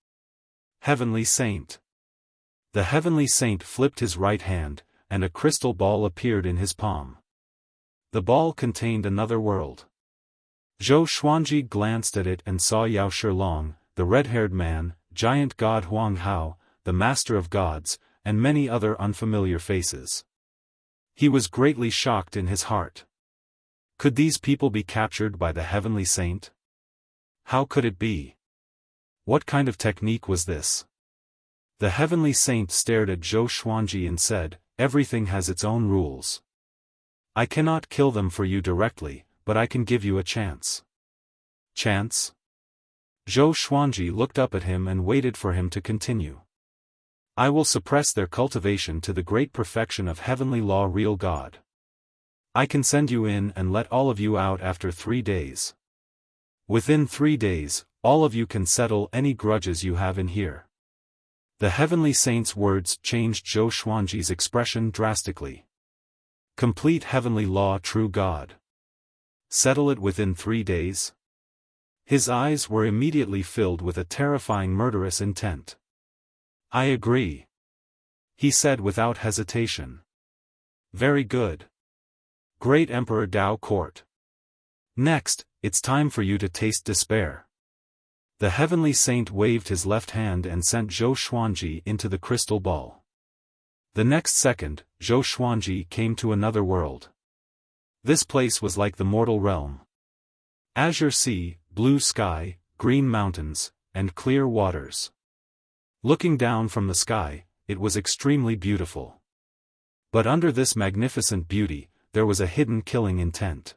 Heavenly Saint. The heavenly saint flipped his right hand, and a crystal ball appeared in his palm. The ball contained another world. Zhou Xuanji glanced at it and saw Yao Shilong, the red-haired man, giant god Huang Hao, the master of gods, and many other unfamiliar faces. He was greatly shocked in his heart. Could these people be captured by the heavenly saint? How could it be? What kind of technique was this? The heavenly saint stared at Zhou Xuanji and said, "Everything has its own rules. I cannot kill them for you directly, but I can give you a chance." Chance? Zhou Xuanji looked up at him and waited for him to continue. "I will suppress their cultivation to the great perfection of heavenly law, real God. I can send you in and let all of you out after 3 days. Within 3 days, all of you can settle any grudges you have in here." The heavenly saint's words changed Zhou Xuanji's expression drastically. Complete heavenly law, true God. Settle it within 3 days? His eyes were immediately filled with a terrifying murderous intent. "I agree," he said without hesitation. "Very good. Great Emperor Dao Court. Next, it's time for you to taste despair." The heavenly saint waved his left hand and sent Zhou Xuanji into the crystal ball. The next second, Zhou Xuanji came to another world. This place was like the mortal realm. Azure sea, blue sky, green mountains, and clear waters. Looking down from the sky, it was extremely beautiful. But under this magnificent beauty, there was a hidden killing intent.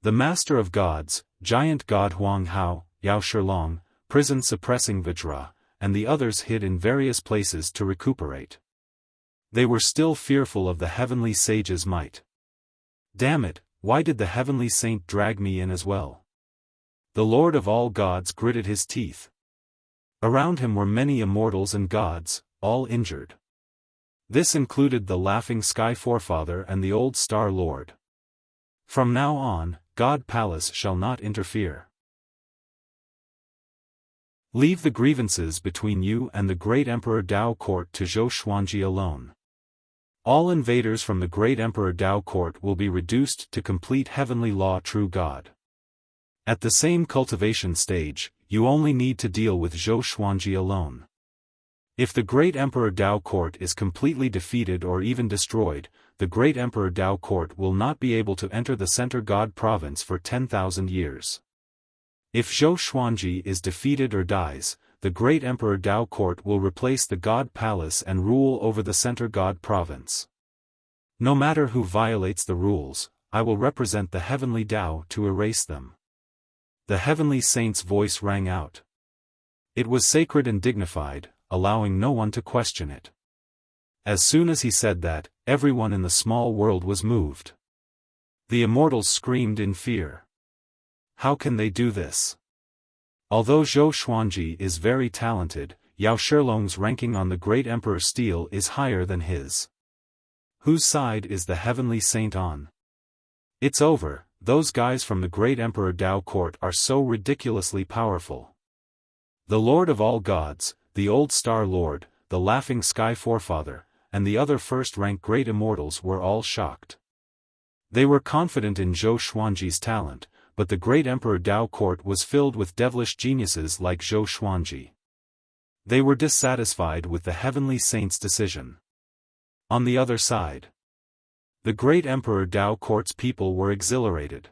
The Master of Gods, giant god Huang Hao, Yao Shilong, prison-suppressing Vajra, and the others hid in various places to recuperate. They were still fearful of the heavenly sage's might. Damn it, why did the heavenly saint drag me in as well? The Lord of all gods gritted his teeth. Around him were many immortals and gods, all injured. This included the laughing sky forefather and the old star lord. From now on, God Palace shall not interfere. Leave the grievances between you and the great Emperor Dao Court to Zhou Xuanji alone. All invaders from the great Emperor Dao Court will be reduced to complete heavenly law, true God. At the same cultivation stage, you only need to deal with Zhou Xuanji alone. If the great Emperor Dao Court is completely defeated or even destroyed, the great Emperor Dao Court will not be able to enter the Center God Province for 10,000 years. If Zhou Xuanji is defeated or dies, the great Emperor Dao Court will replace the God Palace and rule over the Center God Province. No matter who violates the rules, I will represent the heavenly Dao to erase them. The heavenly saint's voice rang out. It was sacred and dignified, allowing no one to question it. As soon as he said that, everyone in the small world was moved. The immortals screamed in fear. How can they do this? Although Zhou Xuanji is very talented, Yao Shilong's ranking on the Great Emperor's stele is higher than his. Whose side is the heavenly saint on? It's over, those guys from the Great Emperor Dao Court are so ridiculously powerful. The Lord of all gods, the Old Star Lord, the Laughing Sky Forefather, and the other first-rank great immortals were all shocked. They were confident in Zhou Xuanji's talent, but the Great Emperor Dao Court was filled with devilish geniuses like Zhou Xuanji. They were dissatisfied with the heavenly saint's decision. On the other side, the Great Emperor Dao Court's people were exhilarated.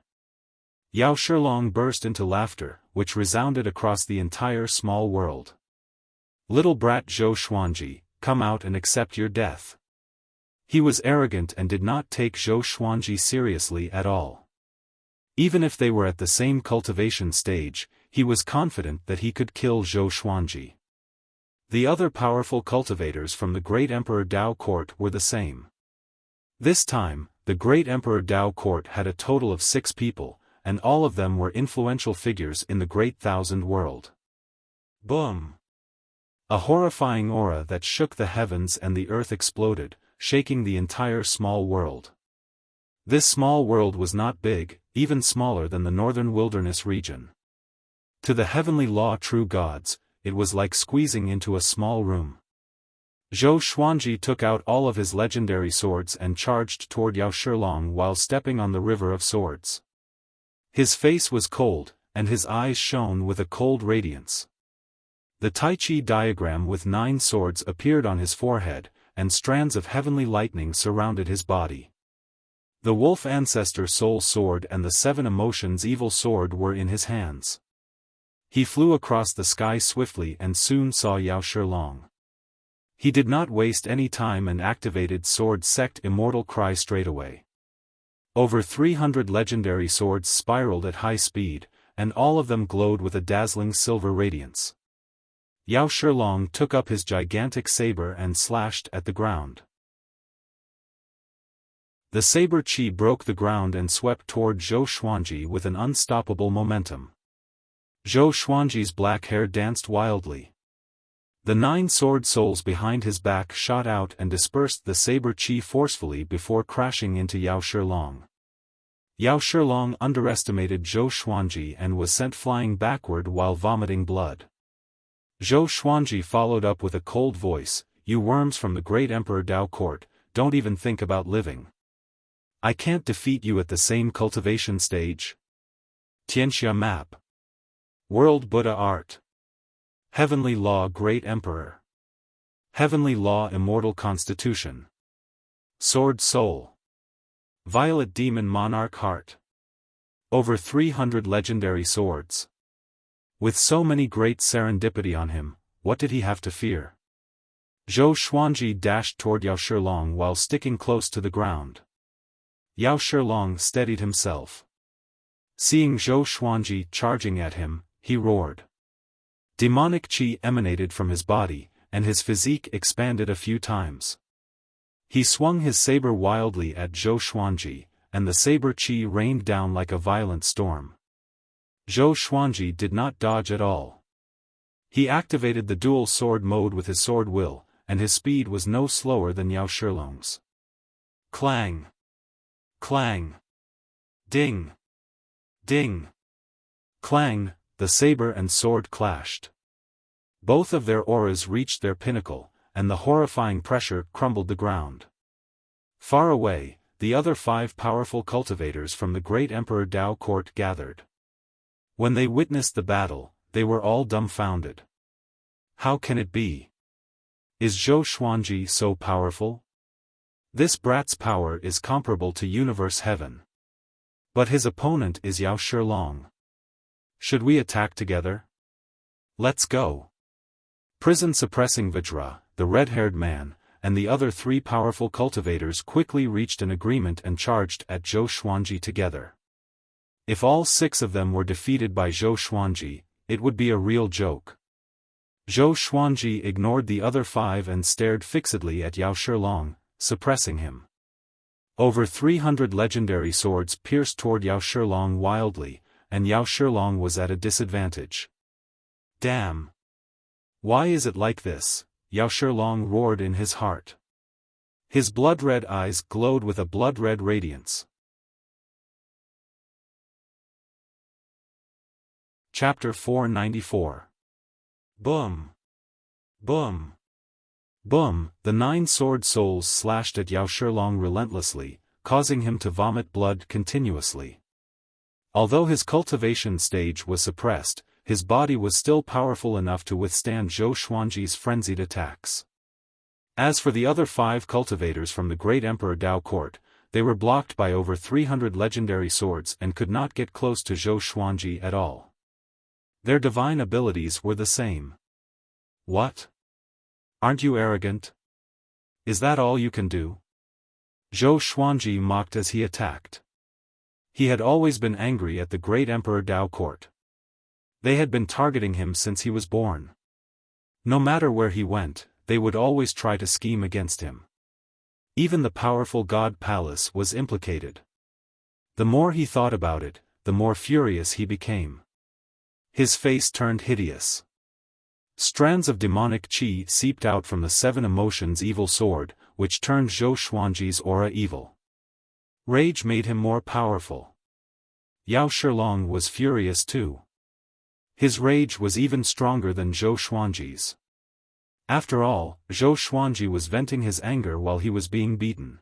Yao Shilong burst into laughter, which resounded across the entire small world. Little brat Zhou Xuanji, come out and accept your death. He was arrogant and did not take Zhou Xuanji seriously at all. Even if they were at the same cultivation stage, he was confident that he could kill Zhou Xuanji. The other powerful cultivators from the Great Emperor Dao Court were the same. This time, the Great Emperor Dao Court had a total of 6 people, and all of them were influential figures in the Great Thousand World. Boom! A horrifying aura that shook the heavens and the earth exploded, shaking the entire small world. This small world was not big, even smaller than the northern wilderness region. To the heavenly law true gods, it was like squeezing into a small room. Zhou Xuanji took out all of his legendary swords and charged toward Yao Shilong while stepping on the river of swords. His face was cold, and his eyes shone with a cold radiance. The Tai Chi diagram with 9 swords appeared on his forehead, and strands of heavenly lightning surrounded his body. The Wolf Ancestor Soul Sword and the 7 Emotions Evil Sword were in his hands. He flew across the sky swiftly and soon saw Yao Shilong. He did not waste any time and activated Sword Sect Immortal Cry straightaway. Over 300 legendary swords spiraled at high speed, and all of them glowed with a dazzling silver radiance. Yao Shilong took up his gigantic saber and slashed at the ground. The saber chi broke the ground and swept toward Zhou Xuanji with an unstoppable momentum. Zhou Xuanji's black hair danced wildly. The 9 sword souls behind his back shot out and dispersed the saber chi forcefully before crashing into Yao Shilong. Yao Shilong underestimated Zhou Xuanji and was sent flying backward while vomiting blood. Zhou Xuanji followed up with a cold voice, "You worms from the Great Emperor Dao Court, don't even think about living. I can't defeat you at the same cultivation stage." Tianxia Map. World Buddha Art. Heavenly Law Great Emperor. Heavenly Law Immortal Constitution. Sword Soul. Violet Demon Monarch Heart. Over 300 legendary swords. With so many great serendipity on him, what did he have to fear? Zhou Xuanji dashed toward Yao Shilong while sticking close to the ground. Yao Shilong steadied himself. Seeing Zhou Xuanji charging at him, he roared. Demonic chi emanated from his body, and his physique expanded a few times. He swung his saber wildly at Zhou Xuanji, and the saber chi rained down like a violent storm. Zhou Xuanji did not dodge at all. He activated the dual sword mode with his sword will, and his speed was no slower than Yao Shilong's. Clang! Clang! Ding! Ding! Clang! The saber and sword clashed. Both of their auras reached their pinnacle, and the horrifying pressure crumbled the ground. Far away, the other 5 powerful cultivators from the Great Emperor Dao Court gathered. When they witnessed the battle, they were all dumbfounded. How can it be? Is Zhou Xuanji so powerful? This brat's power is comparable to universe heaven. But his opponent is Yao Shilong. Should we attack together? Let's go. Prison-suppressing Vajra, the red-haired man, and the other 3 powerful cultivators quickly reached an agreement and charged at Zhou Xuanji together. If all 6 of them were defeated by Zhou Xuanji, it would be a real joke. Zhou Xuanji ignored the other 5 and stared fixedly at Yao Shilong, suppressing him. Over 300 legendary swords pierced toward Yao Shilong wildly, and Yao Shilong was at a disadvantage. Damn! Why is it like this? Yao Shilong roared in his heart. His blood-red eyes glowed with a blood-red radiance. Chapter 494. Boom! Boom! Boom! The 9 sword souls slashed at Yao Shilong relentlessly, causing him to vomit blood continuously. Although his cultivation stage was suppressed, his body was still powerful enough to withstand Zhou Xuanji's frenzied attacks. As for the other 5 cultivators from the great Emperor Dao court, they were blocked by over 300 legendary swords and could not get close to Zhou Xuanji at all. Their divine abilities were the same. What? Aren't you arrogant? Is that all you can do? Zhou Xuanji mocked as he attacked. He had always been angry at the great Emperor Dao court. They had been targeting him since he was born. No matter where he went, they would always try to scheme against him. Even the powerful God Palace was implicated. The more he thought about it, the more furious he became. His face turned hideous. Strands of demonic qi seeped out from the 7 emotions evil sword, which turned Zhou Xuanji's aura evil. Rage made him more powerful. Yao Shilong was furious too. His rage was even stronger than Zhou Xuanji's. After all, Zhou Xuanji was venting his anger while he was being beaten.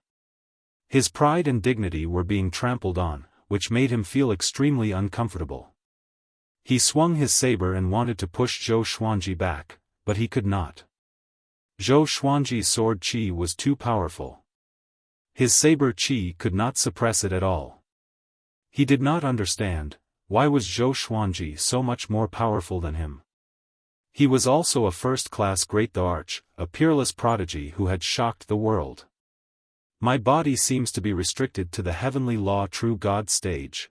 His pride and dignity were being trampled on, which made him feel extremely uncomfortable. He swung his saber and wanted to push Zhou Xuanji back, but he could not. Zhou Xuanji's sword qi was too powerful. His saber qi could not suppress it at all. He did not understand, why was Zhou Xuanji so much more powerful than him? He was also a first-class great the arch, a peerless prodigy who had shocked the world. My body seems to be restricted to the heavenly law true God stage.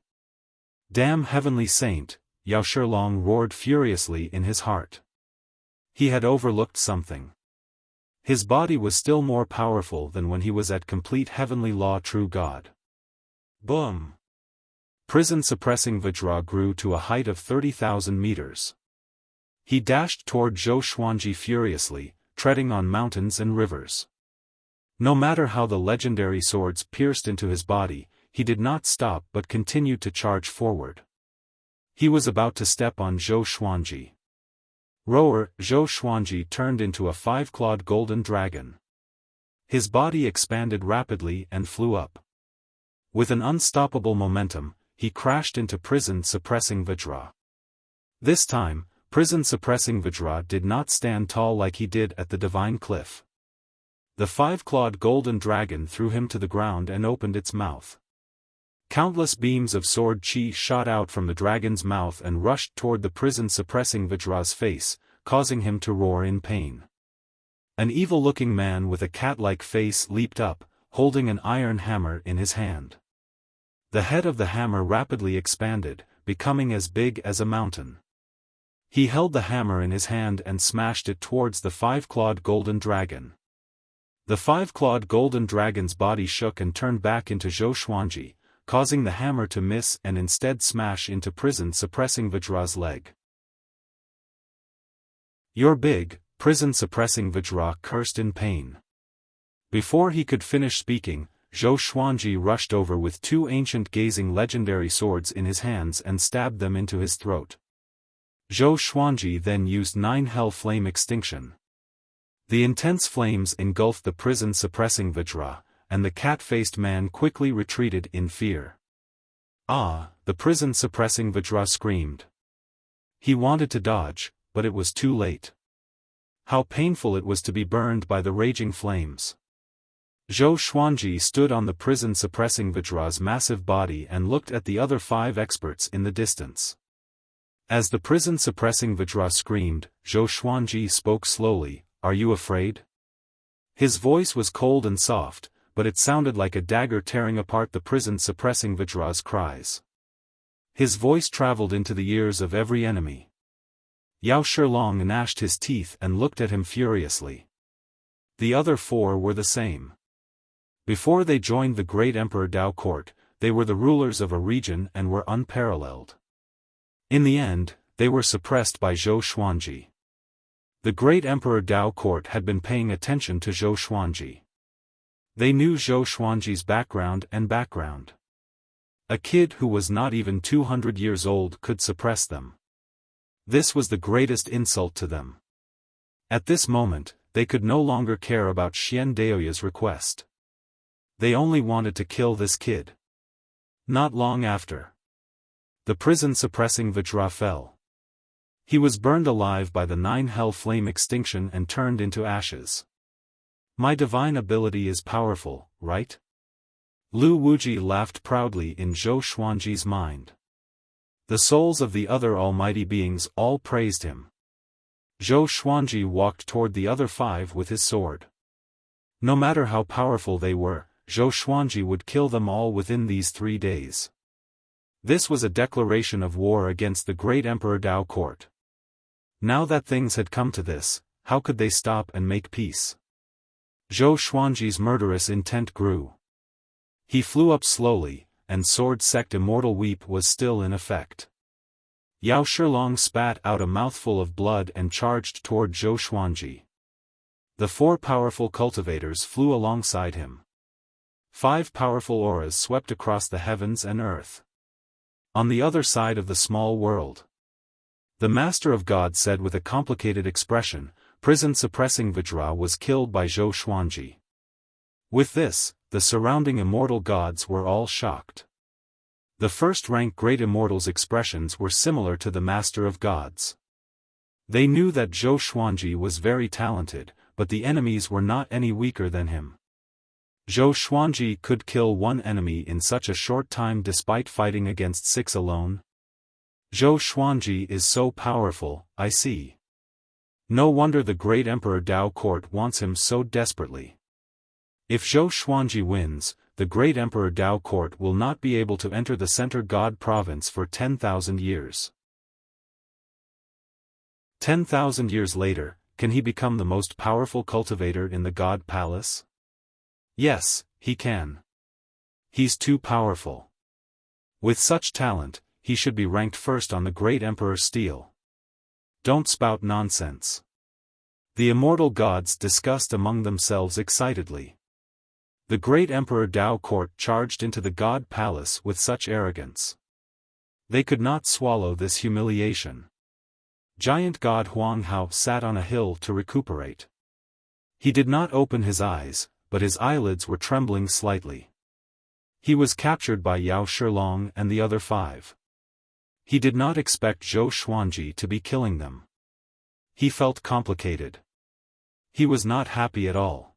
Damn heavenly saint, Yao Shilong roared furiously in his heart. He had overlooked something. His body was still more powerful than when he was at complete heavenly law true God. Boom! Prison-suppressing Vajra grew to a height of 30,000 meters. He dashed toward Zhou Xuanji furiously, treading on mountains and rivers. No matter how the legendary swords pierced into his body, he did not stop but continued to charge forward. He was about to step on Zhou Xuanji. Roar! Zhou Xuanji turned into a 5-clawed golden dragon. His body expanded rapidly and flew up. With an unstoppable momentum, he crashed into prison-suppressing Vajra. This time, prison-suppressing Vajra did not stand tall like he did at the divine cliff. The 5-clawed golden dragon threw him to the ground and opened its mouth. Countless beams of sword qi shot out from the dragon's mouth and rushed toward the prison-suppressing Vajra's face, causing him to roar in pain. An evil-looking man with a cat-like face leaped up, holding an iron hammer in his hand. The head of the hammer rapidly expanded, becoming as big as a mountain. He held the hammer in his hand and smashed it towards the 5-clawed golden dragon. The 5-clawed golden dragon's body shook and turned back into Zhou Xuanji, causing the hammer to miss and instead smash into prison-suppressing Vajra's leg. "You're big," prison-suppressing Vajra cursed in pain. Before he could finish speaking, Zhou Xuanji rushed over with 2 ancient gazing legendary swords in his hands and stabbed them into his throat. Zhou Xuanji then used 9 hell flame extinction. The intense flames engulfed the prison-suppressing Vajra, and the cat-faced man quickly retreated in fear. "Ah!" the prison-suppressing Vajra screamed. He wanted to dodge, but it was too late. How painful it was to be burned by the raging flames. Zhou Xuanji stood on the prison-suppressing Vajra's massive body and looked at the other 5 experts in the distance. As the prison-suppressing Vajra screamed, Zhou Xuanji spoke slowly, "Are you afraid?" His voice was cold and soft, but it sounded like a dagger tearing apart the prison-suppressing Vajra's cries. His voice traveled into the ears of every enemy. Yao Shilong gnashed his teeth and looked at him furiously. The other four were the same. Before they joined the great Emperor Dao court, they were the rulers of a region and were unparalleled. In the end, they were suppressed by Zhou Xuanji. The great Emperor Dao court had been paying attention to Zhou Xuanji. They knew Zhou Xuanji's background. A kid who was not even 200 years old could suppress them. This was the greatest insult to them. At this moment, they could no longer care about Xian Daoya's request. They only wanted to kill this kid. Not long after, the prison-suppressing Vajra fell. He was burned alive by the 9 hell flame extinction and turned into ashes. My divine ability is powerful, right? Lu Wuji laughed proudly in Zhou Xuanji's mind. The souls of the other almighty beings all praised him. Zhou Xuanji walked toward the other 5 with his sword. No matter how powerful they were, Zhou Xuanji would kill them all within these 3 days. This was a declaration of war against the great Emperor Dao court. Now that things had come to this, how could they stop and make peace? Zhou Xuanji's murderous intent grew. He flew up slowly, and sword sect immortal weep was still in effect. Yao Shilong spat out a mouthful of blood and charged toward Zhou Xuanji. The 4 powerful cultivators flew alongside him. 5 powerful auras swept across the heavens and earth. On the other side of the small world, the Master of God said with a complicated expression, prison-suppressing Vajra was killed by Zhou Xuanji. With this, the surrounding immortal gods were all shocked. The first-rank great immortals' expressions were similar to the Master of Gods. They knew that Zhou Xuanji was very talented, but the enemies were not any weaker than him. Zhou Xuanji could kill 1 enemy in such a short time despite fighting against 6 alone. Zhou Xuanji is so powerful, I see. No wonder the great Emperor Dao court wants him so desperately. If Zhou Xuanji wins, the great Emperor Dao court will not be able to enter the Center God province for 10,000 years. 10,000 years later, can he become the most powerful cultivator in the God Palace? Yes, he can. He's too powerful. With such talent, he should be ranked first on the great Emperor's stele. Don't spout nonsense. The immortal gods discussed among themselves excitedly. The great Emperor Dao court charged into the God Palace with such arrogance. They could not swallow this humiliation. Giant God Huang Hao sat on a hill to recuperate. He did not open his eyes, but his eyelids were trembling slightly. He was captured by Yao Shilong and the other 5. He did not expect Zhou Xuanji to be killing them. He felt complicated. He was not happy at all.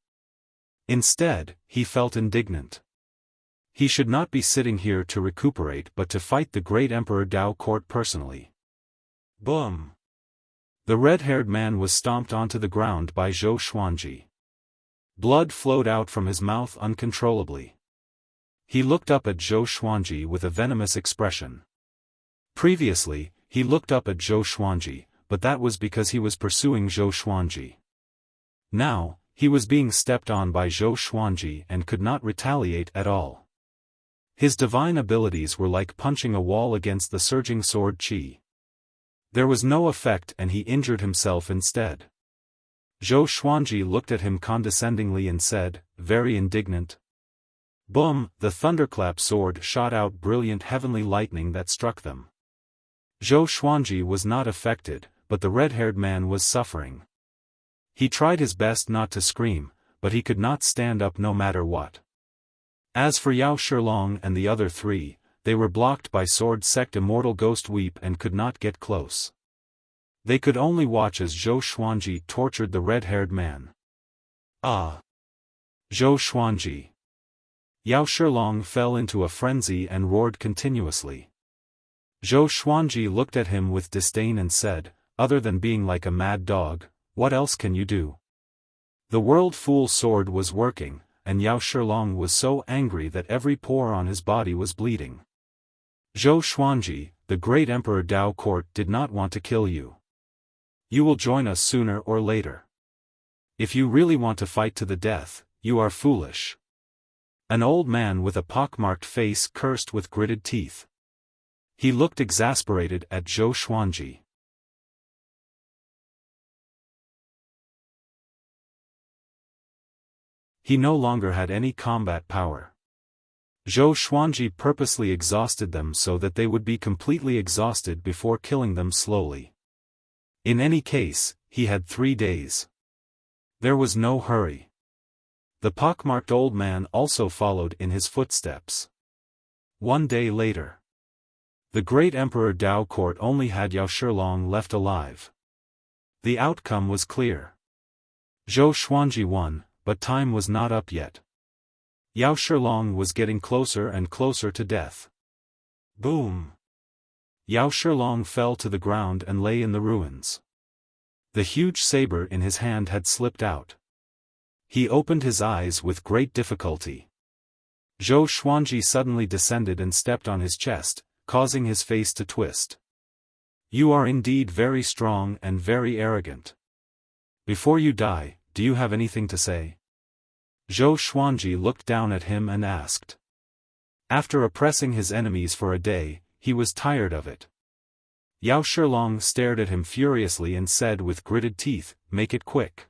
Instead, he felt indignant. He should not be sitting here to recuperate but to fight the great Emperor Dao court personally. Boom! The red-haired man was stomped onto the ground by Zhou Xuanji. Blood flowed out from his mouth uncontrollably. He looked up at Zhou Xuanji with a venomous expression. Previously, he looked up at Zhou Xuanji, but that was because he was pursuing Zhou Xuanji. Now, he was being stepped on by Zhou Xuanji and could not retaliate at all. His divine abilities were like punching a wall against the surging sword qi. There was no effect and he injured himself instead. Zhou Xuanji looked at him condescendingly and said, very indignant. Boom! The thunderclap sword shot out brilliant heavenly lightning that struck them. Zhou Xuanji was not affected, but the red-haired man was suffering. He tried his best not to scream, but he could not stand up no matter what. As for Yao Shilong and the other 3, they were blocked by sword sect immortal ghost weep and could not get close. They could only watch as Zhou Xuanji tortured the red-haired man. Ah! Zhou Xuanji! Yao Shilong fell into a frenzy and roared continuously. Zhou Xuanji looked at him with disdain and said, other than being like a mad dog, what else can you do? The World Fool sword was working, and Yao Shilong was so angry that every pore on his body was bleeding. Zhou Xuanji, the great Emperor Dao court did not want to kill you. You will join us sooner or later. If you really want to fight to the death, you are foolish. An old man with a pockmarked face cursed with gritted teeth. He looked exasperated at Zhou Xuanji. He no longer had any combat power. Zhou Xuanji purposely exhausted them so that they would be completely exhausted before killing them slowly. In any case, he had 3 days. There was no hurry. The pockmarked old man also followed in his footsteps. 1 day later. The great Emperor Dao court only had Yao Shilong left alive. The outcome was clear. Zhou Xuanji won, but time was not up yet. Yao Shilong was getting closer and closer to death. Boom! Yao Shilong fell to the ground and lay in the ruins. The huge saber in his hand had slipped out. He opened his eyes with great difficulty. Zhou Xuanji suddenly descended and stepped on his chest, causing his face to twist. You are indeed very strong and very arrogant. Before you die, do you have anything to say? Zhou Xuanji looked down at him and asked. After oppressing his enemies for a day, he was tired of it. Yao Shilong stared at him furiously and said with gritted teeth, "Make it quick."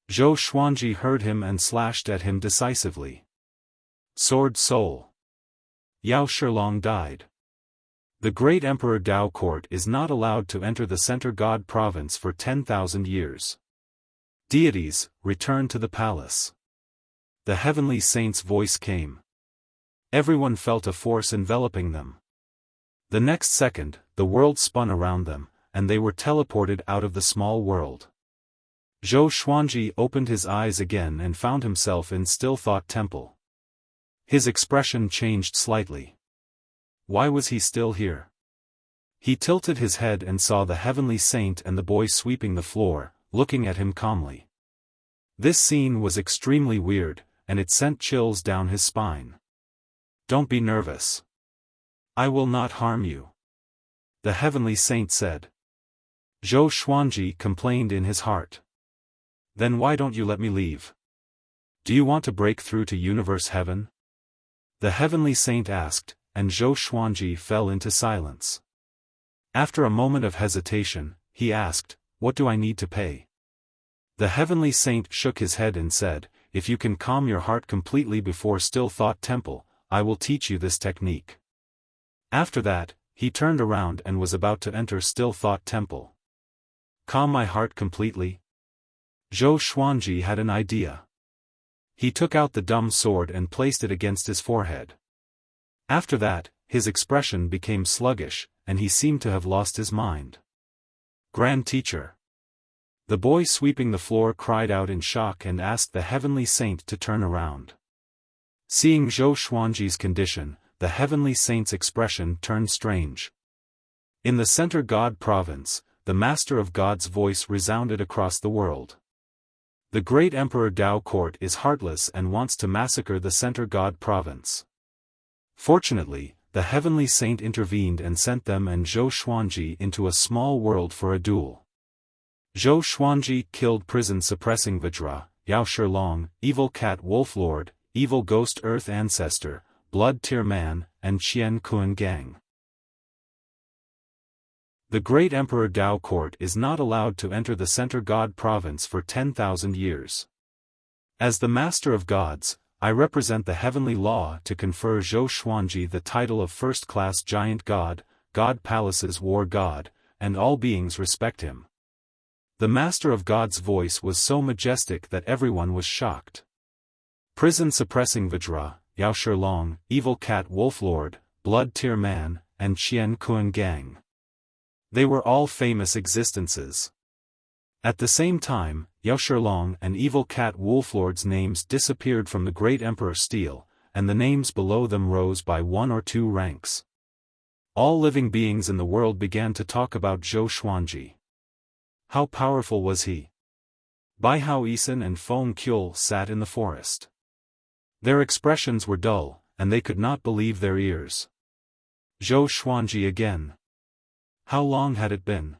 Zhou Xuanji heard him and slashed at him decisively. Sword Soul. Yao Shilong died. The great Emperor Dao court is not allowed to enter the Center God province for 10,000 years. Deities, return to the palace. The heavenly saint's voice came. Everyone felt a force enveloping them. The next second, the world spun around them, and they were teleported out of the small world. Zhou Xuanji opened his eyes again and found himself in Still Thought Temple. His expression changed slightly. Why was he still here? He tilted his head and saw the heavenly saint and the boy sweeping the floor, looking at him calmly. This scene was extremely weird, and it sent chills down his spine. Don't be nervous. I will not harm you. The heavenly saint said. Zhou Xuanji complained in his heart. Then why don't you let me leave? Do you want to break through to universe heaven? The heavenly saint asked, and Zhou Xuanji fell into silence. After a moment of hesitation, he asked, "What do I need to pay?" The heavenly saint shook his head and said, "If you can calm your heart completely before Still Thought Temple, I will teach you this technique." After that, he turned around and was about to enter Still Thought Temple. Calm my heart completely? Zhou Xuanji had an idea. He took out the dumb sword and placed it against his forehead. After that, his expression became sluggish, and he seemed to have lost his mind. Grand Teacher. The boy sweeping the floor cried out in shock and asked the heavenly saint to turn around. Seeing Zhou Xuanji's condition, the heavenly saint's expression turned strange. In the Center God province, the Master of God's voice resounded across the world. The great Emperor Dao court is heartless and wants to massacre the Center God province. Fortunately, the heavenly saint intervened and sent them and Zhou Xuanji into a small world for a duel. Zhou Xuanji killed prison-suppressing Vajra, Yao Shilong, Evil Cat Wolf Lord, Evil Ghost Earth Ancestor, Blood Tear Man, and Qian Kuan Gang. The great Emperor Dao court is not allowed to enter the Center God province for 10,000 years. As the Master of Gods, I represent the heavenly law to confer Zhou Xuanji the title of first-class giant god, God Palace's war god, and all beings respect him. The Master of God's voice was so majestic that everyone was shocked. Prison-suppressing Vajra, Yao Shilong, Evil Cat Wolf Lord, Blood Tear Man, and Qian Kuan Gang. They were all famous existences. At the same time, Yao Shilong and Evil Cat Wolflord's names disappeared from the Great Emperor Steel, and the names below them rose by 1 or 2 ranks. All living beings in the world began to talk about Zhou Xuanji. How powerful was he? Bai Hao Isan and Feng Kyul sat in the forest. Their expressions were dull, and they could not believe their ears. Zhou Xuanji again. How long had it been?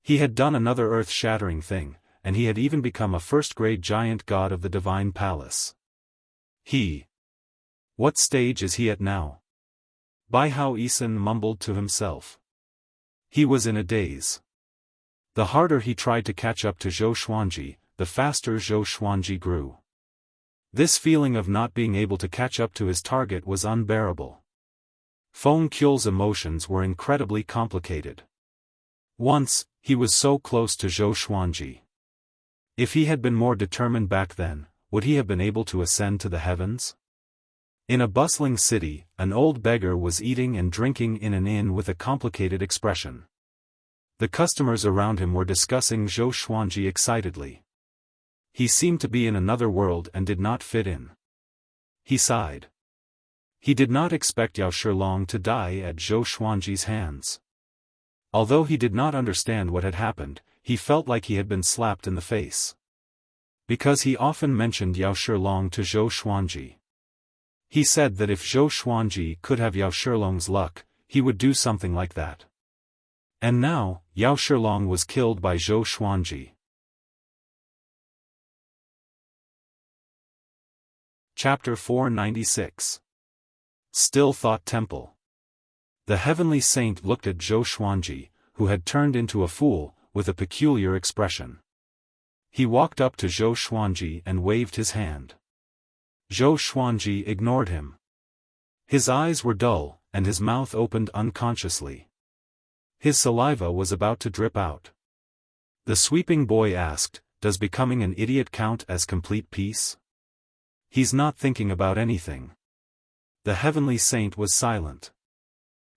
He had done another earth-shattering thing, and he had even become a first-grade giant god of the divine palace. What stage is he at now? Bai Hao Isan mumbled to himself. He was in a daze. The harder he tried to catch up to Zhou Xuanji, the faster Zhou Xuanji grew. This feeling of not being able to catch up to his target was unbearable. Feng Qiu's emotions were incredibly complicated. Once, he was so close to Zhou Xuanji. If he had been more determined back then, would he have been able to ascend to the heavens? In a bustling city, an old beggar was eating and drinking in an inn with a complicated expression. The customers around him were discussing Zhou Xuanji excitedly. He seemed to be in another world and did not fit in. He sighed. He did not expect Yao Shilong to die at Zhou Xuanji's hands. Although he did not understand what had happened, he felt like he had been slapped in the face. Because he often mentioned Yao Shilong to Zhou Xuanji. He said that if Zhou Xuanji could have Yao Shilong's luck, he would do something like that. And now, Yao Shilong was killed by Zhou Xuanji. Chapter 496. Still Thought Temple. The heavenly saint looked at Zhou Xuanji, who had turned into a fool, with a peculiar expression. He walked up to Zhou Xuanji and waved his hand. Zhou Xuanji ignored him. His eyes were dull, and his mouth opened unconsciously. His saliva was about to drip out. The sweeping boy asked, "Does becoming an idiot count as complete peace?" "He's not thinking about anything." The heavenly saint was silent.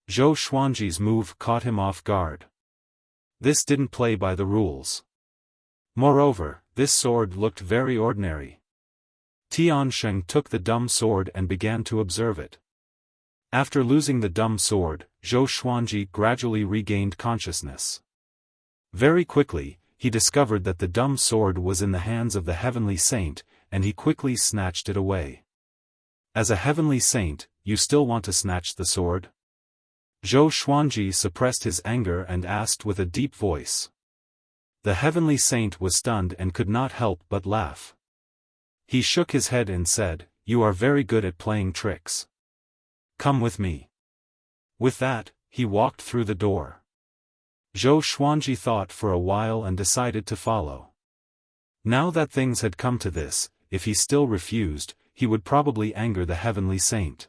Zhou Xuanji's move caught him off guard. This didn't play by the rules. Moreover, this sword looked very ordinary. Tiansheng took the dumb sword and began to observe it. After losing the dumb sword, Zhou Xuanji gradually regained consciousness. Very quickly, he discovered that the dumb sword was in the hands of the heavenly saint, and he quickly snatched it away. As a heavenly saint, you still want to snatch the sword? Zhou Xuanji suppressed his anger and asked with a deep voice. The heavenly saint was stunned and could not help but laugh. He shook his head and said, "You are very good at playing tricks. Come with me." With that, he walked through the door. Zhou Xuanji thought for a while and decided to follow. Now that things had come to this, if he still refused, he would probably anger the heavenly saint.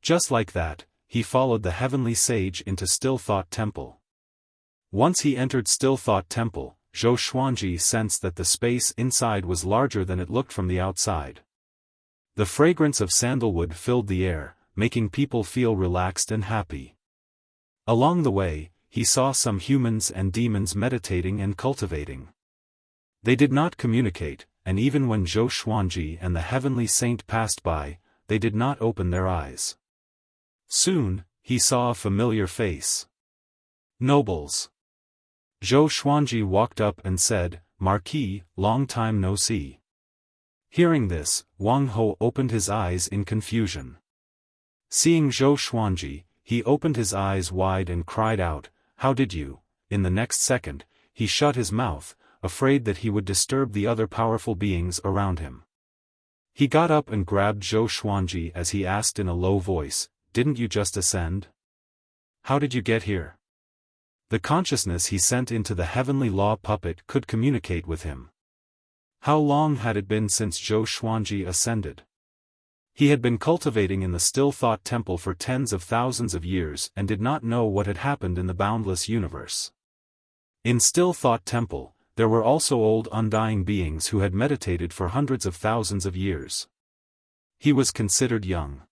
Just like that, he followed the heavenly sage into Still Thought Temple. Once he entered Still Thought Temple, Zhou Xuanji sensed that the space inside was larger than it looked from the outside. The fragrance of sandalwood filled the air, making people feel relaxed and happy. Along the way, he saw some humans and demons meditating and cultivating. They did not communicate, and even when Zhou Xuanji and the heavenly saint passed by, they did not open their eyes. Soon, he saw a familiar face. Nobles. Zhou Xuanji walked up and said, "Marquis, long time no see." Hearing this, Wang Ho opened his eyes in confusion. Seeing Zhou Xuanji, he opened his eyes wide and cried out, "How did you?" In the next second, he shut his mouth, afraid that he would disturb the other powerful beings around him. He got up and grabbed Zhou Xuanji as he asked in a low voice, "Didn't you just ascend? How did you get here?" The consciousness he sent into the heavenly law puppet could communicate with him. How long had it been since Zhou Xuanji ascended? He had been cultivating in the Still Thought Temple for tens of thousands of years and did not know what had happened in the boundless universe. In Still Thought Temple, there were also old undying beings who had meditated for hundreds of thousands of years. He was considered young.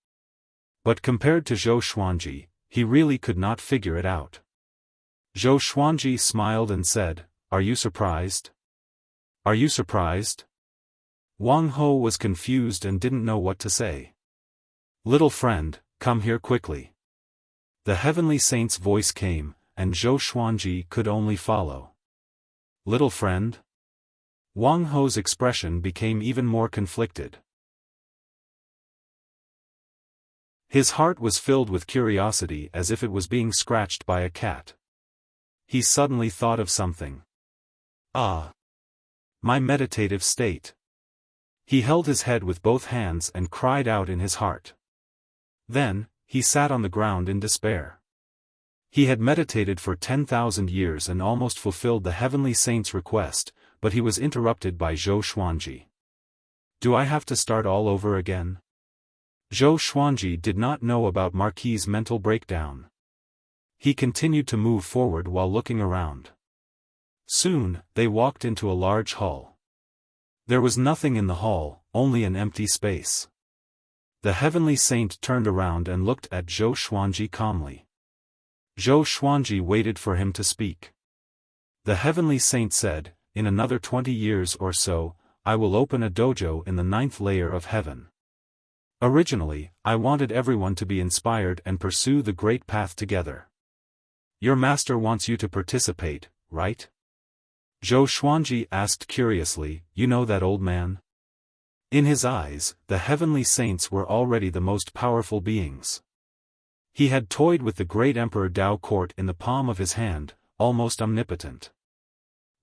But compared to Zhou Xuanji, he really could not figure it out. Zhou Xuanji smiled and said, "Are you surprised? Are you surprised?" Wang Ho was confused and didn't know what to say. "Little friend, come here quickly." The heavenly saint's voice came, and Zhou Xuanji could only follow. "Little friend?" Wang Ho's expression became even more conflicted. His heart was filled with curiosity as if it was being scratched by a cat. he suddenly thought of something. Ah! My meditative state. He held his head with both hands and cried out in his heart. Then, he sat on the ground in despair. He had meditated for 10,000 years and almost fulfilled the heavenly saint's request, but he was interrupted by Zhou Xuanji. Do I have to start all over again? Zhou Xuanji did not know about Marquis's mental breakdown. He continued to move forward while looking around. Soon, they walked into a large hall. There was nothing in the hall, only an empty space. The heavenly saint turned around and looked at Zhou Xuanji calmly. Zhou Xuanji waited for him to speak. The heavenly saint said, "In another 20 years or so, I will open a dojo in the 9th layer of heaven. Originally, I wanted everyone to be inspired and pursue the great path together. Your master wants you to participate, right?" Zhou Xuanji asked curiously, "You know that old man?" In his eyes, the heavenly saints were already the most powerful beings. He had toyed with the great Emperor Dao Court in the palm of his hand, almost omnipotent.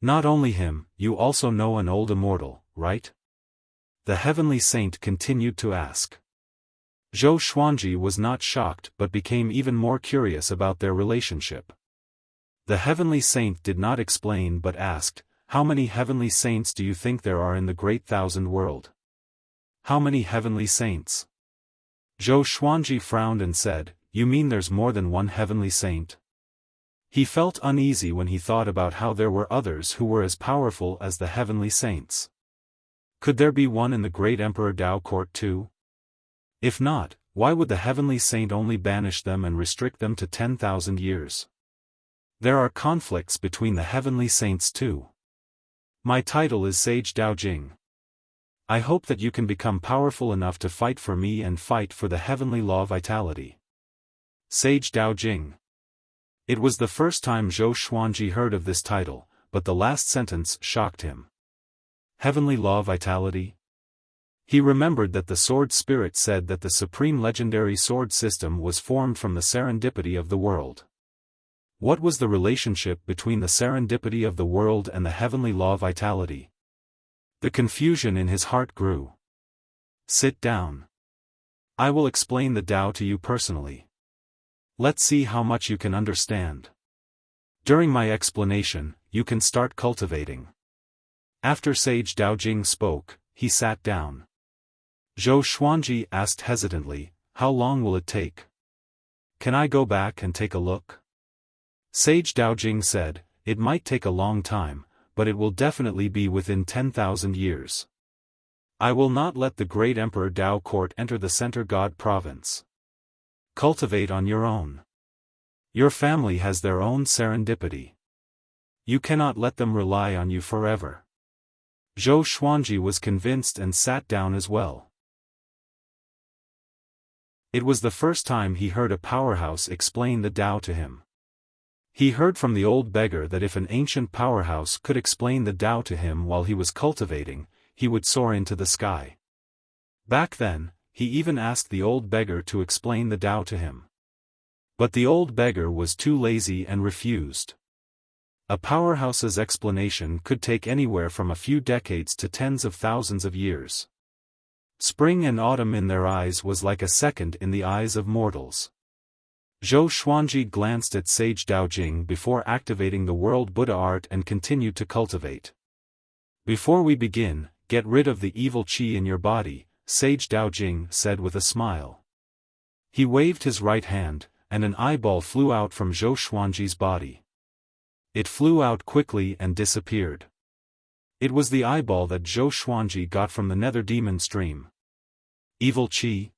Not only him, you also know an old immortal, right? The heavenly saint continued to ask. Zhou Xuanji was not shocked but became even more curious about their relationship. The heavenly saint did not explain but asked, "How many heavenly saints do you think there are in the great thousand world?" "How many heavenly saints?" Zhou Xuanji frowned and said, "You mean there's more than one heavenly saint?" He felt uneasy when he thought about how there were others who were as powerful as the heavenly saints. Could there be one in the great Emperor Dao Court too? If not, why would the heavenly saint only banish them and restrict them to 10,000 years? There are conflicts between the heavenly saints too. My title is Sage Dao Jing. I hope that you can become powerful enough to fight for me and fight for the heavenly law vitality. Sage Dao Jing. It was the first time Zhou Xuanji heard of this title, but the last sentence shocked him. Heavenly law vitality? He remembered that the sword spirit said that the supreme legendary sword system was formed from the serendipity of the world. What was the relationship between the serendipity of the world and the heavenly law vitality? The confusion in his heart grew. Sit down. I will explain the Tao to you personally. Let's see how much you can understand. During my explanation, you can start cultivating. After Sage Dao Jing spoke, he sat down. Zhou Xuanji asked hesitantly, "How long will it take? Can I go back and take a look?" Sage Dao Jing said, "It might take a long time, but it will definitely be within 10,000 years. I will not let the great Emperor Dao Court enter the Center God province. Cultivate on your own. Your family has their own serendipity. You cannot let them rely on you forever." Zhou Xuanji was convinced and sat down as well. It was the first time he heard a powerhouse explain the Tao to him. He heard from the old beggar that if an ancient powerhouse could explain the Tao to him while he was cultivating, he would soar into the sky. Back then, he even asked the old beggar to explain the Tao to him. But the old beggar was too lazy and refused. A powerhouse's explanation could take anywhere from a few decades to tens of thousands of years. Spring and autumn in their eyes was like a second in the eyes of mortals. Zhou Xuanji glanced at Sage Dao Jing before activating the World Buddha art and continued to cultivate. "Before we begin, get rid of the evil qi in your body," Sage Dao Jing said with a smile. He waved his right hand, and an eyeball flew out from Zhou Xuanji's body. It flew out quickly and disappeared. It was the eyeball that Zhou Xuanji got from the nether demon stream. Evil qi?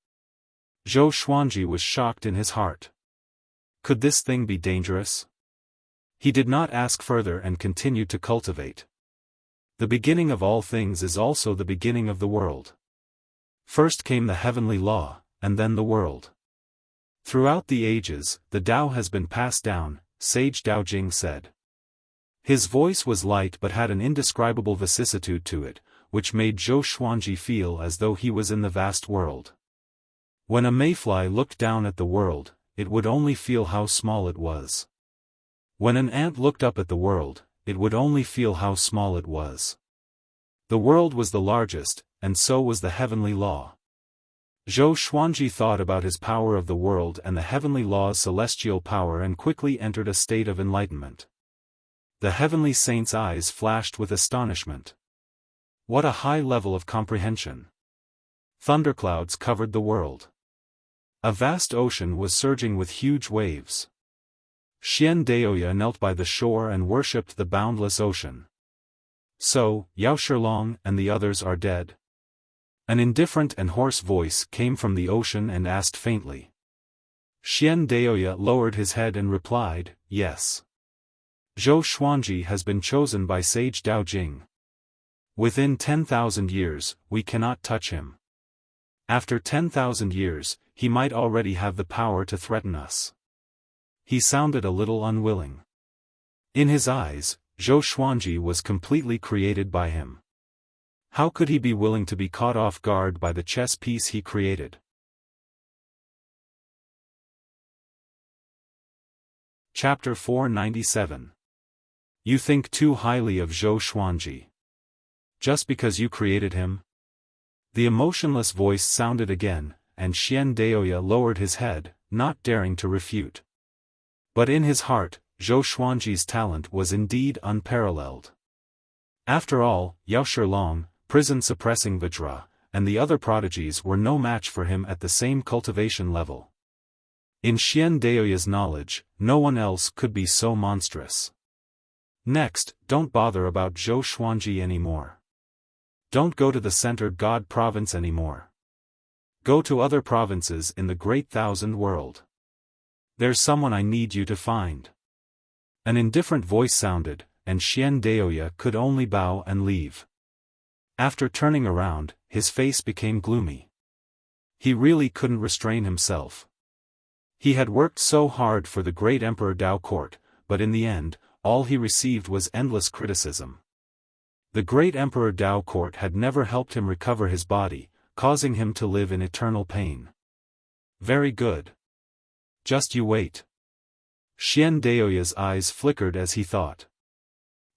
Zhou Xuanji was shocked in his heart. Could this thing be dangerous? He did not ask further and continued to cultivate. The beginning of all things is also the beginning of the world. First came the heavenly law, and then the world. Throughout the ages, the Tao has been passed down, Sage Dao Jing said. His voice was light but had an indescribable vicissitude to it, which made Zhou Xuanji feel as though he was in the vast world. When a mayfly looked down at the world, it would only feel how small it was. When an ant looked up at the world, it would only feel how small it was. The world was the largest, and so was the heavenly law. Zhou Xuanji thought about his power of the world and the heavenly law's celestial power and quickly entered a state of enlightenment. The heavenly saint's eyes flashed with astonishment. What a high level of comprehension! Thunderclouds covered the world. A vast ocean was surging with huge waves. Xian Daoya knelt by the shore and worshipped the boundless ocean. So, Yao Shilong and the others are dead? An indifferent and hoarse voice came from the ocean and asked faintly. Xian Daoya lowered his head and replied, yes. Zhou Xuanji has been chosen by sage Dao Jing. Within 10,000 years, we cannot touch him. After 10,000 years, he might already have the power to threaten us. He sounded a little unwilling. In his eyes, Zhou Xuanji was completely created by him. How could he be willing to be caught off guard by the chess piece he created? Chapter 497. You think too highly of Zhou Xuanji. Just because you created him? The emotionless voice sounded again, and Xian Daoya lowered his head, not daring to refute. But in his heart, Zhou Xuanji's talent was indeed unparalleled. After all, Yao Shilong, prison-suppressing Vajra, and the other prodigies were no match for him at the same cultivation level. In Xian Daoya's knowledge, no one else could be so monstrous. Next, don't bother about Zhou Xuanji anymore. Don't go to the Center God province anymore. Go to other provinces in the Great Thousand World. There's someone I need you to find. An indifferent voice sounded, and Xian Daoya could only bow and leave. After turning around, his face became gloomy. He really couldn't restrain himself. He had worked so hard for the great Emperor Dao Court, but in the end, all he received was endless criticism. The great Emperor Dao Court had never helped him recover his body, causing him to live in eternal pain. Very good. Just you wait. Xian Daoya's eyes flickered as he thought.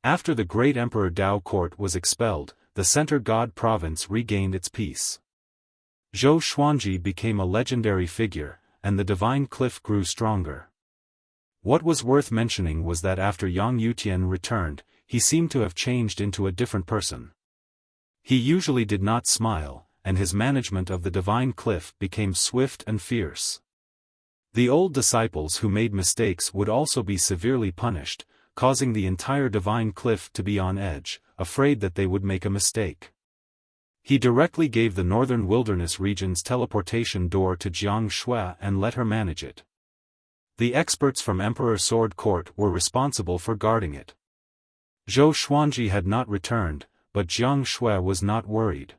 After the great Emperor Dao Court was expelled, the Center God province regained its peace. Zhou Xuanji became a legendary figure, and the divine cliff grew stronger. What was worth mentioning was that after Yang Yutian returned, he seemed to have changed into a different person. He usually did not smile, and his management of the divine cliff became swift and fierce. The old disciples who made mistakes would also be severely punished, causing the entire divine cliff to be on edge, afraid that they would make a mistake. He directly gave the northern wilderness region's teleportation door to Jiang Shui and let her manage it. The experts from Emperor Sword Court were responsible for guarding it. Zhou Xuanji had not returned, but Jiang Shui was not worried.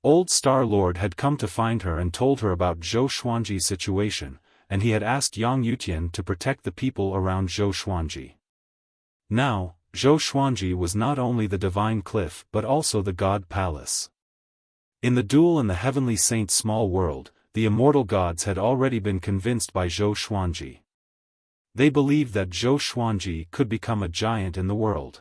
Old Star Lord had come to find her and told her about Zhou Xuanji's situation, and he had asked Yang Yutian to protect the people around Zhou Xuanji. Now, Zhou Xuanji was not only the divine cliff but also the god palace. In the duel in the heavenly saint's small world, the immortal gods had already been convinced by Zhou Xuanji. They believed that Zhou Xuanji could become a giant in the world.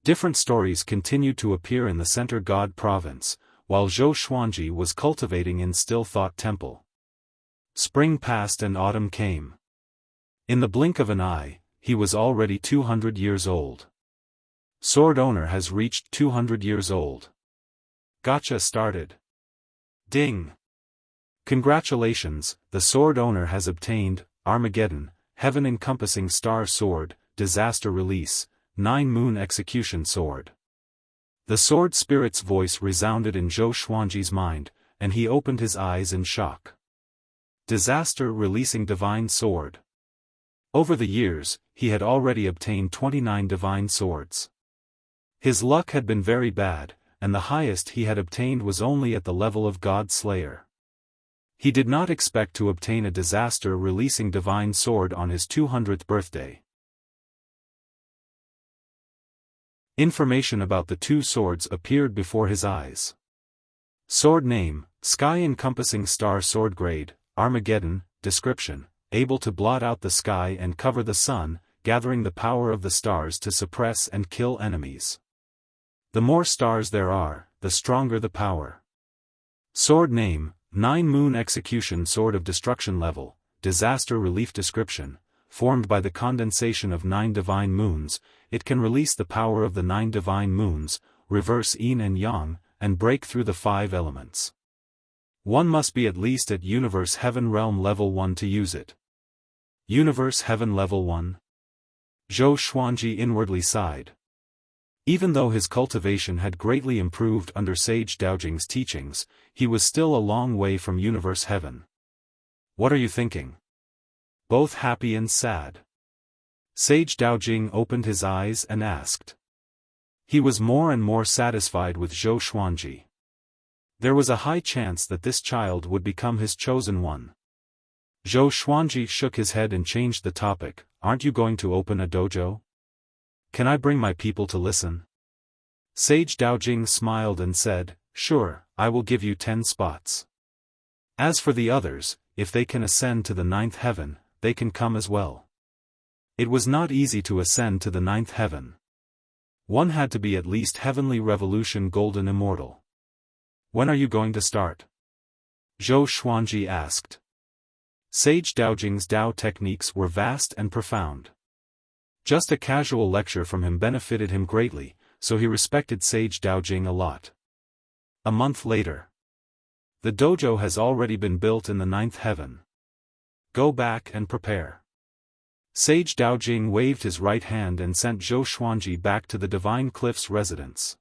Different stories continued to appear in the Center God province, while Zhou Xuanji was cultivating in Still Thought Temple. Spring passed and autumn came. In the blink of an eye, he was already 200 years old. Sword owner has reached 200 years old. Gotcha started. Ding! Congratulations, the sword owner has obtained Armageddon, Heaven-encompassing Star Sword, Disaster Release, 9-Moon Execution Sword. The sword spirit's voice resounded in Zhou Xuanji's mind, and he opened his eyes in shock. Disaster Releasing Divine Sword. Over the years, he had already obtained 29 divine swords. His luck had been very bad, and the highest he had obtained was only at the level of God Slayer. He did not expect to obtain a disaster-releasing divine sword on his 200th birthday. Information about the two swords appeared before his eyes. Sword name, Sky-encompassing Star Sword grade, Armageddon, description, able to blot out the sky and cover the sun, gathering the power of the stars to suppress and kill enemies. The more stars there are, the stronger the power. Sword name, 9 Moon Execution Sword of Destruction Level, Disaster Relief Description. Formed by the condensation of 9 divine moons, it can release the power of the 9 divine moons, reverse yin and yang, and break through the 5 elements. One must be at least at Universe Heaven Realm Level 1 to use it. Universe Heaven Level 1? Zhou Xuanji inwardly sighed. Even though his cultivation had greatly improved under Sage Daojing's teachings, he was still a long way from Universe Heaven. What are you thinking? Both happy and sad. Sage Daojing opened his eyes and asked. He was more and more satisfied with Zhou Xuanji. There was a high chance that this child would become his chosen one. Zhou Xuanji shook his head and changed the topic. Aren't you going to open a dojo? Can I bring my people to listen? Sage Daojing smiled and said, Sure, I will give you 10 spots. As for the others, if they can ascend to the 9th heaven, they can come as well. It was not easy to ascend to the 9th heaven. One had to be at least Heavenly Revolution Golden Immortal. When are you going to start? Zhou Xuanji asked. Sage Daojing's Dao techniques were vast and profound. Just a casual lecture from him benefited him greatly, so he respected Sage Daojing a lot. A month later. The dojo has already been built in the 9th heaven. Go back and prepare. Sage Daojing waved his right hand and sent Zhou Xuanji back to the Divine Cliff's residence.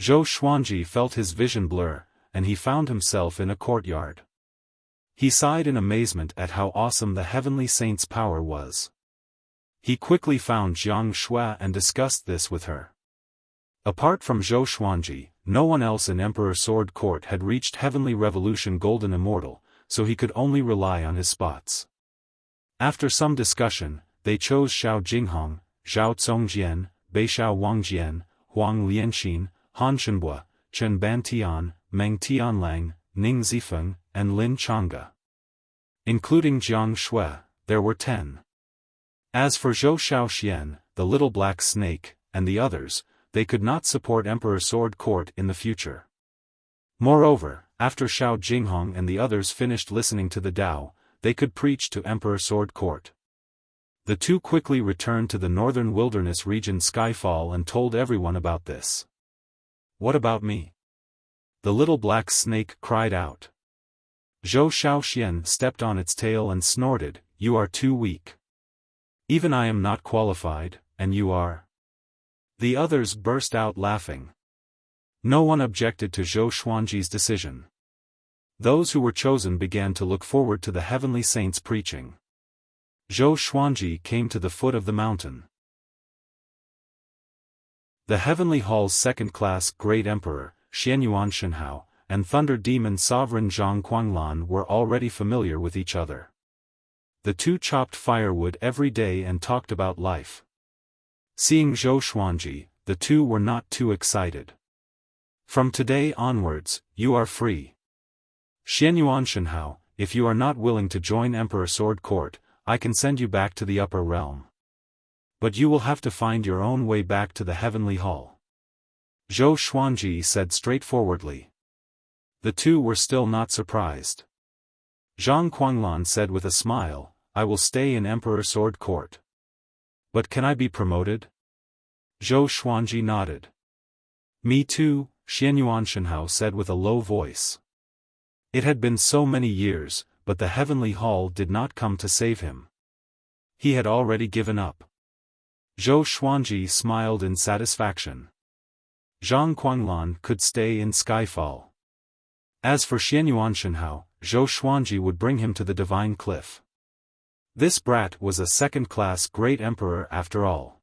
Zhou Xuanji felt his vision blur, and he found himself in a courtyard. He sighed in amazement at how awesome the heavenly saint's power was. He quickly found Jiang Shui and discussed this with her. Apart from Zhou Xuanji, no one else in Emperor Sword Court had reached Heavenly Revolution Golden Immortal, so he could only rely on his spots. After some discussion, they chose Xiao Jinghong, Zhao Congjian, Beishao Wangjian, Huang Lianxin, Han Shenbua, Chen Bantian, Meng Tianlang, Ning Zifeng, and Lin Changge. Including Jiang Shui, there were 10. As for Zhou Xiaoxian, the little black snake, and the others, they could not support Emperor Sword Court in the future. Moreover, after Xiao Jinghong and the others finished listening to the Tao, they could preach to Emperor Sword Court. The two quickly returned to the northern wilderness region Skyfall and told everyone about this. What about me? The little black snake cried out. Zhou Xiaoxian stepped on its tail and snorted, You are too weak. Even I am not qualified, and you are. The others burst out laughing. No one objected to Zhou Xuanji's decision. Those who were chosen began to look forward to the heavenly saint's preaching. Zhou Xuanji came to the foot of the mountain. The Heavenly Hall's second-class Great Emperor, Xianyuan Shenhao, and Thunder Demon Sovereign Zhang Quanglan were already familiar with each other. The two chopped firewood every day and talked about life. Seeing Zhou Xuanji, the two were not too excited. From today onwards, you are free. Xianyuan Shenhao, if you are not willing to join Emperor Sword Court, I can send you back to the upper realm. But you will have to find your own way back to the Heavenly Hall. Zhou Xuanji said straightforwardly. The two were still not surprised. Zhang Quanglan said with a smile, I will stay in Emperor Sword Court. But can I be promoted? Zhou Xuanji nodded. Me too, Xianyuan Shenhao said with a low voice. It had been so many years, but the Heavenly Hall did not come to save him. He had already given up. Zhou Xuanji smiled in satisfaction. Zhang Quanglan could stay in Skyfall. As for Xianyuan Shenhao, Zhou Xuanji would bring him to the Divine Cliff. This brat was a second-class great emperor after all.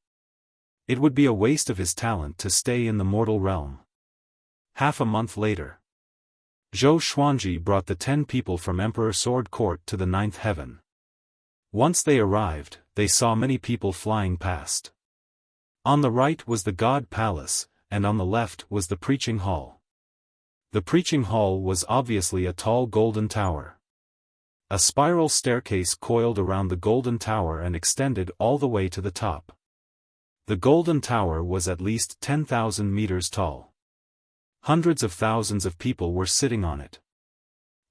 It would be a waste of his talent to stay in the mortal realm. Half a month later. Zhou Xuanji brought the 10 people from Emperor Sword Court to the 9th heaven. Once they arrived, they saw many people flying past. On the right was the God Palace, and on the left was the Preaching Hall. The Preaching Hall was obviously a tall golden tower. A spiral staircase coiled around the golden tower and extended all the way to the top. The golden tower was at least 10,000 meters tall. Hundreds of thousands of people were sitting on it.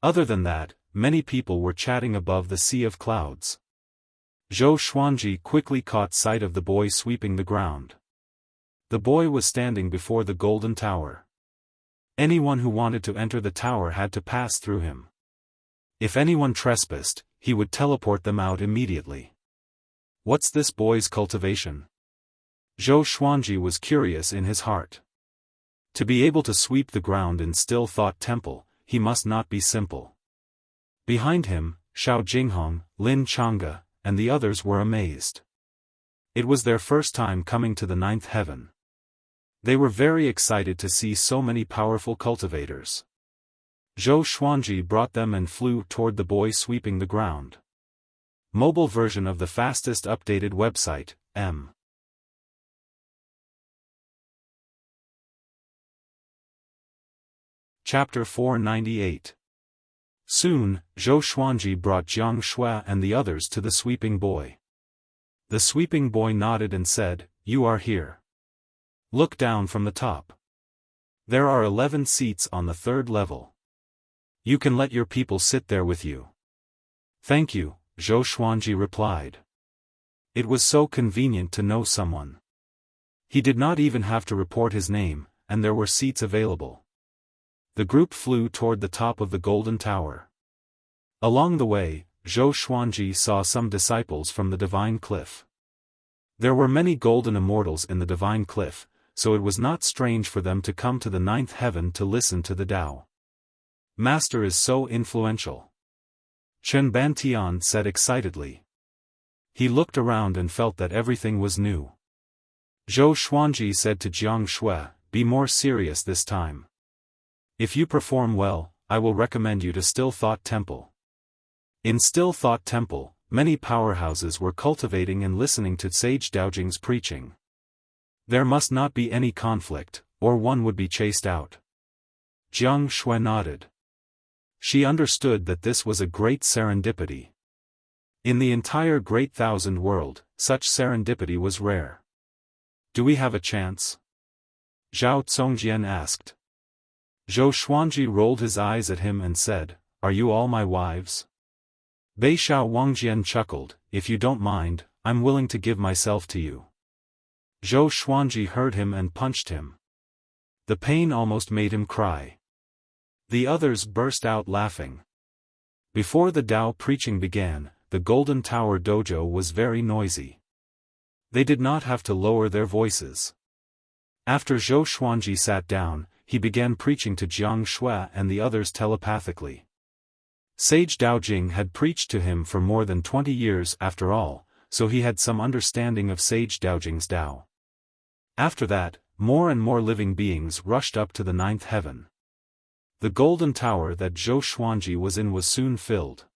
Other than that, many people were chatting above the sea of clouds. Zhou Xuanji quickly caught sight of the boy sweeping the ground. The boy was standing before the golden tower. Anyone who wanted to enter the tower had to pass through him. If anyone trespassed, he would teleport them out immediately. What's this boy's cultivation? Zhou Xuanji was curious in his heart. To be able to sweep the ground in Still Thought Temple, he must not be simple. Behind him, Xiao Jinghong, Lin Chang'e, and the others were amazed. It was their first time coming to the ninth heaven. They were very excited to see so many powerful cultivators. Zhou Xuanji brought them and flew toward the boy sweeping the ground. Mobile version of the fastest updated website, M. Chapter 498. Soon, Zhou Xuanji brought Jiang Shui and the others to the sweeping boy. The sweeping boy nodded and said, "You are here. Look down from the top. There are 11 seats on the third level. You can let your people sit there with you." "Thank you," Zhou Xuanji replied. It was so convenient to know someone. He did not even have to report his name, and there were seats available. The group flew toward the top of the golden tower. Along the way, Zhou Xuanji saw some disciples from the divine cliff. There were many golden immortals in the divine cliff, so it was not strange for them to come to the ninth heaven to listen to the Tao. "Master is so influential," Chen Bantian said excitedly. He looked around and felt that everything was new. Zhou Xuanji said to Jiang Shui, "Be more serious this time. If you perform well, I will recommend you to Still Thought Temple." In Still Thought Temple, many powerhouses were cultivating and listening to Sage Daojing's preaching. There must not be any conflict, or one would be chased out. Jiang Shui nodded. She understood that this was a great serendipity. In the entire Great Thousand World, such serendipity was rare. "Do we have a chance?" Zhao Congjian asked. Zhou Xuanji rolled his eyes at him and said, "Are you all my wives?" Beishao Wangjian chuckled, "If you don't mind, I'm willing to give myself to you." Zhou Xuanji heard him and punched him. The pain almost made him cry. The others burst out laughing. Before the Tao preaching began, the Golden Tower dojo was very noisy. They did not have to lower their voices. After Zhou Xuanji sat down, he began preaching to Jiang Shui and the others telepathically. Sage Daojing had preached to him for more than 20 years after all, so he had some understanding of Sage Daojing's Tao. After that, more and more living beings rushed up to the ninth heaven. The golden tower that Zhou Xuanji was in was soon filled.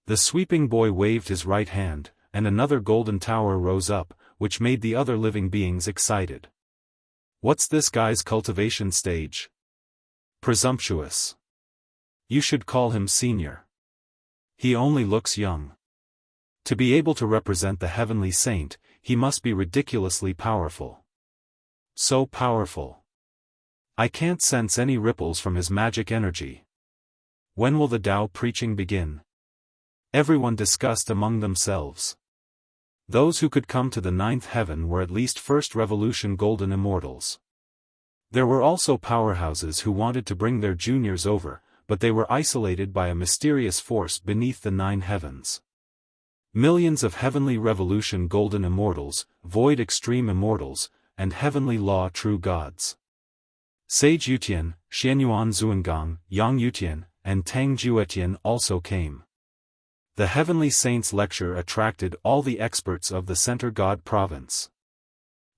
The sweeping boy waved his right hand, and another golden tower rose up, which made the other living beings excited. "What's this guy's cultivation stage? Presumptuous. You should call him senior. He only looks young. To be able to represent the heavenly saint, he must be ridiculously powerful. So powerful. I can't sense any ripples from his magic energy. When will the Tao preaching begin?" Everyone discussed among themselves. Those who could come to the ninth heaven were at least First Revolution Golden Immortals. There were also powerhouses who wanted to bring their juniors over, but they were isolated by a mysterious force beneath the nine heavens. Millions of Heavenly Revolution Golden Immortals, Void Extreme Immortals, and Heavenly Law True Gods. Sage Yutian, Xianyuan Zuangang, Yang Yutian, and Tang Juetian also came. The Heavenly Saints lecture attracted all the experts of the Center God province.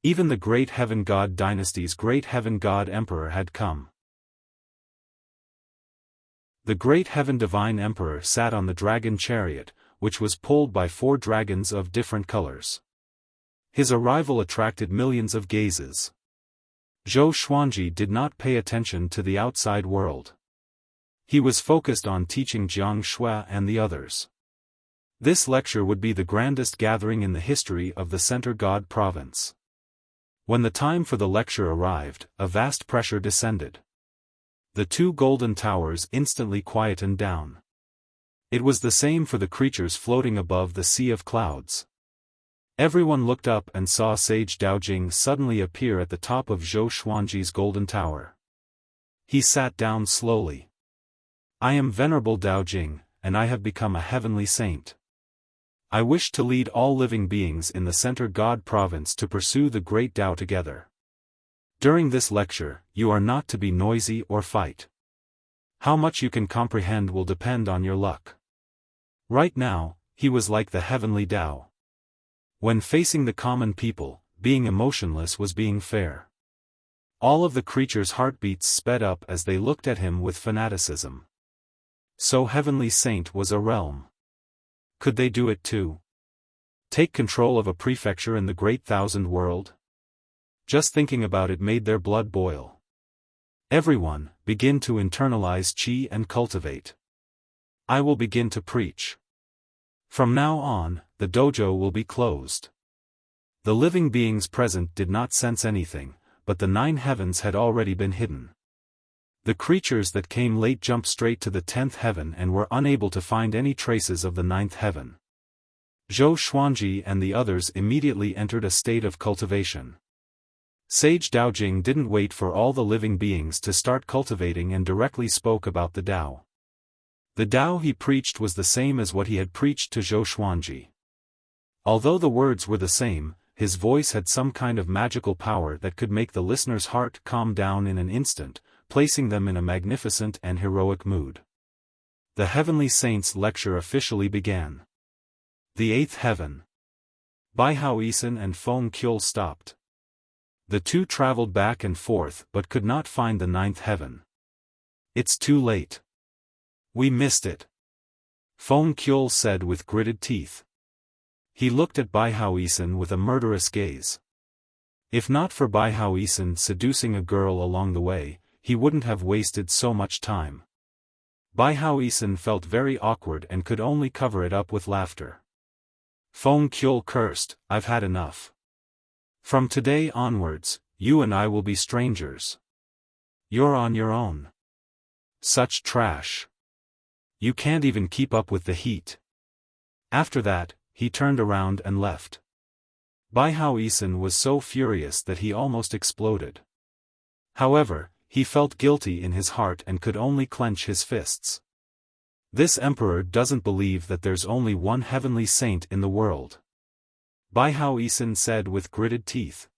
Even the Great Heaven God dynasty's Great Heaven God Emperor had come. The Great Heaven Divine Emperor sat on the dragon chariot, which was pulled by 4 dragons of different colors. His arrival attracted millions of gazes. Zhou Xuanji did not pay attention to the outside world. He was focused on teaching Jiang Shui and the others. This lecture would be the grandest gathering in the history of the Center God Province. When the time for the lecture arrived, a vast pressure descended. The two golden towers instantly quietened down. It was the same for the creatures floating above the sea of clouds. Everyone looked up and saw Sage Daojing suddenly appear at the top of Zhou Xuanji's golden tower. He sat down slowly. I am Venerable Daojing, and I have become a heavenly saint. I wish to lead all living beings in the Center God Province to pursue the great Tao together. During this lecture, you are not to be noisy or fight. How much you can comprehend will depend on your luck. Right now, he was like the heavenly Tao. When facing the common people, being emotionless was being fair. All of the creatures' heartbeats sped up as they looked at him with fanaticism. So Heavenly Saint was a realm. Could they do it too? Take control of a prefecture in the great thousand world? Just thinking about it made their blood boil. Everyone, begin to internalize qi and cultivate. I will begin to preach. From now on, the dojo will be closed. The living beings present did not sense anything, but the 9 heavens had already been hidden. The creatures that came late jumped straight to the 10th heaven and were unable to find any traces of the 9th heaven. Zhou Xuanji and the others immediately entered a state of cultivation. Sage Daojing didn't wait for all the living beings to start cultivating and directly spoke about the Tao. The Tao he preached was the same as what he had preached to Zhou Xuanji. Although the words were the same, his voice had some kind of magical power that could make the listener's heart calm down in an instant, placing them in a magnificent and heroic mood. The Heavenly Saint's lecture officially began. The 8th heaven. Bai Haoisen and Feng Qiul stopped. The two traveled back and forth but could not find the 9th heaven. It's too late. We missed it. Feng Qiul said with gritted teeth. He looked at Bai Haoisen with a murderous gaze. If not for Bai Haoisen seducing a girl along the way, he wouldn't have wasted so much time. Bai Haoisen felt very awkward and could only cover it up with laughter. Feng Qiul cursed, I've had enough. From today onwards, you and I will be strangers. You're on your own. Such trash. You can't even keep up with the heat. After that, he turned around and left. Bai Haoisen was so furious that he almost exploded. However, he felt guilty in his heart and could only clench his fists. This emperor doesn't believe that there's only one heavenly saint in the world. Bai Haoisen said with gritted teeth.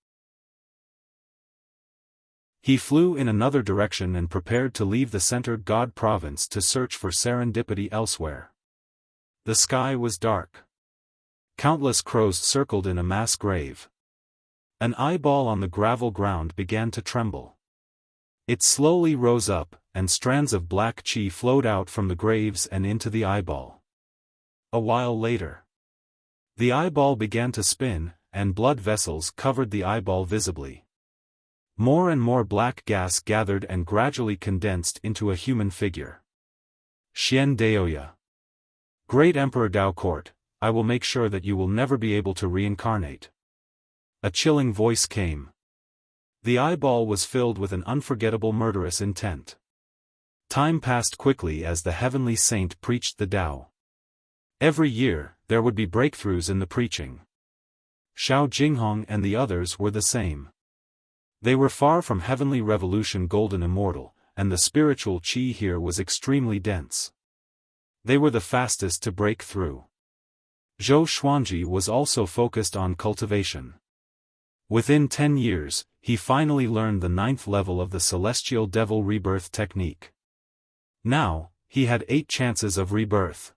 He flew in another direction and prepared to leave the Center God Province to search for serendipity elsewhere. The sky was dark. Countless crows circled in a mass grave. An eyeball on the gravel ground began to tremble. It slowly rose up, and strands of black qi flowed out from the graves and into the eyeball. A while later, the eyeball began to spin, and blood vessels covered the eyeball visibly. More and more black gas gathered and gradually condensed into a human figure. Xian Daoya. Great Emperor Dao Court, I will make sure that you will never be able to reincarnate. A chilling voice came. The eyeball was filled with an unforgettable murderous intent. Time passed quickly as the Heavenly Saint preached the Tao. Every year, there would be breakthroughs in the preaching. Xiao Jinghong and the others were the same. They were far from Heavenly Revolution Golden Immortal, and the spiritual qi here was extremely dense. They were the fastest to break through. Zhou Xuanji was also focused on cultivation. Within 10 years, he finally learned the 9th level of the Celestial Devil Rebirth technique. Now, he had 8 chances of rebirth.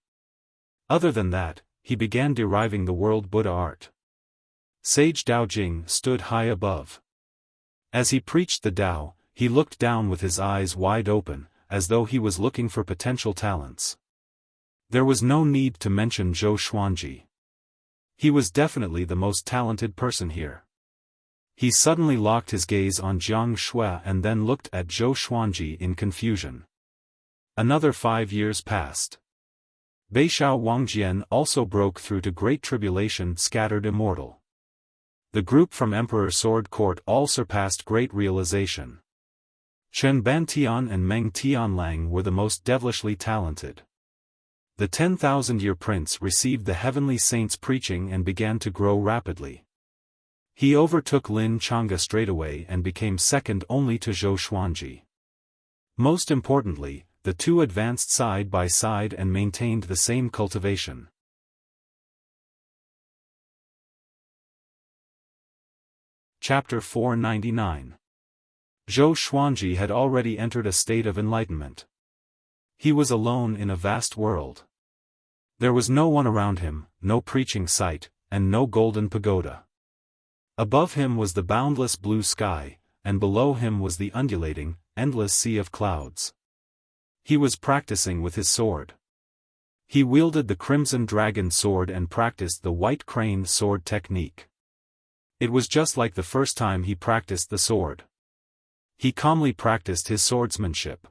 Other than that, he began deriving the world Buddha art. Sage Daojing stood high above. As he preached the Tao, he looked down with his eyes wide open, as though he was looking for potential talents. There was no need to mention Zhou Xuanji. He was definitely the most talented person here. He suddenly locked his gaze on Jiang Shui and then looked at Zhou Xuanji in confusion. Another 5 years passed. Beishao Wangjian also broke through to Great Tribulation scattered immortal. The group from Emperor Sword Court all surpassed Great Realization. Chen Bantian and Meng Tianlang were the most devilishly talented. The 10,000-year prince received the heavenly saints' preaching and began to grow rapidly. He overtook Lin Chang'e straightaway and became second only to Zhou Xuanji. Most importantly, the two advanced side by side and maintained the same cultivation. Chapter 499. Zhou Xuanji had already entered a state of enlightenment. He was alone in a vast world. There was no one around him, no preaching site, and no golden pagoda. Above him was the boundless blue sky, and below him was the undulating, endless sea of clouds. He was practicing with his sword. He wielded the crimson dragon sword and practiced the white crane sword technique. It was just like the first time he practiced the sword. He calmly practiced his swordsmanship.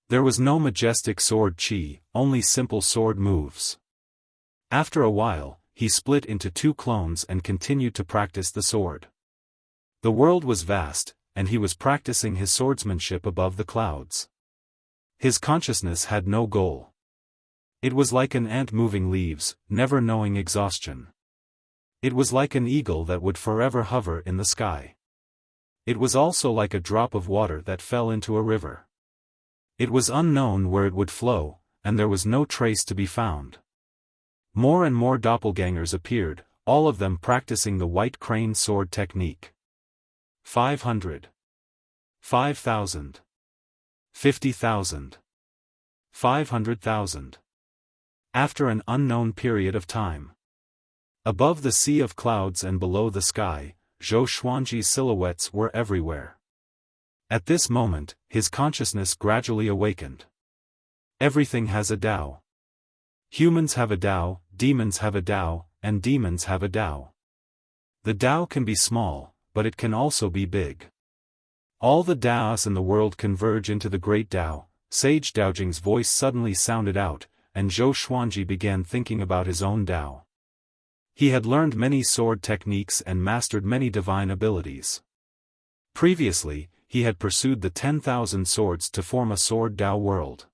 There was no majestic sword chi, only simple sword moves. After a while, he split into two clones and continued to practice the sword. The world was vast, and he was practicing his swordsmanship above the clouds. His consciousness had no goal. It was like an ant moving leaves, never knowing exhaustion. It was like an eagle that would forever hover in the sky. It was also like a drop of water that fell into a river. It was unknown where it would flow, and there was no trace to be found. More and more doppelgangers appeared, all of them practicing the white crane sword technique. 500. 5,000. 50,000. 500,000. After an unknown period of time. Above the sea of clouds and below the sky, Zhou Xuanji's silhouettes were everywhere. At this moment, his consciousness gradually awakened. Everything has a Tao. Humans have a Tao, demons have a Tao, and demons have a Tao. The Tao can be small, but it can also be big. All the Taos in the world converge into the great Tao. Sage Daojing's voice suddenly sounded out, and Zhou Xuanji began thinking about his own Tao. He had learned many sword techniques and mastered many divine abilities. Previously, he had pursued the 10,000 swords to form a sword Tao world.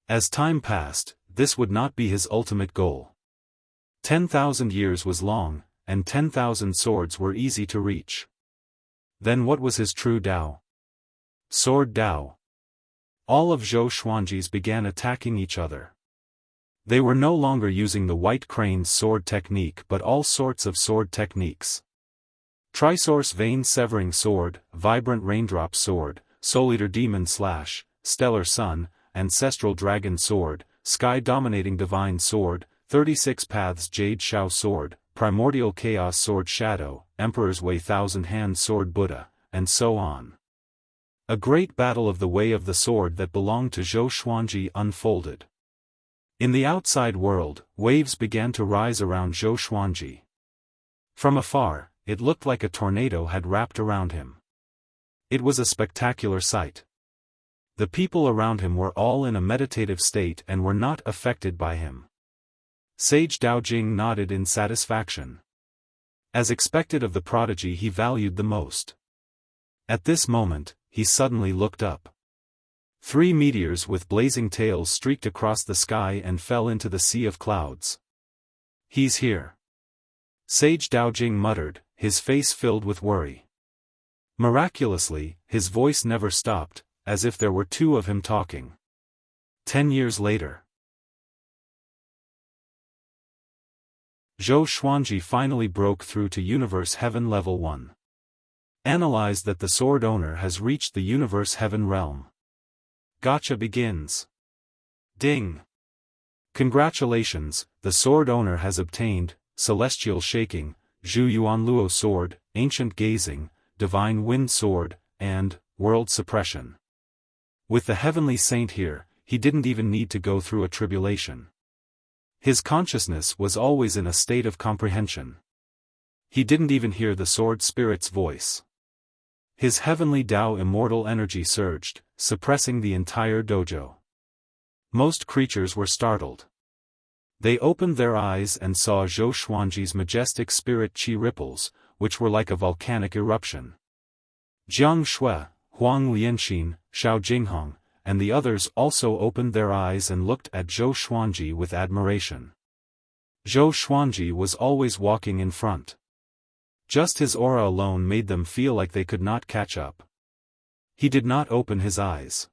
As time passed, this would not be his ultimate goal. 10,000 years was long, and 10,000 swords were easy to reach. Then what was his true Tao? Sword Tao. All of Zhou Xuanji's began attacking each other. They were no longer using the white crane's sword technique but all sorts of sword techniques. Trisource Vein Severing Sword, Vibrant Raindrop Sword, Soul Eater Demon Slash, Stellar Sun, Ancestral Dragon Sword, Sky Dominating Divine Sword, 36 Paths Jade Shao Sword, Primordial Chaos Sword Shadow, Emperor's Way Thousand Hand Sword Buddha, and so on. A great battle of the way of the sword that belonged to Zhou Xuanji unfolded. In the outside world, waves began to rise around Zhou Xuanji. From afar, it looked like a tornado had wrapped around him. It was a spectacular sight. The people around him were all in a meditative state and were not affected by him. Sage Daojing nodded in satisfaction. As expected of the prodigy he valued the most. At this moment, he suddenly looked up. 3 meteors with blazing tails streaked across the sky and fell into the sea of clouds. He's here. Sage Daojing muttered, his face filled with worry. Miraculously, his voice never stopped, as if there were 2 of him talking. 10 years later. Zhou Xuanji finally broke through to Universe Heaven Level 1. Analyze that the sword owner has reached the Universe Heaven realm. Gacha begins. Ding! Congratulations, the sword owner has obtained Celestial Shaking, Zhu Yuan Luo Sword, Ancient Gazing, Divine Wind Sword, and World Suppression. With the Heavenly Saint here, he didn't even need to go through a tribulation. His consciousness was always in a state of comprehension. He didn't even hear the sword spirit's voice. His heavenly Tao immortal energy surged, suppressing the entire dojo. Most creatures were startled. They opened their eyes and saw Zhou Xuanji's majestic spirit qi ripples, which were like a volcanic eruption. Jiang Shui, Huang Lianxin, Xiao Jinghong, and the others also opened their eyes and looked at Zhou Xuanji with admiration. Zhou Xuanji was always walking in front. Just his aura alone made them feel like they could not catch up. He did not open his eyes.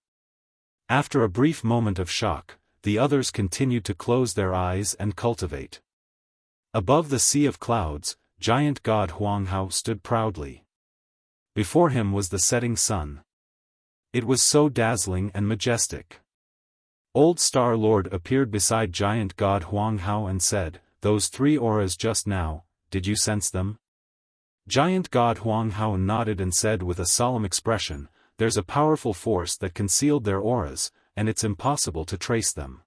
After a brief moment of shock, the others continued to close their eyes and cultivate. Above the sea of clouds, giant god Huang Hao stood proudly. Before him was the setting sun. It was so dazzling and majestic. Old Star Lord appeared beside giant god Huang Hao and said, "Those three auras just now, did you sense them?" Giant god Huang Hao nodded and said with a solemn expression, "There's a powerful force that concealed their auras, and it's impossible to trace them.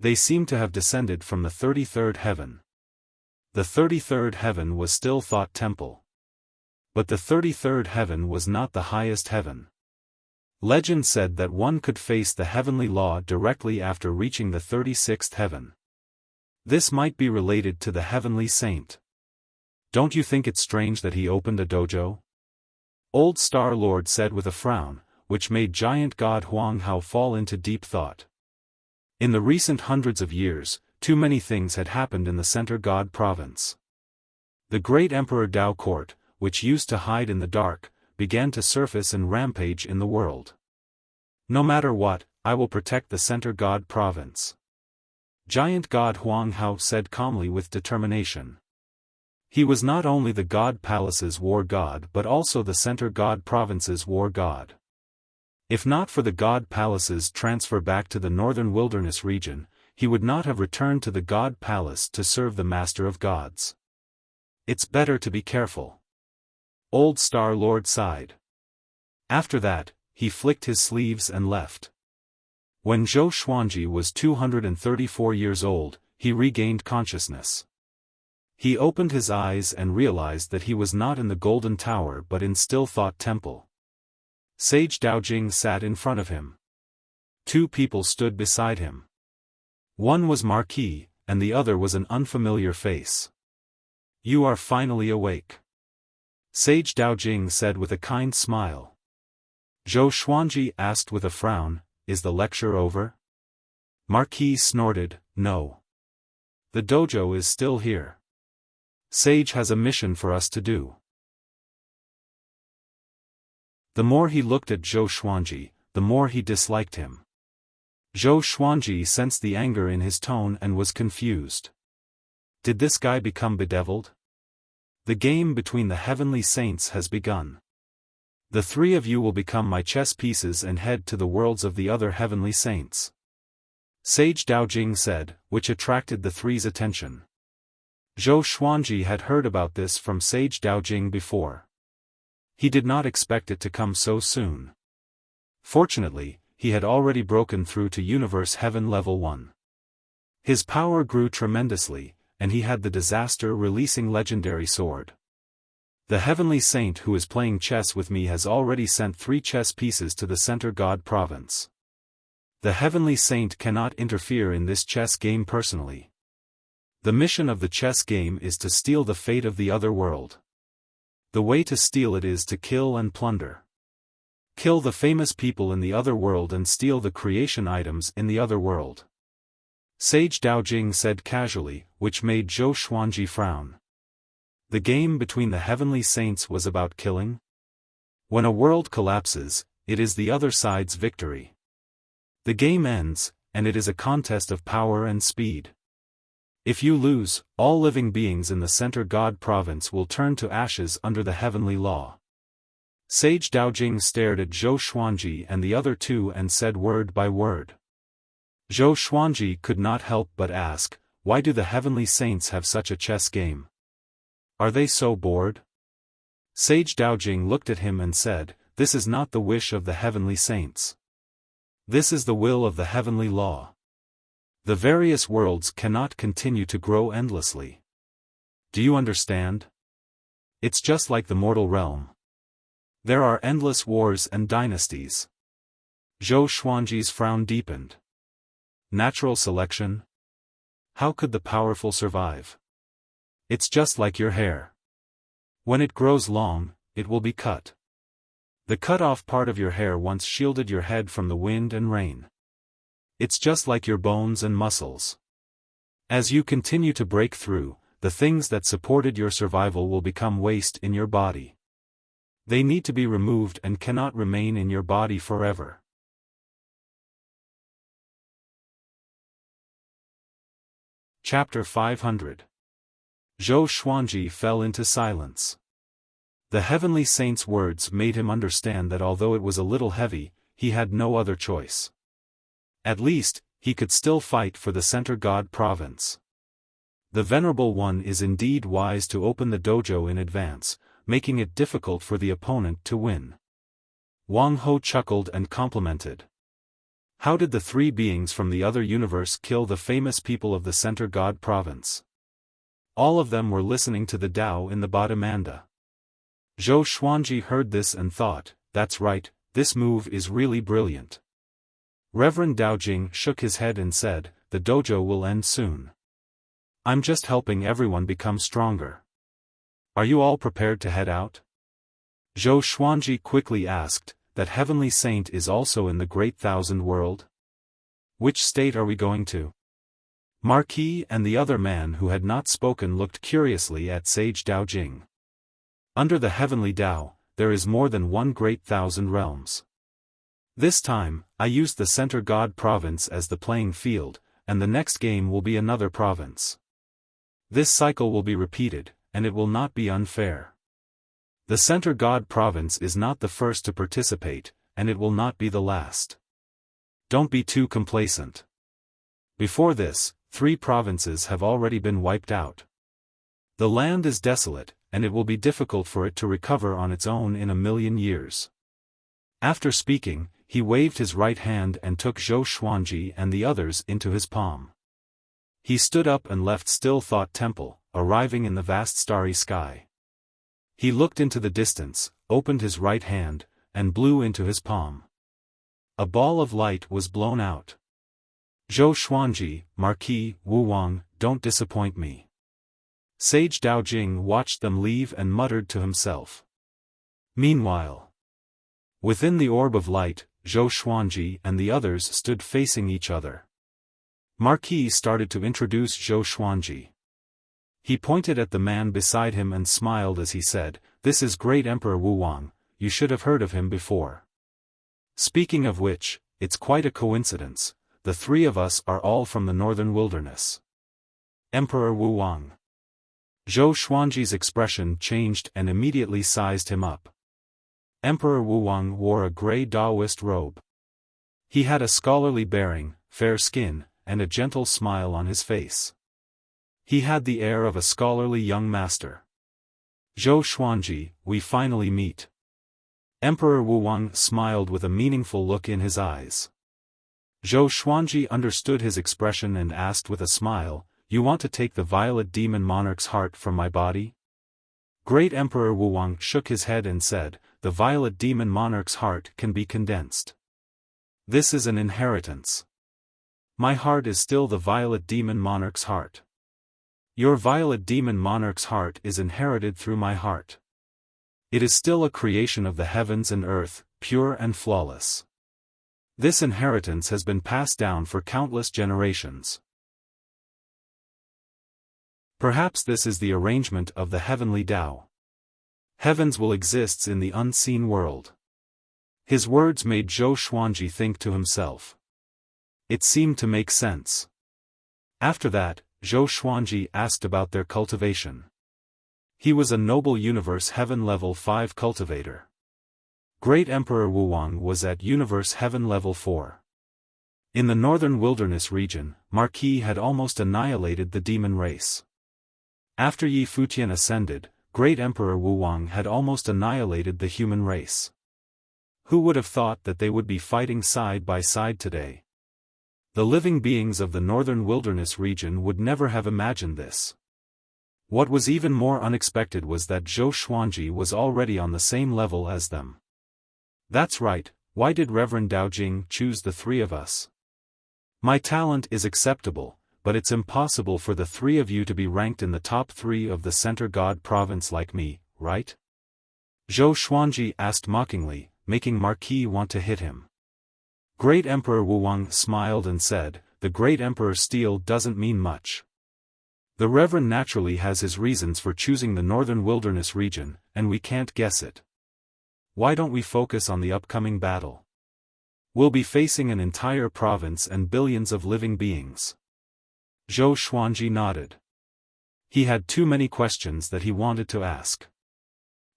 They seem to have descended from the 33rd heaven." The 33rd heaven was still thought temple. But the 33rd heaven was not the highest heaven. Legend said that one could face the heavenly law directly after reaching the 36th heaven. This might be related to the heavenly saint. Don't you think it's strange that he opened a dojo? Old Star Lord said with a frown, which made giant god Huang Hao fall into deep thought. In the recent hundreds of years, too many things had happened in the Center God province. The great Emperor Dao Court, which used to hide in the dark, began to surface and rampage in the world. No matter what, I will protect the Center God province. Giant god Huang Hao said calmly with determination. He was not only the God Palace's war god but also the Center God province's war god. If not for the God Palace's transfer back to the northern wilderness region, he would not have returned to the God Palace to serve the Master of Gods. It's better to be careful. Old Star Lord sighed. After that, he flicked his sleeves and left. When Zhou Xuanji was 234 years old, he regained consciousness. He opened his eyes and realized that he was not in the Golden Tower but in Still Thought Temple. Sage Daojing sat in front of him. Two people stood beside him. One was Marquis, and the other was an unfamiliar face. "You are finally awake," Sage Daojing said with a kind smile. Zhou Xuanji asked with a frown, "Is the lecture over?" Marquis snorted, "No. The dojo is still here. Sage has a mission for us to do." The more he looked at Zhou Xuanji, the more he disliked him. Zhou Xuanji sensed the anger in his tone and was confused. Did this guy become bedeviled? The game between the heavenly saints has begun. The three of you will become my chess pieces and head to the worlds of the other heavenly saints. Sage Daojing said, which attracted the three's attention. Zhou Xuanji had heard about this from Sage Daojing before. He did not expect it to come so soon. Fortunately, he had already broken through to Universe Heaven Level 1. His power grew tremendously, and he had the disaster-releasing legendary sword. The heavenly saint who is playing chess with me has already sent 3 chess pieces to the Center God province. The heavenly saint cannot interfere in this chess game personally. The mission of the chess game is to steal the fate of the other world. The way to steal it is to kill and plunder. Kill the famous people in the other world and steal the creation items in the other world. Sage Daojing said casually, which made Zhou Xuanji frown. The game between the heavenly saints was about killing? When a world collapses, it is the other side's victory. The game ends, and it is a contest of power and speed. If you lose, all living beings in the Center God province will turn to ashes under the heavenly law. Sage Daojing stared at Zhou Xuanji and the other two and said word by word. Zhou Xuanji could not help but ask, why do the heavenly saints have such a chess game? Are they so bored? Sage Daojing looked at him and said, this is not the wish of the heavenly saints. This is the will of the heavenly law. The various worlds cannot continue to grow endlessly. Do you understand? It's just like the mortal realm. There are endless wars and dynasties. Zhou Xuanji's frown deepened. Natural selection? How could the powerful survive? It's just like your hair. When it grows long, it will be cut. The cut-off part of your hair once shielded your head from the wind and rain. It's just like your bones and muscles. As you continue to break through, the things that supported your survival will become waste in your body. They need to be removed and cannot remain in your body forever. Chapter 500. Zhou Xuanji fell into silence. The heavenly saint's words made him understand that although it was a little heavy, he had no other choice. At least, he could still fight for the Center God province. The Venerable One is indeed wise to open the dojo in advance, making it difficult for the opponent to win. Wang Ho chuckled and complimented. How did the three beings from the other universe kill the famous people of the Center God province? All of them were listening to the Tao in the Bodhimanda. Zhou Xuanji heard this and thought, that's right, this move is really brilliant. Reverend Dao Jing shook his head and said, the dojo will end soon. I'm just helping everyone become stronger. Are you all prepared to head out? Zhou Xuanji quickly asked, that heavenly saint is also in the great thousand world? Which state are we going to? Marquis and the other man who had not spoken looked curiously at Sage Dao Jing. Under the heavenly Tao, there is more than one great thousand realms. This time, I used the Center God province as the playing field, and the next game will be another province. This cycle will be repeated, and it will not be unfair. The Center God province is not the first to participate, and it will not be the last. Don't be too complacent. Before this, 3 provinces have already been wiped out. The land is desolate, and it will be difficult for it to recover on its own in 1,000,000 years. After speaking, he waved his right hand and took Zhou Xuanji and the others into his palm. He stood up and left Still Thought Temple, arriving in the vast starry sky. He looked into the distance, opened his right hand, and blew into his palm. A ball of light was blown out. Zhou Xuanji, Marquis, Wu Wang, don't disappoint me. Sage Dao Jing watched them leave and muttered to himself. Meanwhile, within the orb of light, Zhou Xuanji and the others stood facing each other. Marquis started to introduce Zhou Xuanji. He pointed at the man beside him and smiled as he said, "This is Great Emperor Wu Wang, you should have heard of him before. Speaking of which, it's quite a coincidence, the 3 of us are all from the northern wilderness." Emperor Wu Wang. Zhou Xuanji's expression changed and immediately sized him up. Emperor Wu Wang wore a gray Taoist robe. He had a scholarly bearing, fair skin, and a gentle smile on his face. He had the air of a scholarly young master. Zhou Xuanji, we finally meet. Emperor Wu Wang smiled with a meaningful look in his eyes. Zhou Xuanji understood his expression and asked with a smile, "You want to take the violet demon monarch's heart from my body?" Great Emperor Wu Wang shook his head and said, "The violet demon monarch's heart can be condensed. This is an inheritance. My heart is still the violet demon monarch's heart. Your violet demon monarch's heart is inherited through my heart. It is still a creation of the heavens and earth, pure and flawless. This inheritance has been passed down for countless generations. Perhaps this is the arrangement of the heavenly Tao. Heavens will exist in the unseen world." His words made Zhou Xuanji think to himself. It seemed to make sense. After that, Zhou Xuanji asked about their cultivation. He was a noble universe heaven level 5 cultivator. Great Emperor Wu Wang was at universe heaven level 4. In the northern wilderness region, Marquis had almost annihilated the demon race. After Yi Futian ascended, Great Emperor Wu Wang had almost annihilated the human race. Who would have thought that they would be fighting side by side today? The living beings of the northern wilderness region would never have imagined this. What was even more unexpected was that Zhou Xuanji was already on the same level as them. That's right, why did Reverend Dao Jing choose the 3 of us? My talent is acceptable, but it's impossible for the three of you to be ranked in the top 3 of the Center God province like me, right? Zhou Xuanji asked mockingly, making Marquis want to hit him. Great Emperor Wuwang smiled and said, "The Great Emperor's steel doesn't mean much. The Reverend naturally has his reasons for choosing the Northern Wilderness region, and we can't guess it. Why don't we focus on the upcoming battle? We'll be facing an entire province and billions of living beings." Zhou Xuanji nodded. He had too many questions that he wanted to ask.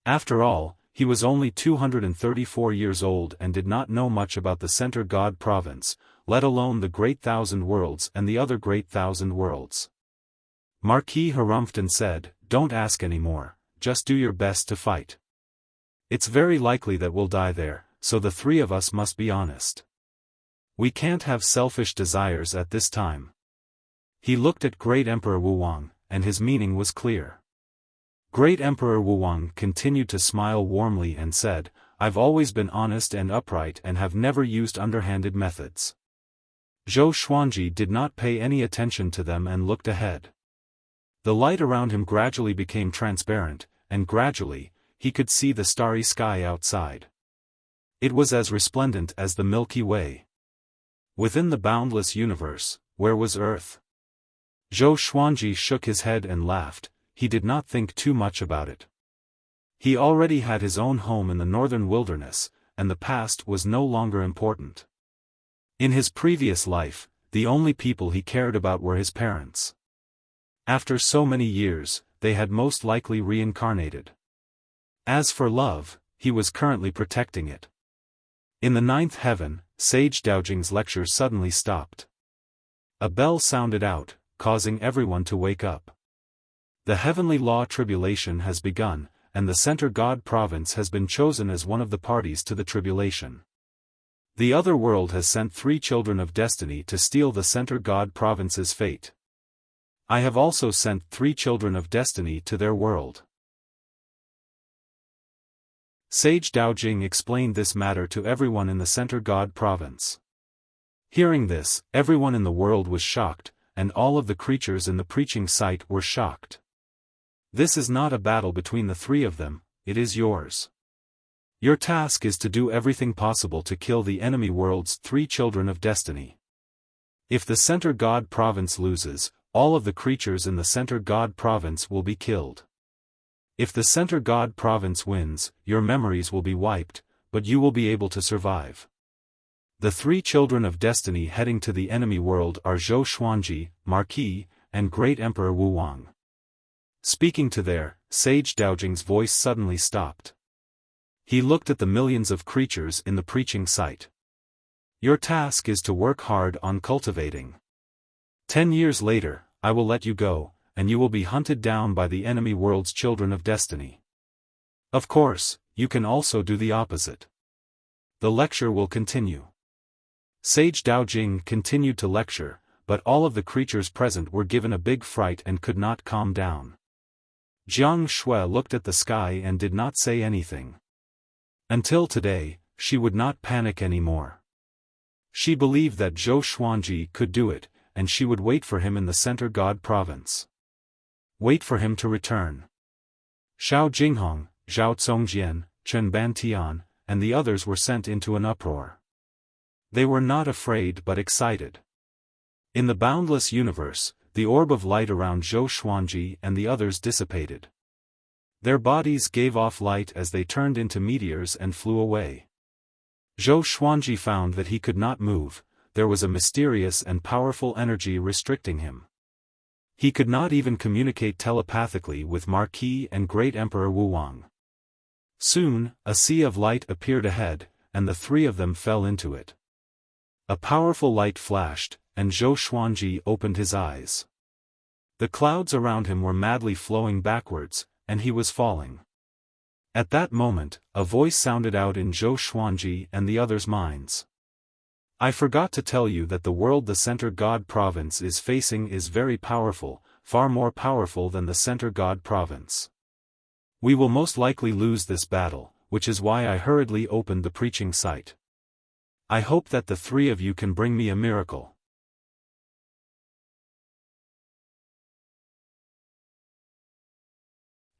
After all, he was only 234 years old and did not know much about the Center God province, let alone the Great Thousand Worlds and the other Great Thousand Worlds. Marquis harumphed and said, "Don't ask any more, just do your best to fight. It's very likely that we'll die there, so the three of us must be honest. We can't have selfish desires at this time." He looked at Great Emperor Wuwang, and his meaning was clear. Great Emperor Wuwang continued to smile warmly and said, "I've always been honest and upright and have never used underhanded methods." Zhou Xuanji did not pay any attention to them and looked ahead. The light around him gradually became transparent, and gradually, he could see the starry sky outside. It was as resplendent as the Milky Way. Within the boundless universe, where was Earth? Zhou Xuanji shook his head and laughed. He did not think too much about it. He already had his own home in the northern wilderness, and the past was no longer important. In his previous life, the only people he cared about were his parents. After so many years, they had most likely reincarnated. As for love, he was currently protecting it. In the 9th heaven, Sage Daojing's lecture suddenly stopped. A bell sounded out, causing everyone to wake up. The heavenly law tribulation has begun, and the Center God province has been chosen as one of the parties to the tribulation. The other world has sent 3 children of destiny to steal the Center God province's fate. I have also sent 3 children of destiny to their world. Sage Daojing explained this matter to everyone in the Center God province. Hearing this, everyone in the world was shocked, and all of the creatures in the preaching site were shocked. This is not a battle between the 3 of them, it is yours. Your task is to do everything possible to kill the enemy world's 3 children of destiny. If the Center God province loses, all of the creatures in the Center God province will be killed. If the Center God province wins, your memories will be wiped, but you will be able to survive. The 3 children of destiny heading to the enemy world are Zhou Xuanji, Marquis, and Great Emperor Wuwang. Speaking to their, Sage Daojing's voice suddenly stopped. He looked at the millions of creatures in the preaching site. Your task is to work hard on cultivating. 10 years later, I will let you go, and you will be hunted down by the enemy world's children of destiny. Of course, you can also do the opposite. The lecture will continue. Sage Daojing continued to lecture, but all of the creatures present were given a big fright and could not calm down. Jiang Shui looked at the sky and did not say anything. Until today, she would not panic anymore. She believed that Zhou Xuanji could do it, and she would wait for him in the Center God province. Wait for him to return. Xiao Jinghong, Zhao Congjian, Chen Bantian, and the others were sent into an uproar. They were not afraid but excited. In the boundless universe, the orb of light around Zhou Xuanji and the others dissipated. Their bodies gave off light as they turned into meteors and flew away. Zhou Xuanji found that he could not move, there was a mysterious and powerful energy restricting him. He could not even communicate telepathically with Marquis and Great Emperor Wuwang. Soon, a sea of light appeared ahead, and the 3 of them fell into it. A powerful light flashed, and Zhou Xuanji opened his eyes. The clouds around him were madly flowing backwards, and he was falling. At that moment, a voice sounded out in Zhou Xuanji and the others' minds. I forgot to tell you that the world the Center God province is facing is very powerful, far more powerful than the Center God province. We will most likely lose this battle, which is why I hurriedly opened the preaching site. I hope that the 3 of you can bring me a miracle.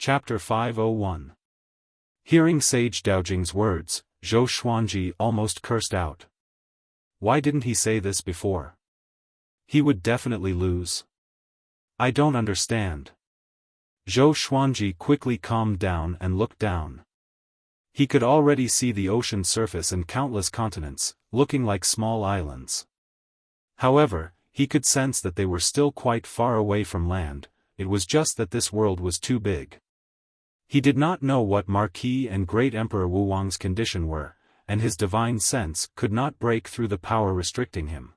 Chapter 501. Hearing Sage Daojing's words, Zhou Xuanji almost cursed out. Why didn't he say this before? He would definitely lose. I don't understand. Zhou Xuanji quickly calmed down and looked down. He could already see the ocean surface and countless continents, looking like small islands. However, he could sense that they were still quite far away from land. It was just that this world was too big. He did not know what Marquis and Great Emperor Wu Wang's condition were, and his divine sense could not break through the power restricting him.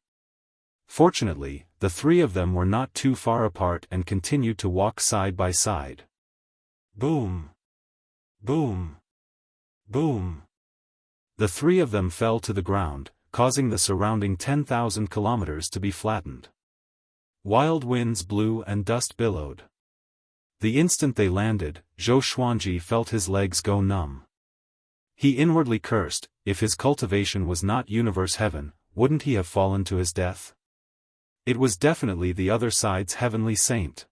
Fortunately, the three of them were not too far apart and continued to walk side by side. Boom! Boom! Boom! The three of them fell to the ground, causing the surrounding 10,000 kilometers to be flattened. Wild winds blew and dust billowed. The instant they landed, Zhou Xuanji felt his legs go numb. He inwardly cursed, if his cultivation was not universe heaven, wouldn't he have fallen to his death? It was definitely the other side's heavenly saint.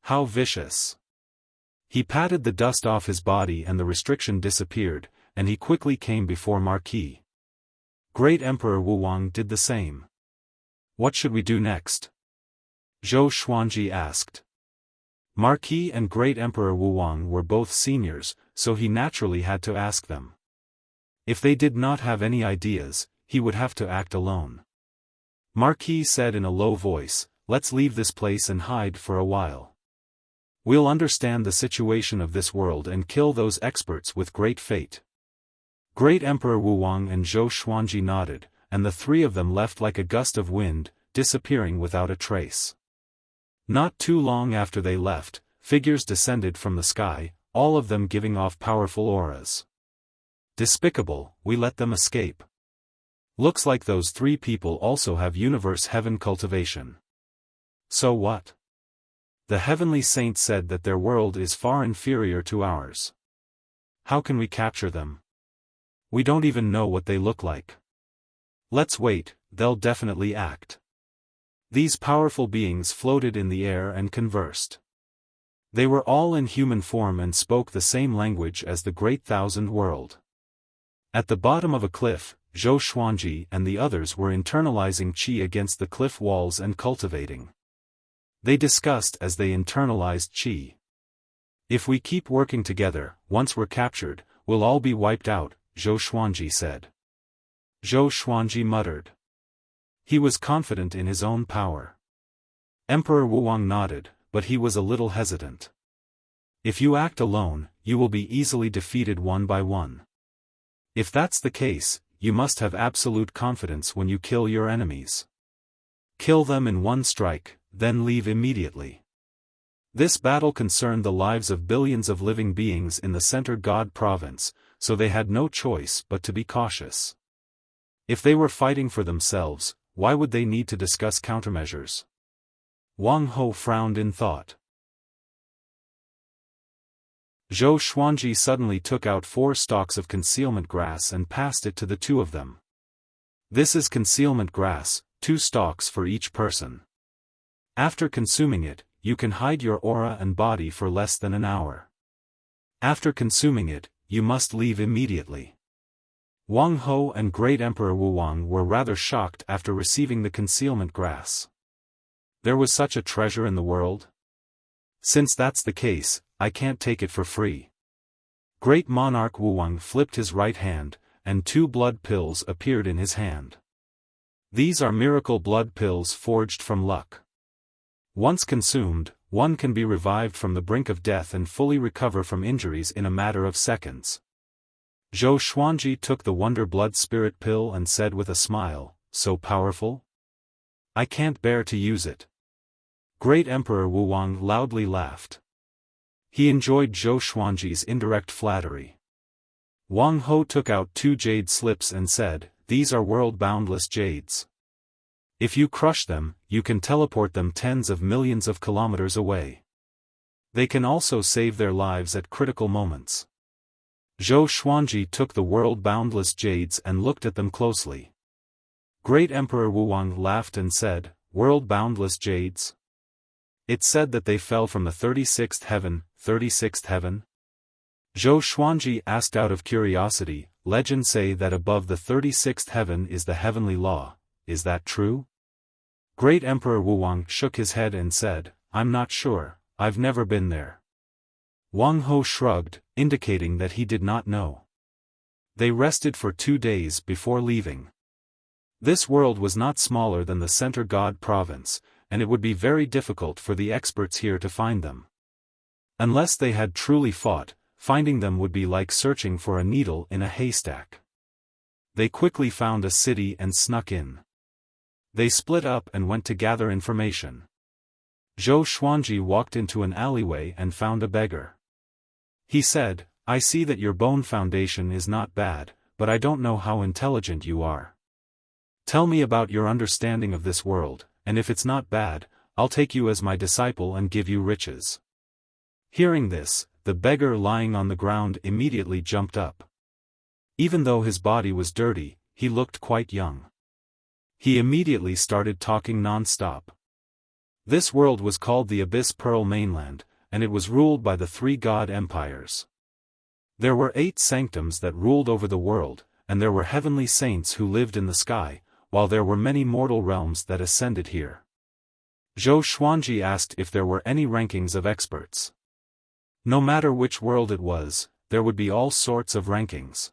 How vicious! He patted the dust off his body and the restriction disappeared, and he quickly came before Marquis. Great Emperor Wu Wang did the same. What should we do next? Zhou Xuanji asked. Marquis and Great Emperor Wu Wang were both seniors, so he naturally had to ask them. If they did not have any ideas, he would have to act alone. Marquis said in a low voice, "Let's leave this place and hide for a while. We'll understand the situation of this world and kill those experts with great fate." Great Emperor Wu Wang and Zhou Xuanji nodded, and the three of them left like a gust of wind, disappearing without a trace. Not too long after they left, figures descended from the sky, all of them giving off powerful auras. Despicable, we let them escape. Looks like those three people also have universe heaven cultivation. So what? The heavenly saint said that their world is far inferior to ours. How can we capture them? We don't even know what they look like. Let's wait, they'll definitely act. These powerful beings floated in the air and conversed. They were all in human form and spoke the same language as the Great Thousand World. At the bottom of a cliff, Zhou Xuanji and the others were internalizing qi against the cliff walls and cultivating. They discussed as they internalized qi. If we keep working together, once we're captured, we'll all be wiped out, Zhou Xuanji said. Zhou Xuanji muttered. He was confident in his own power. Emperor Wu Wang nodded, but he was a little hesitant. If you act alone, you will be easily defeated one by one. If that's the case, you must have absolute confidence when you kill your enemies. Kill them in one strike, then leave immediately. This battle concerned the lives of billions of living beings in the Center God province, so they had no choice but to be cautious. If they were fighting for themselves, why would they need to discuss countermeasures? Wang Ho frowned in thought. Zhou Xuanji suddenly took out 4 stalks of concealment grass and passed it to the two of them. This is concealment grass, 2 stalks for each person. After consuming it, you can hide your aura and body for less than an hour. After consuming it, you must leave immediately. Wang Ho and Great Emperor Wu Wang were rather shocked after receiving the concealment grass. There was such a treasure in the world? Since that's the case, I can't take it for free. Great Monarch Wu Wang flipped his right hand, and 2 blood pills appeared in his hand. These are miracle blood pills forged from luck. Once consumed, one can be revived from the brink of death and fully recover from injuries in a matter of seconds. Zhou Xuanji took the Wonder Blood Spirit pill and said with a smile, "So powerful? I can't bear to use it." Great Emperor Wu Wang loudly laughed. He enjoyed Zhou Xuanji's indirect flattery. Wang Ho took out 2 jade slips and said, "These are world boundless jades. If you crush them, you can teleport them tens of millions of kilometers away. They can also save their lives at critical moments." Zhou Xuanji took the world boundless jades and looked at them closely. Great Emperor Wu Wang laughed and said, "World boundless jades? It said that they fell from the 36th heaven. 36th heaven? Zhou Xuanji asked out of curiosity. Legends say that above the 36th heaven is the heavenly law. Is that true? Great Emperor Wuwang shook his head and said, I'm not sure, I've never been there. Wang Ho shrugged, indicating that he did not know. They rested for 2 days before leaving. This world was not smaller than the Center God province, and it would be very difficult for the experts here to find them. Unless they had truly fought, finding them would be like searching for a needle in a haystack. They quickly found a city and snuck in. They split up and went to gather information. Zhou Xuanji walked into an alleyway and found a beggar. He said, I see that your bone foundation is not bad, but I don't know how intelligent you are. Tell me about your understanding of this world, and if it's not bad, I'll take you as my disciple and give you riches. Hearing this, the beggar lying on the ground immediately jumped up. Even though his body was dirty, he looked quite young. He immediately started talking non-stop. This world was called the Abyss Pearl Mainland, and it was ruled by the 3 god empires. There were 8 sanctums that ruled over the world, and there were heavenly saints who lived in the sky, while there were many mortal realms that ascended here. Zhou Xuanji asked if there were any rankings of experts. No matter which world it was, there would be all sorts of rankings.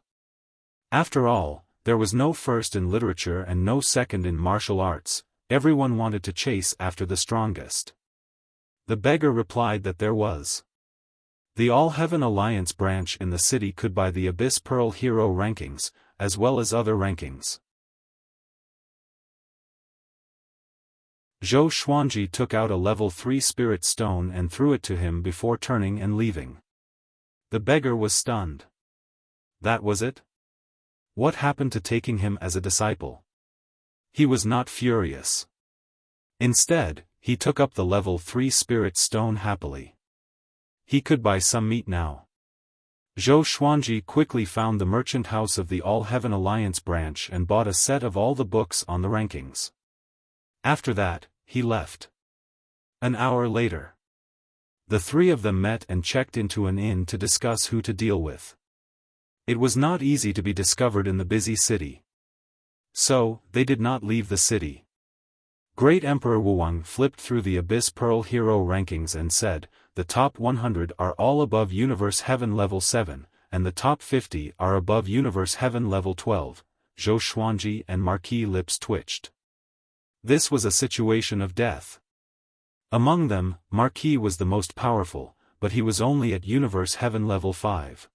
After all, there was no first in literature and no second in martial arts. Everyone wanted to chase after the strongest. The beggar replied that there was. The All-Heaven Alliance branch in the city could buy the Abyss Pearl Hero rankings, as well as other rankings. Zhou Xuanji took out a level 3 spirit stone and threw it to him before turning and leaving. The beggar was stunned. That was it? What happened to taking him as a disciple? He was not furious. Instead, he took up the level 3 spirit stone happily. He could buy some meat now. Zhou Xuanji quickly found the merchant house of the All-Heaven Alliance branch and bought a set of all the books on the rankings. After that, he left. An hour later, the 3 of them met and checked into an inn to discuss who to deal with. It was not easy to be discovered in the busy city. So, they did not leave the city. Great Emperor Wuwang flipped through the Abyss Pearl Hero rankings and said, the top 100 are all above Universe Heaven level 7, and the top 50 are above Universe Heaven level 12. Zhou Xuanji and Marquis lips twitched. This was a situation of death. Among them, Marquis was the most powerful, but he was only at Universe Heaven level 5.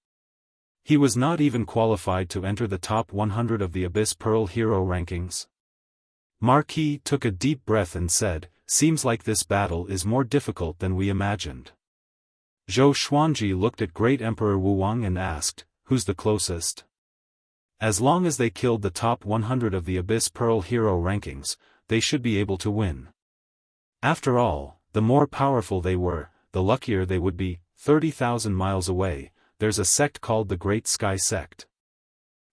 He was not even qualified to enter the top 100 of the Abyss Pearl Hero rankings. Marquis took a deep breath and said, seems like this battle is more difficult than we imagined. Zhou Xuanji looked at Great Emperor Wuwang and asked, who's the closest? As long as they killed the top 100 of the Abyss Pearl Hero rankings, they should be able to win. After all, the more powerful they were, the luckier they would be. 30,000 miles away, there's a sect called the Great Sky Sect.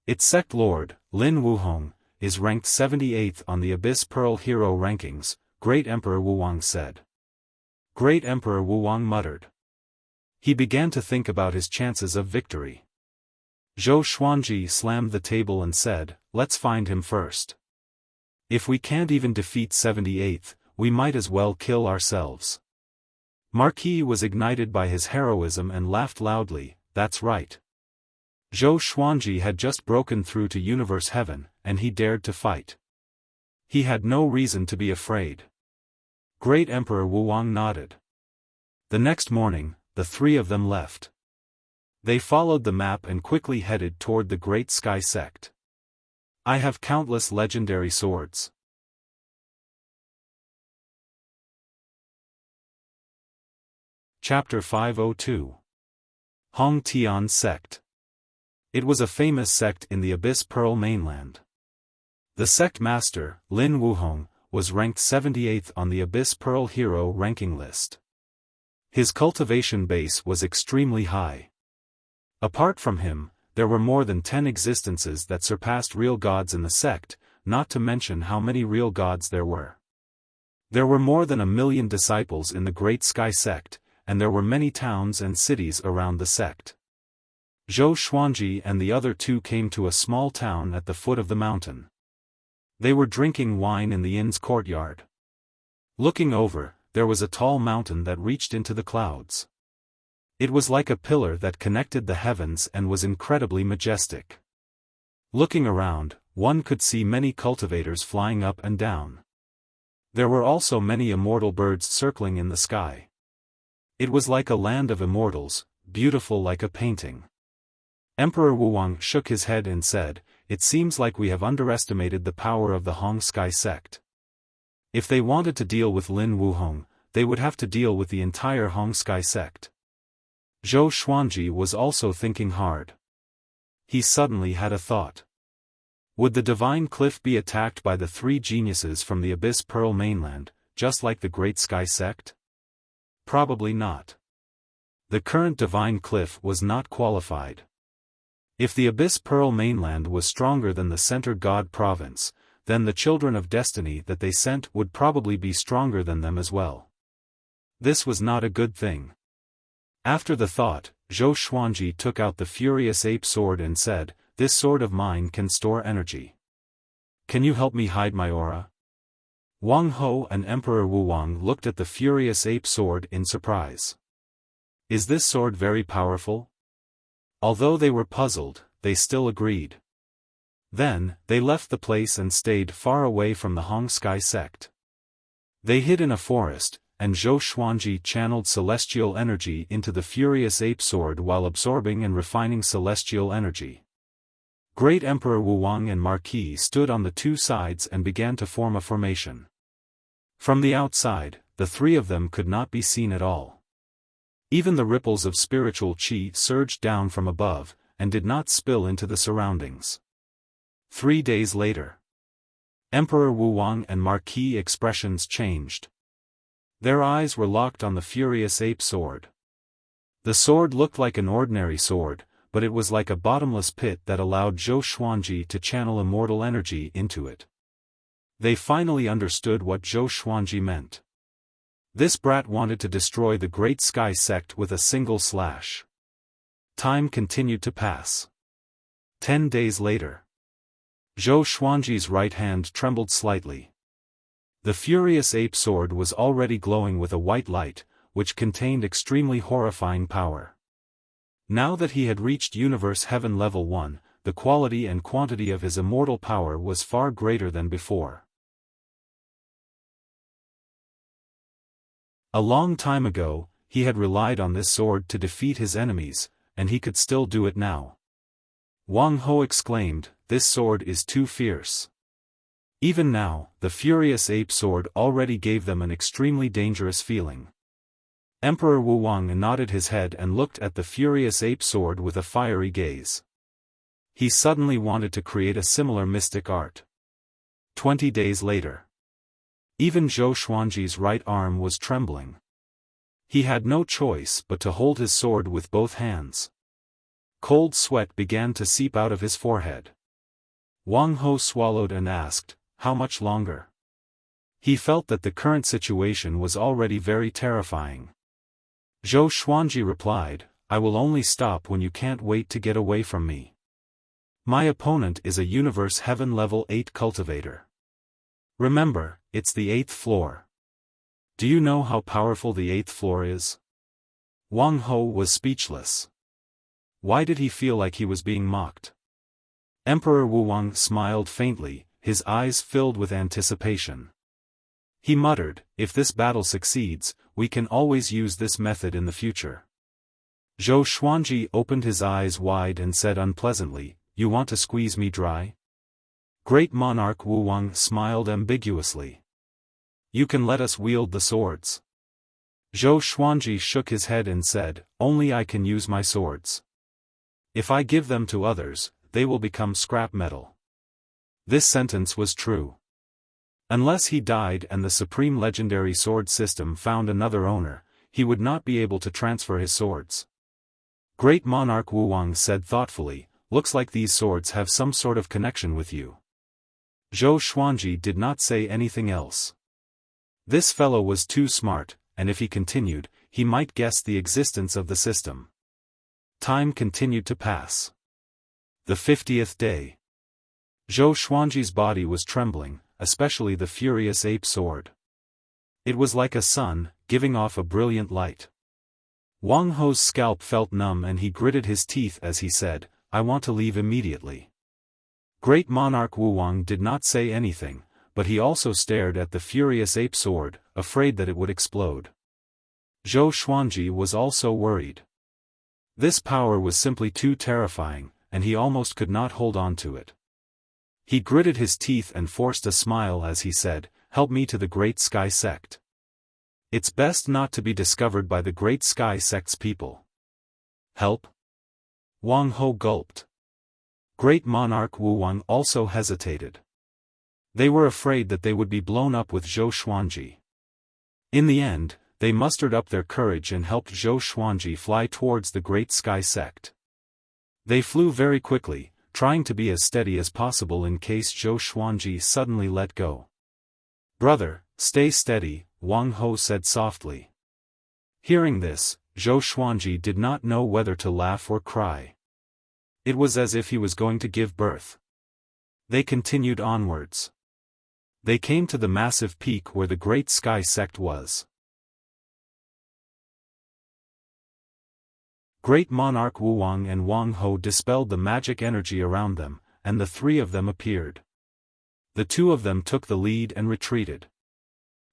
Its sect lord, Lin Wuhong, is ranked 78th on the Abyss Pearl Hero rankings, Great Emperor Wuwang said. Great Emperor Wuwang muttered. He began to think about his chances of victory. Zhou Xuanji slammed the table and said, let's find him first. If we can't even defeat 78th, we might as well kill ourselves. Marquis was ignited by his heroism and laughed loudly, that's right. Zhou Xuanji had just broken through to Universe Heaven, and he dared to fight. He had no reason to be afraid. Great Emperor Wuwang nodded. The next morning, the 3 of them left. They followed the map and quickly headed toward the Great Sky Sect. I have countless legendary swords. Chapter 502. Hong Tian Sect. It was a famous sect in the Abyss Pearl Mainland. The sect master, Lin Wuhong, was ranked 78th on the Abyss Pearl Hero ranking list. His cultivation base was extremely high. Apart from him, there were more than 10 existences that surpassed real gods in the sect, not to mention how many real gods there were. There were more than 1 million disciples in the Great Sky Sect, and there were many towns and cities around the sect. Zhou Xuanji and the other two came to a small town at the foot of the mountain. They were drinking wine in the inn's courtyard. Looking over, there was a tall mountain that reached into the clouds. It was like a pillar that connected the heavens and was incredibly majestic. Looking around, one could see many cultivators flying up and down. There were also many immortal birds circling in the sky. It was like a land of immortals, beautiful like a painting. Emperor Wuwang shook his head and said, "It seems like we have underestimated the power of the Hong Sky sect. If they wanted to deal with Lin Wuhong, they would have to deal with the entire Hong Sky sect." Zhou Xuanji was also thinking hard. He suddenly had a thought. Would the Divine Cliff be attacked by the 3 geniuses from the Abyss Pearl mainland, just like the Great Sky sect? Probably not. The current Divine Cliff was not qualified. If the Abyss Pearl mainland was stronger than the Center God province, then the Children of Destiny that they sent would probably be stronger than them as well. This was not a good thing. After the thought, Zhou Xuanji took out the Furious Ape Sword and said, "This sword of mine can store energy. Can you help me hide my aura?" Wang Ho and Emperor Wuwang looked at the Furious Ape Sword in surprise. Is this sword very powerful? Although they were puzzled, they still agreed. Then, they left the place and stayed far away from the Hong Sky sect. They hid in a forest, and Zhou Xuanji channeled celestial energy into the Furious Ape Sword while absorbing and refining celestial energy. Great Emperor Wuwang and Marquis stood on the 2 sides and began to form a formation. From the outside, the 3 of them could not be seen at all. Even the ripples of spiritual qi surged down from above, and did not spill into the surroundings. 3 days later, Emperor Wuwang and Marquis expressions changed. Their eyes were locked on the Furious Ape Sword. The sword looked like an ordinary sword, but it was like a bottomless pit that allowed Zhou Xuanji to channel immortal energy into it. They finally understood what Zhou Xuanji meant. This brat wanted to destroy the Great Sky sect with a single slash. Time continued to pass. 10 days later. Zhou Xuanji's right hand trembled slightly. The Furious Ape Sword was already glowing with a white light, which contained extremely horrifying power. Now that he had reached Universe Heaven Level 1, the quality and quantity of his immortal power was far greater than before. A long time ago, he had relied on this sword to defeat his enemies, and he could still do it now. Wang Ho exclaimed, "This sword is too fierce." Even now, the Furious Ape Sword already gave them an extremely dangerous feeling. Emperor Wuwang nodded his head and looked at the Furious Ape Sword with a fiery gaze. He suddenly wanted to create a similar mystic art. 20 days later. Even Zhou Xuanji's right arm was trembling. He had no choice but to hold his sword with both hands. Cold sweat began to seep out of his forehead. Wang Ho swallowed and asked, "How much longer?" He felt that the current situation was already very terrifying. Zhou Xuanji replied, "I will only stop when you can't wait to get away from me. My opponent is a Universe Heaven Level 8 cultivator. Remember, it's the 8th floor. Do you know how powerful the 8th floor is?" Wang Ho was speechless. Why did he feel like he was being mocked? Emperor Wuwang smiled faintly, his eyes filled with anticipation. He muttered, "If this battle succeeds, we can always use this method in the future." Zhou Xuanji opened his eyes wide and said unpleasantly, "You want to squeeze me dry?" Great Monarch Wuwang smiled ambiguously. "You can let us wield the swords." Zhou Xuanji shook his head and said, "Only I can use my swords. If I give them to others, they will become scrap metal." This sentence was true. Unless he died and the Supreme Legendary Sword System found another owner, he would not be able to transfer his swords. Great Monarch Wuwang said thoughtfully, "Looks like these swords have some sort of connection with you." Zhou Xuanji did not say anything else. This fellow was too smart, and if he continued, he might guess the existence of the system. Time continued to pass. The 50th day. Zhou Xuanji's body was trembling, especially the furious ape sword. It was like a sun, giving off a brilliant light. Wang Ho's scalp felt numb and he gritted his teeth as he said, "I want to leave immediately." Great monarch Wu Wang did not say anything, but he also stared at the furious ape sword, afraid that it would explode. Zhou Xuanji was also worried. This power was simply too terrifying, and he almost could not hold on to it. He gritted his teeth and forced a smile as he said, "Help me to the Great Sky Sect. It's best not to be discovered by the Great Sky Sect's people." "Help?" Wang Ho gulped. Great monarch Wu Wang also hesitated. They were afraid that they would be blown up with Zhou Xuanji. In the end, they mustered up their courage and helped Zhou Xuanji fly towards the Great Sky Sect. They flew very quickly, trying to be as steady as possible in case Zhou Xuanji suddenly let go. "Brother, stay steady," Wang Ho said softly. Hearing this, Zhou Xuanji did not know whether to laugh or cry. It was as if he was going to give birth. They continued onwards. They came to the massive peak where the Great Sky Sect was. Great monarch Wu Wang and Wang Ho dispelled the magic energy around them, and the three of them appeared. The two of them took the lead and retreated.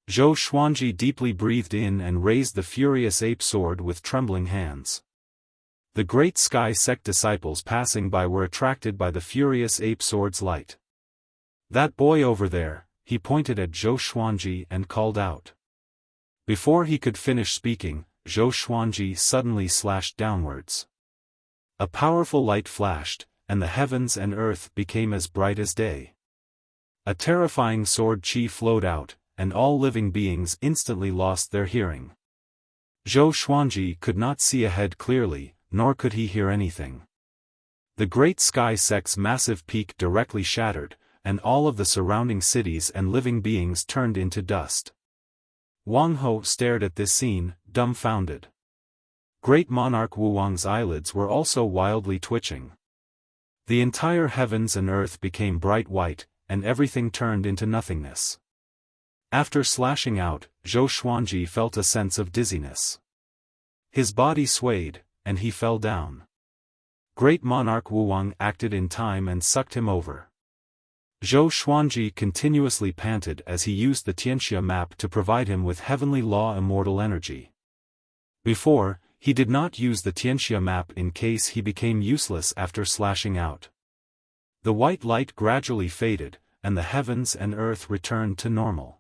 Zhou Xuanji deeply breathed in and raised the furious ape sword with trembling hands. The Great Sky Sect disciples passing by were attracted by the furious ape sword's light. "That boy over there," he pointed at Zhou Xuanji and called out. Before he could finish speaking, Zhou Xuanji suddenly slashed downwards. A powerful light flashed, and the heavens and earth became as bright as day. A terrifying sword chi flowed out, and all living beings instantly lost their hearing. Zhou Xuanji could not see ahead clearly, nor could he hear anything. The Great Sky Sect's massive peak directly shattered, and all of the surrounding cities and living beings turned into dust. Wang Ho stared at this scene, dumbfounded. Great monarch Wu Wang's eyelids were also wildly twitching. The entire heavens and earth became bright white, and everything turned into nothingness. After slashing out, Zhou Xuanji felt a sense of dizziness. His body swayed, and he fell down. Great monarch Wu Wang acted in time and sucked him over. Zhou Xuanji continuously panted as he used the Tianxia map to provide him with heavenly law immortal energy. Before, he did not use the Tianxia map in case he became useless after slashing out. The white light gradually faded, and the heavens and earth returned to normal.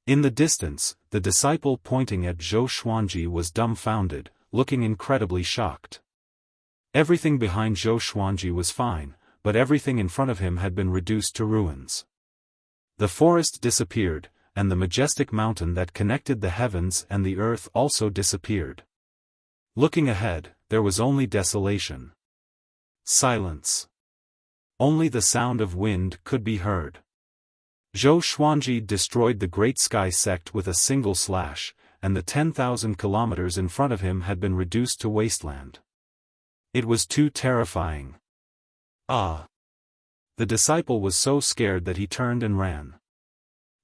In the distance, the disciple pointing at Zhou Xuanji was dumbfounded, looking incredibly shocked. Everything behind Zhou Xuanji was fine, but everything in front of him had been reduced to ruins. The forest disappeared, and the majestic mountain that connected the heavens and the earth also disappeared. Looking ahead, there was only desolation. Silence. Only the sound of wind could be heard. Zhou Xuanji destroyed the Great Sky Sect with a single slash, and the 10,000 kilometers in front of him had been reduced to wasteland. It was too terrifying. Ah! The disciple was so scared that he turned and ran.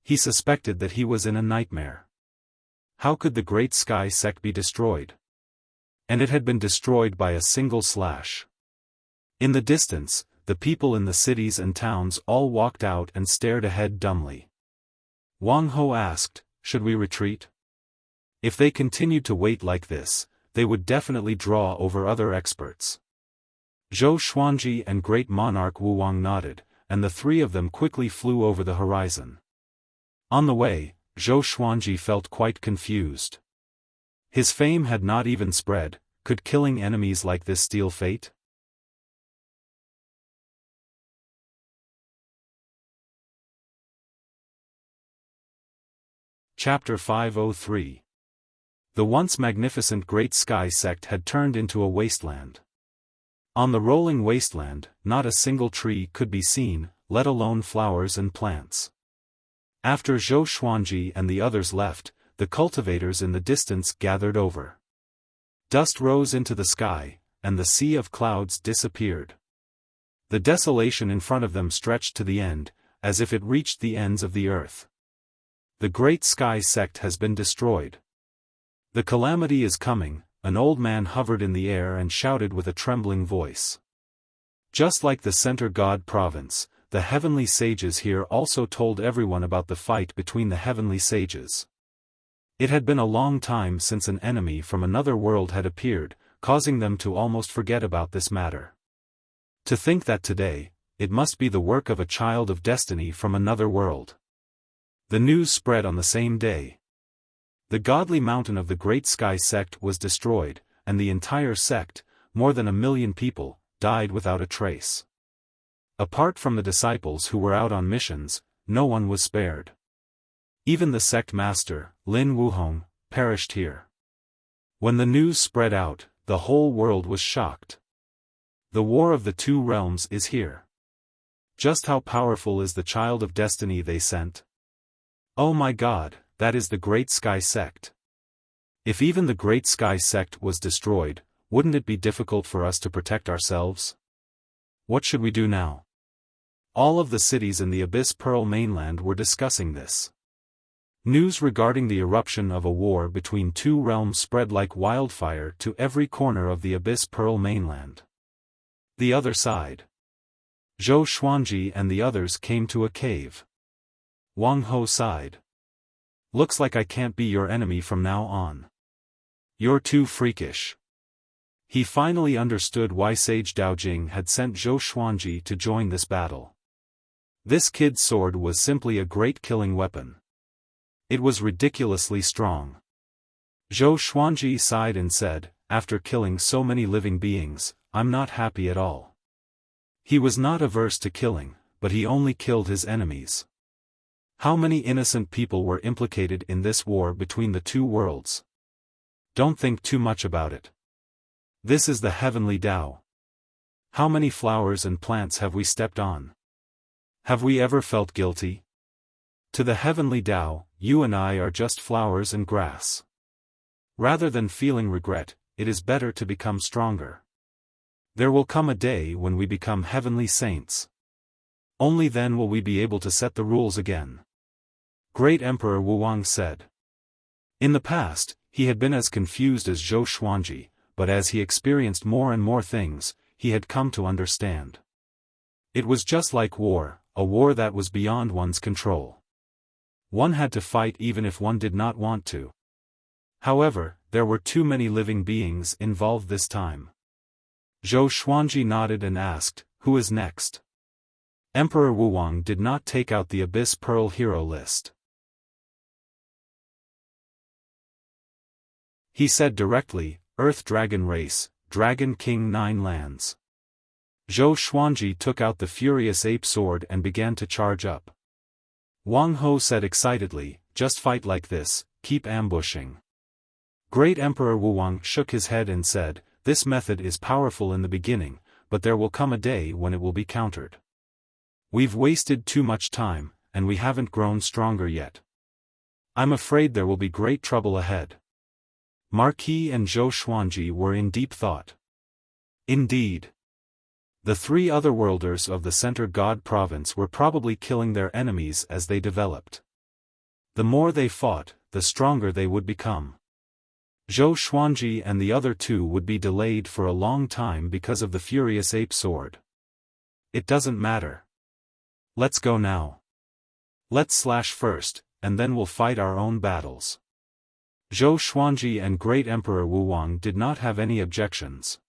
He suspected that he was in a nightmare. How could the Great Sky Sect be destroyed? And it had been destroyed by a single slash. In the distance, the people in the cities and towns all walked out and stared ahead dumbly. Wang Ho asked, "Should we retreat?" If they continued to wait like this, they would definitely draw over other experts. Zhou Xuanji and Great Monarch Wu Wang nodded, and the three of them quickly flew over the horizon. On the way, Zhou Xuanji felt quite confused. His fame had not even spread. Could killing enemies like this steal fate? Chapter 503. The once magnificent Great Sky Sect had turned into a wasteland. On the rolling wasteland, not a single tree could be seen, let alone flowers and plants. After Zhou Xuanji and the others left, the cultivators in the distance gathered over. Dust rose into the sky, and the sea of clouds disappeared. The desolation in front of them stretched to the end, as if it reached the ends of the earth. The great sky sect has been destroyed. The calamity is coming, an old man hovered in the air and shouted with a trembling voice. Just like the Center God province, the heavenly sages here also told everyone about the fight between the heavenly sages. It had been a long time since an enemy from another world had appeared, causing them to almost forget about this matter. To think that today, it must be the work of a child of destiny from another world. The news spread on the same day. The godly mountain of the great sky sect was destroyed, and the entire sect, more than 1 million people, died without a trace. Apart from the disciples who were out on missions, no one was spared. Even the sect master, Lin Wuhong, perished here. When the news spread out, the whole world was shocked. The war of the two realms is here. Just how powerful is the child of destiny they sent? Oh my God, that is the great sky sect. If even the great sky sect was destroyed, wouldn't it be difficult for us to protect ourselves? What should we do now? All of the cities in the Abyss Pearl mainland were discussing this. News regarding the eruption of a war between two realms spread like wildfire to every corner of the Abyss Pearl mainland. The other side. Zhou Xuanji and the others came to a cave. Wang Ho sighed. Looks like I can't be your enemy from now on. You're too freakish. He finally understood why Sage Daojing had sent Zhou Xuanji to join this battle. This kid's sword was simply a great killing weapon. It was ridiculously strong. Zhou Xuanji sighed and said, after killing so many living beings, I'm not happy at all. He was not averse to killing, but he only killed his enemies. How many innocent people were implicated in this war between the two worlds? Don't think too much about it. This is the heavenly Tao. How many flowers and plants have we stepped on? Have we ever felt guilty? To the heavenly Tao, you and I are just flowers and grass. Rather than feeling regret, it is better to become stronger. There will come a day when we become heavenly saints. Only then will we be able to set the rules again. Great Emperor Wuwang said. In the past, he had been as confused as Zhou Xuanji, but as he experienced more and more things, he had come to understand. It was just like war, a war that was beyond one's control. One had to fight even if one did not want to. However, there were too many living beings involved this time. Zhou Xuanji nodded and asked, who is next? Emperor Wuwang did not take out the Abyss Pearl hero list. He said directly, Earth Dragon Race, Dragon King 9 lands. Zhou Xuanji took out the Furious Ape Sword and began to charge up. Wang Ho said excitedly, just fight like this, keep ambushing. Great Emperor Wuwang shook his head and said, this method is powerful in the beginning, but there will come a day when it will be countered. We've wasted too much time, and we haven't grown stronger yet. I'm afraid there will be great trouble ahead. Marquis and Zhou Xuanji were in deep thought. Indeed. The three otherworlders of the Center God province were probably killing their enemies as they developed. The more they fought, the stronger they would become. Zhou Xuanji and the other two would be delayed for a long time because of the Furious Ape Sword. It doesn't matter. Let's go now. Let's slash first, and then we'll fight our own battles. Zhou Xuanji and Great Emperor Wuwang did not have any objections.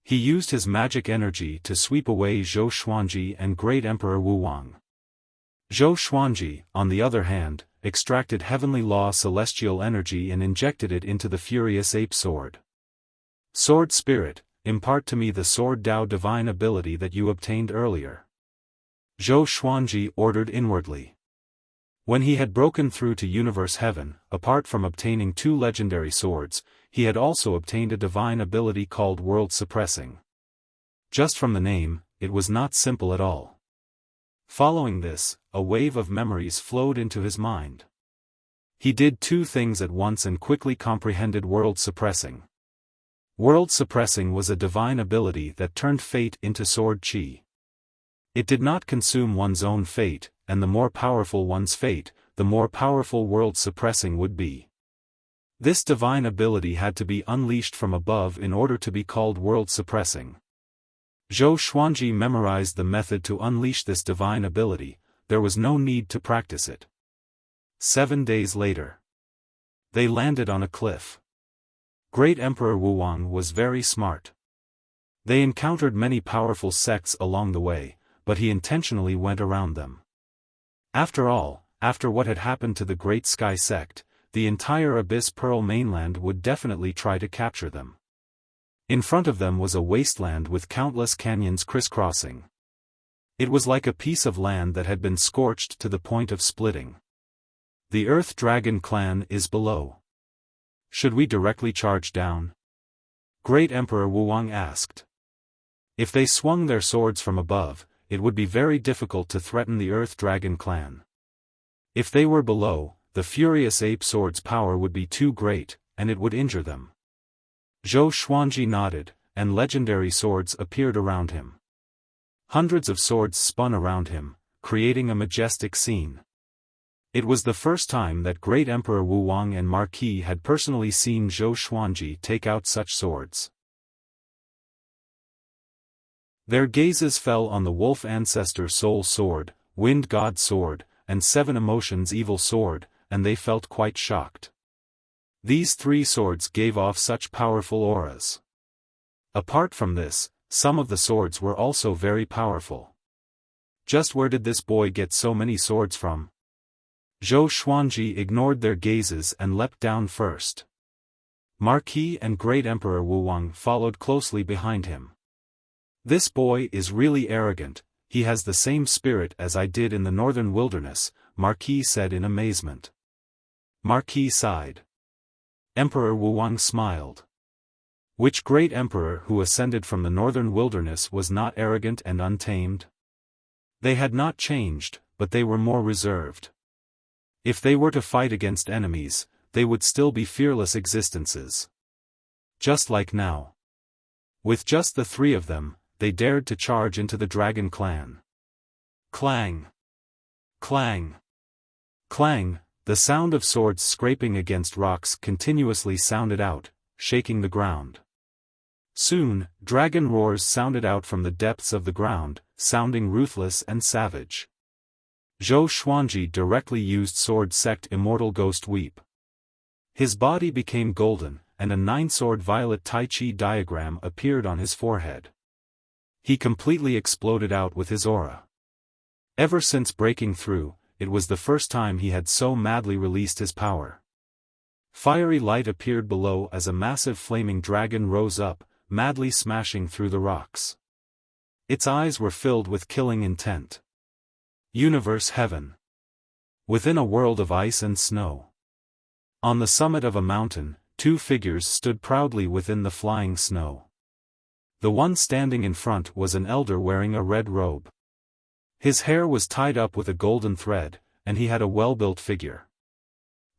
He used his magic energy to sweep away Zhou Xuanji and Great Emperor Wuwang. Zhou Xuanji, on the other hand, extracted heavenly law celestial energy and injected it into the Furious Ape Sword. Sword Spirit, impart to me the Sword Tao divine ability that you obtained earlier. Zhou Xuanji ordered inwardly. When he had broken through to Universe Heaven, apart from obtaining 2 legendary swords, he had also obtained a divine ability called World Suppressing. Just from the name, it was not simple at all. Following this, a wave of memories flowed into his mind. He did two things at once and quickly comprehended world suppressing. World suppressing was a divine ability that turned fate into sword chi. It did not consume one's own fate, and the more powerful one's fate, the more powerful world suppressing would be. This divine ability had to be unleashed from above in order to be called world suppressing. Zhou Xuanji memorized the method to unleash this divine ability. There was no need to practice it. 7 days later, they landed on a cliff. Great Emperor Wuwang was very smart. They encountered many powerful sects along the way, but he intentionally went around them. After all, after what had happened to the Great Sky sect, the entire Abyss Pearl mainland would definitely try to capture them. In front of them was a wasteland with countless canyons crisscrossing. It was like a piece of land that had been scorched to the point of splitting. The Earth Dragon clan is below. Should we directly charge down? Great Emperor Wuwang asked. If they swung their swords from above, it would be very difficult to threaten the Earth Dragon clan. If they were below, the furious ape sword's power would be too great, and it would injure them. Zhou Xuanji nodded, and legendary swords appeared around him. Hundreds of swords spun around him, creating a majestic scene. It was the first time that Great Emperor Wuwang and Marquis had personally seen Zhou Xuanji take out such swords. Their gazes fell on the Wolf Ancestor Soul Sword, Wind God Sword, and Seven Emotions Evil Sword, and they felt quite shocked. These three swords gave off such powerful auras. Apart from this, some of the swords were also very powerful. Just where did this boy get so many swords from? Zhou Xuanji ignored their gazes and leapt down first. Marquis and Great Emperor Wuwang followed closely behind him. This boy is really arrogant. He has the same spirit as I did in the northern wilderness, Marquis said in amazement. Marquis sighed. Emperor Wuwang smiled. Which great emperor who ascended from the northern wilderness was not arrogant and untamed? They had not changed, but they were more reserved. If they were to fight against enemies, they would still be fearless existences. Just like now. With just the three of them, they dared to charge into the dragon clan. Clang! Clang! Clang! The sound of swords scraping against rocks continuously sounded out, shaking the ground. Soon, dragon roars sounded out from the depths of the ground, sounding ruthless and savage. Zhou Xuanji directly used sword sect Immortal Ghost Weep. His body became golden, and a 9-sword violet Tai Chi diagram appeared on his forehead. He completely exploded out with his aura. Ever since breaking through, it was the first time he had so madly released his power. Fiery light appeared below as a massive flaming dragon rose up, madly smashing through the rocks. Its eyes were filled with killing intent. Universe Heaven. Within a world of ice and snow. On the summit of a mountain, two figures stood proudly within the flying snow. The one standing in front was an elder wearing a red robe. His hair was tied up with a golden thread, and he had a well-built figure.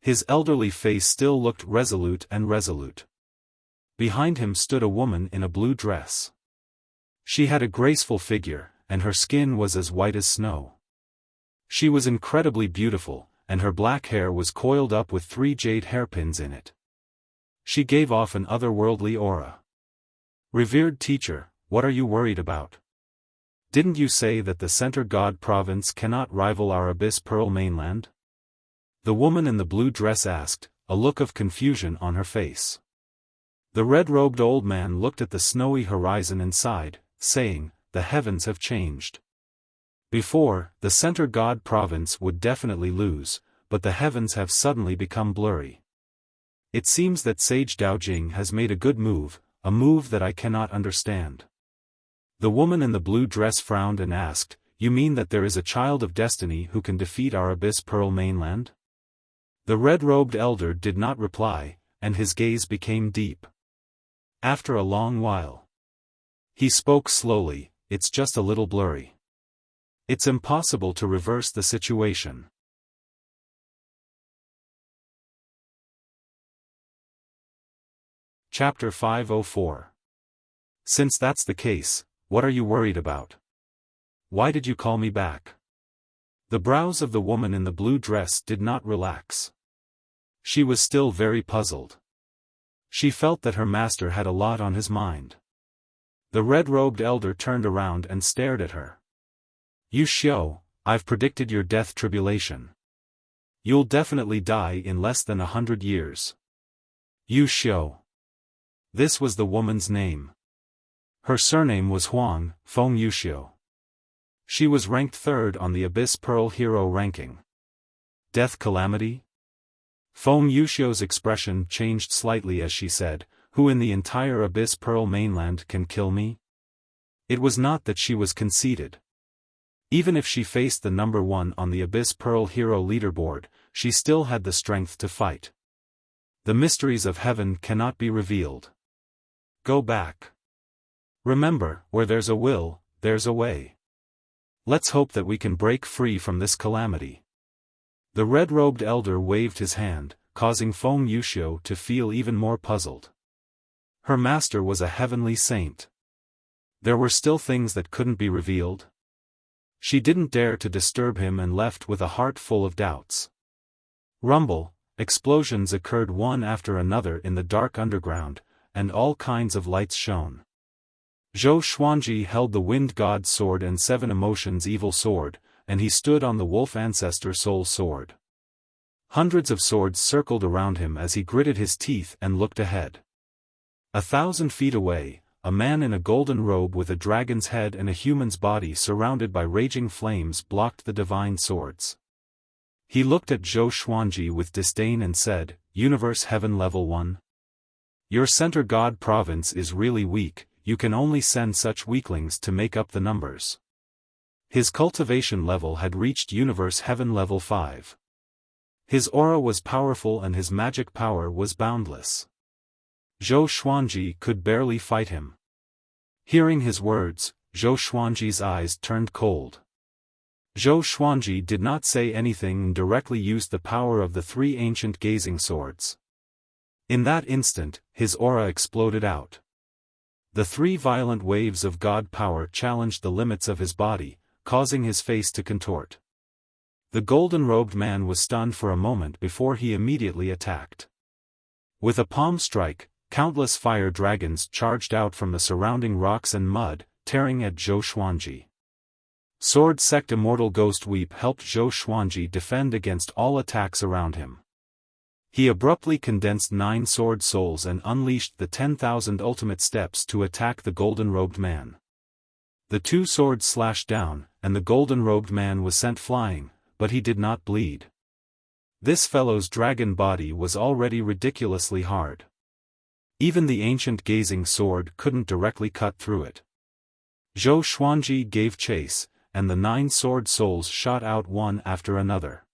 His elderly face still looked resolute and resolute. Behind him stood a woman in a blue dress. She had a graceful figure, and her skin was as white as snow. She was incredibly beautiful, and her black hair was coiled up with 3 jade hairpins in it. She gave off an otherworldly aura. Revered teacher, what are you worried about? Didn't you say that the Center God province cannot rival our Abyss Pearl mainland? The woman in the blue dress asked, a look of confusion on her face. The red-robed old man looked at the snowy horizon and sighed, saying, the heavens have changed. Before, the Center God province would definitely lose, but the heavens have suddenly become blurry. It seems that Sage Daojing has made a good move, a move that I cannot understand. The woman in the blue dress frowned and asked, you mean that there is a child of destiny who can defeat our Abyss Pearl mainland? The red-robed elder did not reply, and his gaze became deep. After a long while, he spoke slowly, it's just a little blurry. It's impossible to reverse the situation. Chapter 504. Since that's the case, what are you worried about? Why did you call me back? The brows of the woman in the blue dress did not relax. She was still very puzzled. She felt that her master had a lot on his mind. The red-robed elder turned around and stared at her. You Xiao, I've predicted your death tribulation. You'll definitely die in less than 100 years. You Xiao. This was the woman's name. Her surname was Huang, Feng Yuxiu. She was ranked 3rd on the Abyss Pearl Hero ranking. Death calamity? Feng Yuxiu's expression changed slightly as she said, who in the entire Abyss Pearl mainland can kill me? It was not that she was conceited. Even if she faced the number 1 on the Abyss Pearl Hero leaderboard, she still had the strength to fight. The mysteries of heaven cannot be revealed. Go back. Remember, where there's a will, there's a way. Let's hope that we can break free from this calamity. The red-robed elder waved his hand, causing Feng Yuxiu to feel even more puzzled. Her master was a heavenly saint. There were still things that couldn't be revealed. She didn't dare to disturb him and left with a heart full of doubts. Rumble, explosions occurred one after another in the dark underground, and all kinds of lights shone. Zhou Xuanji held the Wind God's sword and 7 Emotions Evil sword, and he stood on the Wolf Ancestor Soul sword. Hundreds of swords circled around him as he gritted his teeth and looked ahead. 1,000 feet away, a man in a golden robe with a dragon's head and a human's body surrounded by raging flames blocked the divine swords. He looked at Zhou Xuanji with disdain and said, Universe Heaven Level 1? Your Center God province is really weak, you can only send such weaklings to make up the numbers. His cultivation level had reached Universe Heaven Level 5. His aura was powerful and his magic power was boundless. Zhou Xuanji could barely fight him. Hearing his words, Zhou Xuanji's eyes turned cold. Zhou Xuanji did not say anything and directly used the power of the 3 ancient gazing swords. In that instant, his aura exploded out. The 3 violent waves of God power challenged the limits of his body, causing his face to contort. The golden-robed man was stunned for a moment before he immediately attacked. With a palm strike, countless fire dragons charged out from the surrounding rocks and mud, tearing at Zhou Xuanji. Sword Sect Immortal Ghost Weep helped Zhou Xuanji defend against all attacks around him. He abruptly condensed 9 sword souls and unleashed the 10,000 ultimate steps to attack the golden-robed man. The 2 swords slashed down, and the golden-robed man was sent flying, but he did not bleed. This fellow's dragon body was already ridiculously hard. Even the ancient gazing sword couldn't directly cut through it. Zhou Xuanji gave chase, and the 9 sword souls shot out one after another.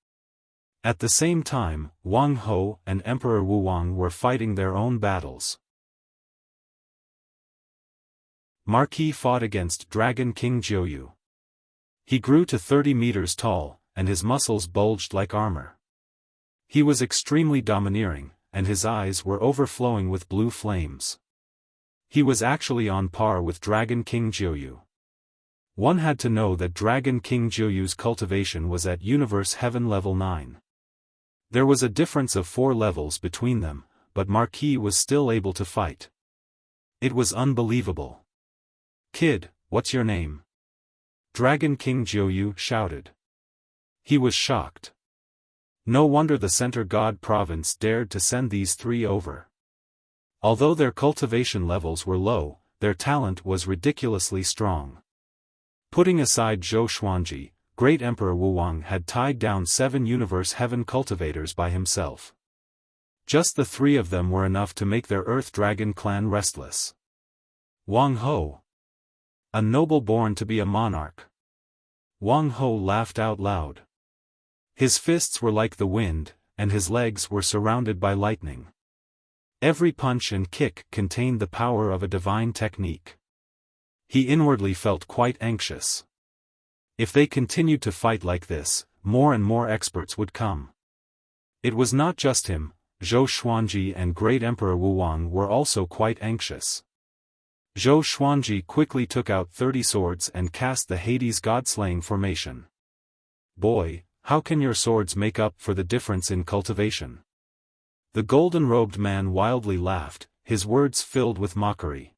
At the same time, Wang Ho and Emperor Wu Wang were fighting their own battles. Marquis fought against Dragon King Jiuyu. He grew to 30 meters tall, and his muscles bulged like armor. He was extremely domineering, and his eyes were overflowing with blue flames. He was actually on par with Dragon King Jiuyu. One had to know that Dragon King Jiuyu's cultivation was at Universe Heaven Level 9. There was a difference of 4 levels between them, but Marquis was still able to fight. It was unbelievable. Kid, what's your name? Dragon King Jiuyu shouted. He was shocked. No wonder the Center God province dared to send these 3 over. Although their cultivation levels were low, their talent was ridiculously strong. Putting aside Zhou Xuanji, Great Emperor Wu Wang had tied down 7 Universe Heaven cultivators by himself. Just the 3 of them were enough to make their Earth Dragon clan restless. Wang Ho. A noble born to be a monarch. Wang Ho laughed out loud. His fists were like the wind, and his legs were surrounded by lightning. Every punch and kick contained the power of a divine technique. He inwardly felt quite anxious. If they continued to fight like this, more and more experts would come. It was not just him, Zhou Xuanji and Great Emperor Wu Wang were also quite anxious. Zhou Xuanji quickly took out 30 swords and cast the Hades god-slaying formation. Boy, how can your swords make up for the difference in cultivation? The golden-robed man wildly laughed, his words filled with mockery.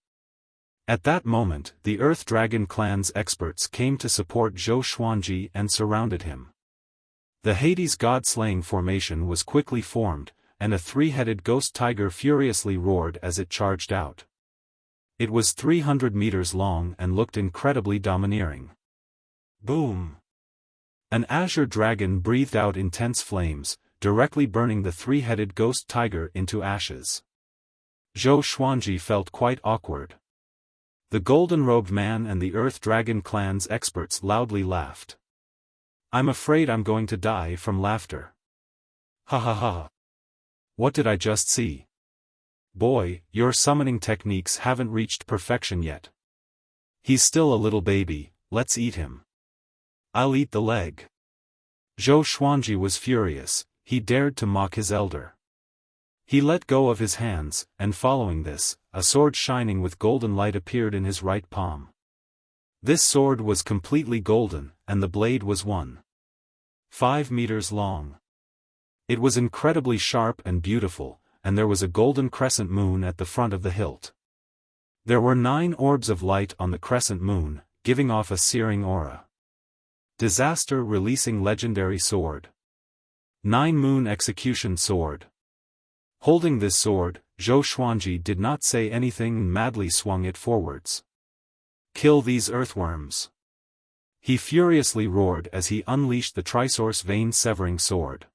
At that moment, the Earth Dragon clan's experts came to support Zhou Xuanji and surrounded him. The Hades god-slaying formation was quickly formed, and a three-headed ghost tiger furiously roared as it charged out. It was 300 meters long and looked incredibly domineering. Boom! An azure dragon breathed out intense flames, directly burning the three-headed ghost tiger into ashes. Zhou Xuanji felt quite awkward. The golden-robed man and the Earth Dragon clan's experts loudly laughed. I'm afraid I'm going to die from laughter. Ha ha ha. What did I just see? Boy, your summoning techniques haven't reached perfection yet. He's still a little baby, let's eat him. I'll eat the leg. Zhou Xuanji was furious, he dared to mock his elder. He let go of his hands, and following this, a sword shining with golden light appeared in his right palm. This sword was completely golden, and the blade was 1.5 meters long. It was incredibly sharp and beautiful, and there was a golden crescent moon at the front of the hilt. There were 9 orbs of light on the crescent moon, giving off a searing aura. Disaster releasing legendary sword. 9 moon execution sword. Holding this sword, Zhou Xuanji did not say anything and madly swung it forwards. Kill these earthworms. He furiously roared as he unleashed the Trisource vein-severing sword.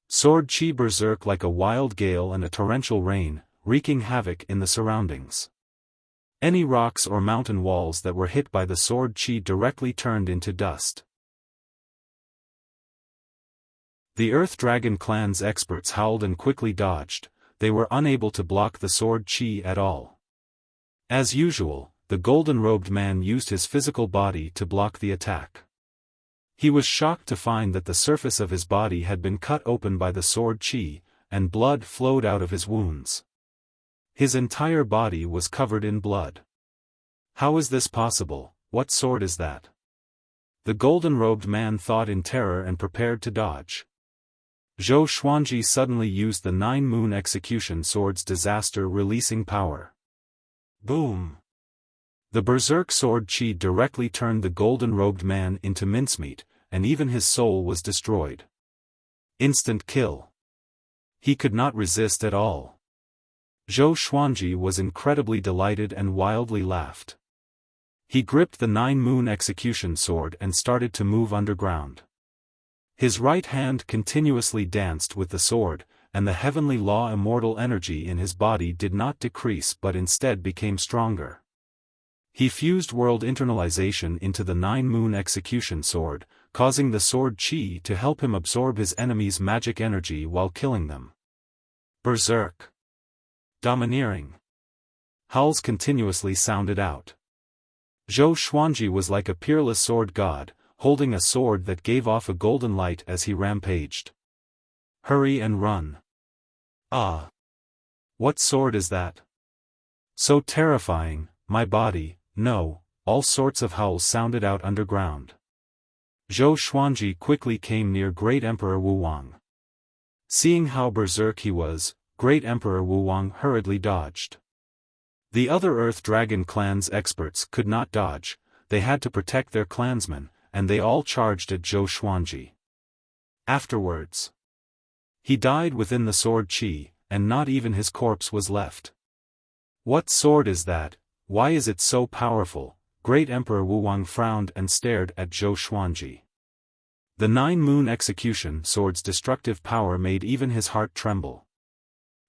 Sword chi berserk like a wild gale and a torrential rain, wreaking havoc in the surroundings. Any rocks or mountain walls that were hit by the sword chi directly turned into dust. The Earth Dragon clan's experts howled and quickly dodged, they were unable to block the sword chi at all. As usual, the golden-robed man used his physical body to block the attack. He was shocked to find that the surface of his body had been cut open by the sword chi, and blood flowed out of his wounds. His entire body was covered in blood. How is this possible? What sword is that? The golden-robed man thought in terror and prepared to dodge. Zhou Xuanji suddenly used the 9 moon execution sword's disaster-releasing power. Boom! The berserk sword chi directly turned the golden-robed man into mincemeat, and even his soul was destroyed. Instant kill. He could not resist at all. Zhou Xuanji was incredibly delighted and wildly laughed. He gripped the 9 moon execution sword and started to move underground. His right hand continuously danced with the sword, and the heavenly law immortal energy in his body did not decrease but instead became stronger. He fused world internalization into the 9 moon execution sword, causing the sword chi to help him absorb his enemy's magic energy while killing them. Berserk. Domineering. Howls continuously sounded out. Zhou Xuanji was like a peerless sword god, holding a sword that gave off a golden light as he rampaged. Hurry and run. Ah! What sword is that? So terrifying, my body, no, all sorts of howls sounded out underground. Zhou Xuanji quickly came near Great Emperor Wu Wang. Seeing how berserk he was, Great Emperor Wu Wang hurriedly dodged. The other Earth Dragon clan's experts could not dodge, they had to protect their clansmen, and they all charged at Zhou Xuanji. Afterwards, he died within the sword chi, and not even his corpse was left. What sword is that? Why is it so powerful? Great Emperor Wu Wang frowned and stared at Zhou Xuanji. The 9 moon execution sword's destructive power made even his heart tremble.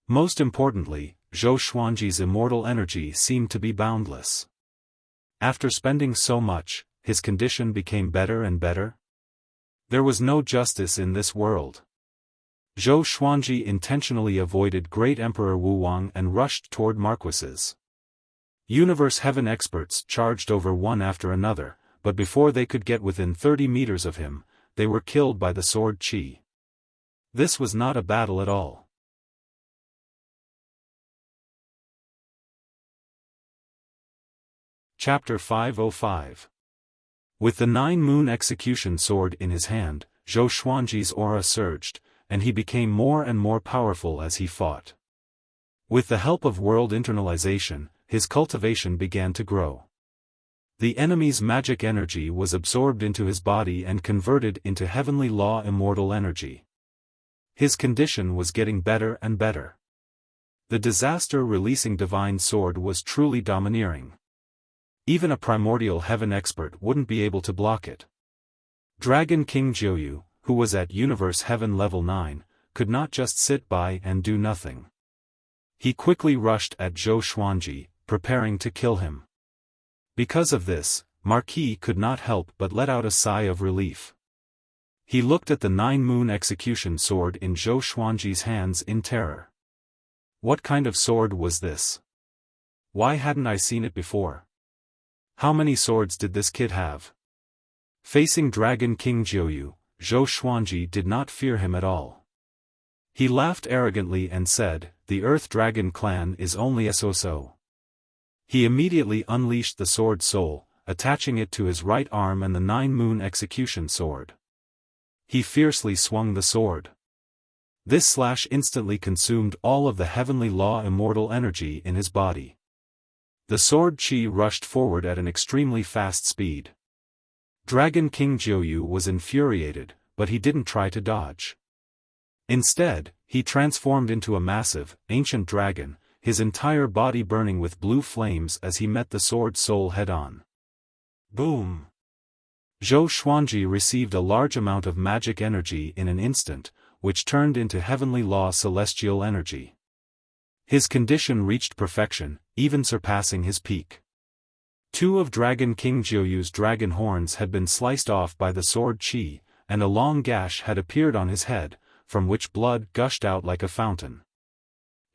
Most importantly, Zhou Xuanji's immortal energy seemed to be boundless. After spending so much, his condition became better and better? There was no justice in this world. Zhou Xuanji intentionally avoided Great Emperor Wu Wang and rushed toward Marques's. Universe Heaven experts charged over one after another, but before they could get within 30 meters of him, they were killed by the sword chi. This was not a battle at all. Chapter 505. With the 9-moon execution sword in his hand, Zhou Xuanji's aura surged, and he became more and more powerful as he fought. With the help of world internalization, his cultivation began to grow. The enemy's magic energy was absorbed into his body and converted into heavenly law immortal energy. His condition was getting better and better. The disaster-releasing divine sword was truly domineering. Even a primordial heaven expert wouldn't be able to block it. Dragon King Jiuyu, who was at Universe Heaven Level 9, could not just sit by and do nothing. He quickly rushed at Zhou Xuanji, preparing to kill him. Because of this, Marquis could not help but let out a sigh of relief. He looked at the 9-moon execution sword in Zhou Xuanji's hands in terror. What kind of sword was this? Why hadn't I seen it before? How many swords did this kid have? Facing Dragon King Jiuyu, Zhou Xuanji did not fear him at all. He laughed arrogantly and said, "The Earth Dragon clan is only a so-so." He immediately unleashed the sword soul, attaching it to his right arm and the 9-moon execution sword. He fiercely swung the sword. This slash instantly consumed all of the heavenly law immortal energy in his body. The sword chi rushed forward at an extremely fast speed. Dragon King Jiuyu was infuriated, but he didn't try to dodge. Instead, he transformed into a massive, ancient dragon, his entire body burning with blue flames as he met the sword soul head-on. Boom! Zhou Xuanji received a large amount of magic energy in an instant, which turned into heavenly law celestial energy. His condition reached perfection, even surpassing his peak. 2 of Dragon King Jiuyu's dragon horns had been sliced off by the sword chi, and a long gash had appeared on his head, from which blood gushed out like a fountain.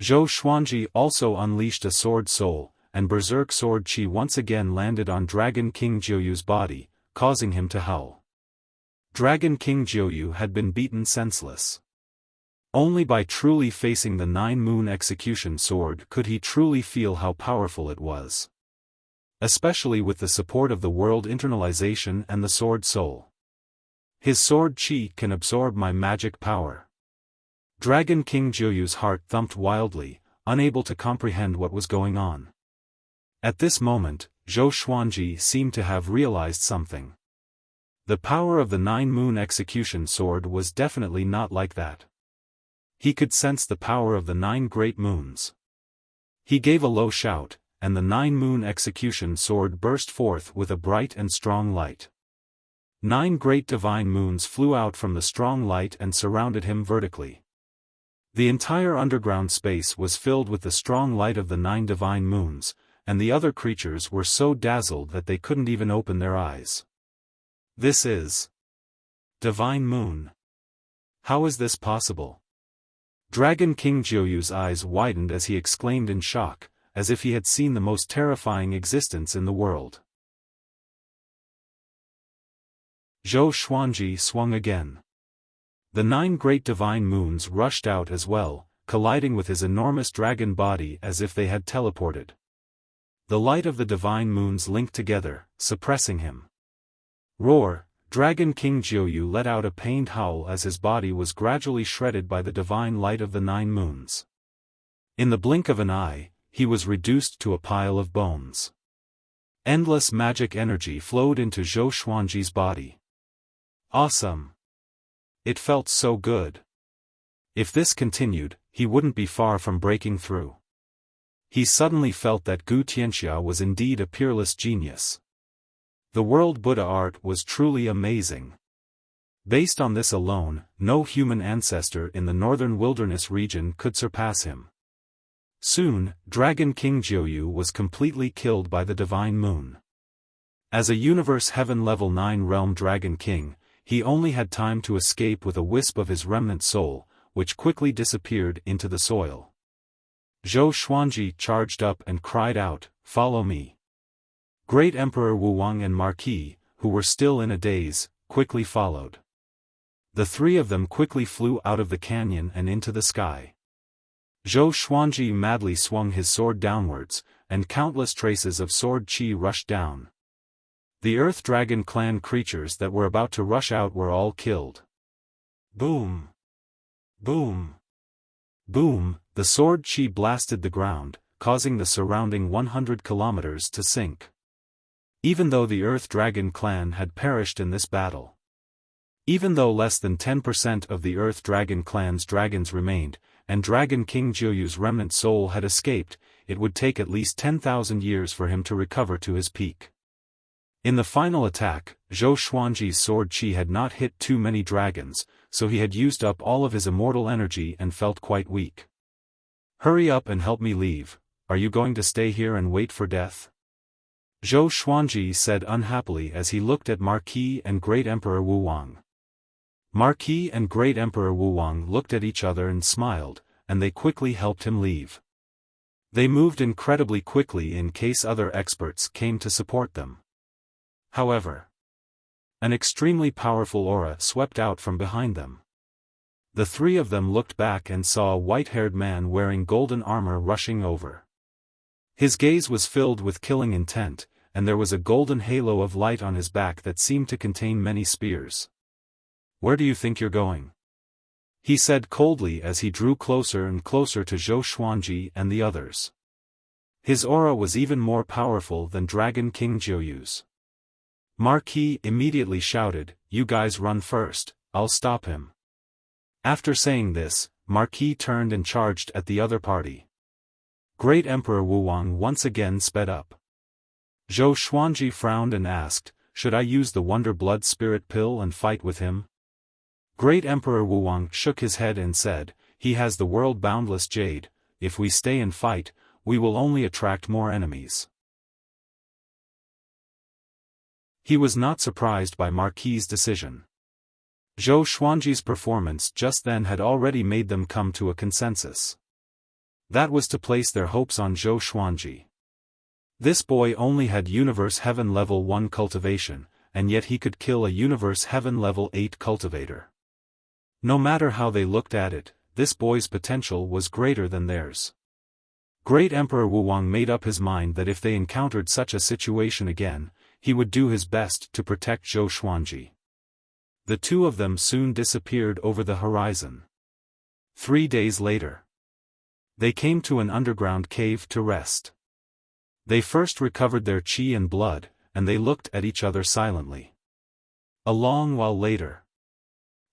Zhou Xuanji also unleashed a sword soul, and berserk sword chi once again landed on Dragon King Jiuyu's body, causing him to howl. Dragon King Jiuyu had been beaten senseless. Only by truly facing the 9-moon execution sword could he truly feel how powerful it was. Especially with the support of the world internalization and the sword soul. His sword chi can absorb my magic power. Dragon King Jiuyu's heart thumped wildly, unable to comprehend what was going on. At this moment, Zhou Xuanji seemed to have realized something. The power of the 9-moon execution sword was definitely not like that. He could sense the power of the 9 great moons. He gave a low shout, and the 9-moon execution sword burst forth with a bright and strong light. 9 great divine moons flew out from the strong light and surrounded him vertically. The entire underground space was filled with the strong light of the 9 divine moons, and the other creatures were so dazzled that they couldn't even open their eyes. This is Divine Moon. How is this possible? Dragon King Jiuyu's eyes widened as he exclaimed in shock, as if he had seen the most terrifying existence in the world. Zhou Xuanji swung again. The 9 great divine moons rushed out as well, colliding with his enormous dragon body as if they had teleported. The light of the divine moons linked together, suppressing him. Roar! Dragon King Jiuyu let out a pained howl as his body was gradually shredded by the divine light of the 9 moons. In the blink of an eye, he was reduced to a pile of bones. Endless magic energy flowed into Zhou Xuanji's body. Awesome! It felt so good. If this continued, he wouldn't be far from breaking through. He suddenly felt that Gu Tianxia was indeed a peerless genius. The world Buddha art was truly amazing. Based on this alone, no human ancestor in the northern wilderness region could surpass him. Soon, Dragon King Jiuyu was completely killed by the divine moon. As a Universe Heaven Level 9 Realm Dragon King, he only had time to escape with a wisp of his remnant soul, which quickly disappeared into the soil. Zhou Xuanji charged up and cried out, "Follow me." Great Emperor Wuwang and Marquis, who were still in a daze, quickly followed. The three of them quickly flew out of the canyon and into the sky. Zhou Xuanji madly swung his sword downwards, and countless traces of sword qi rushed down. The Earth Dragon clan creatures that were about to rush out were all killed. Boom! Boom! Boom! The sword qi blasted the ground, causing the surrounding 100 kilometers to sink. Even though the Earth Dragon clan had perished in this battle. Even though less than 10% of the Earth Dragon clan's dragons remained, and Dragon King Jiuyu's remnant soul had escaped, it would take at least 10,000 years for him to recover to his peak. In the final attack, Zhou Xuanji's sword qi had not hit too many dragons, so he had used up all of his immortal energy and felt quite weak. "Hurry up and help me leave. Are you going to stay here and wait for death?" Zhou Xuanji said unhappily as he looked at Marquis and Great Emperor Wu Wang. Marquis and Great Emperor Wu Wang looked at each other and smiled, and they quickly helped him leave. They moved incredibly quickly in case other experts came to support them. However, an extremely powerful aura swept out from behind them. The three of them looked back and saw a white-haired man wearing golden armor rushing over. His gaze was filled with killing intent, and there was a golden halo of light on his back that seemed to contain many spears. "Where do you think you're going?" he said coldly as he drew closer and closer to Zhou Xuanji and the others. His aura was even more powerful than Dragon King Jiuyu's. Marquis immediately shouted, "You guys run first, I'll stop him." After saying this, Marquis turned and charged at the other party. Great Emperor Wu Wang once again sped up. Zhou Xuanji frowned and asked, "Should I use the Wonder Blood Spirit Pill and fight with him?" Great Emperor Wu Wang shook his head and said, "He has the world Boundless Jade. If we stay and fight, we will only attract more enemies." He was not surprised by Marquis' decision. Zhou Xuanji's performance just then had already made them come to a consensus. That was to place their hopes on Zhou Xuanji. This boy only had Universe Heaven Level 1 cultivation, and yet he could kill a Universe Heaven Level 8 cultivator. No matter how they looked at it, this boy's potential was greater than theirs. Great Emperor Wu Wang made up his mind that if they encountered such a situation again, he would do his best to protect Zhou Xuanji. The two of them soon disappeared over the horizon. 3 days later, they came to an underground cave to rest. They first recovered their qi and blood, and they looked at each other silently. A long while later,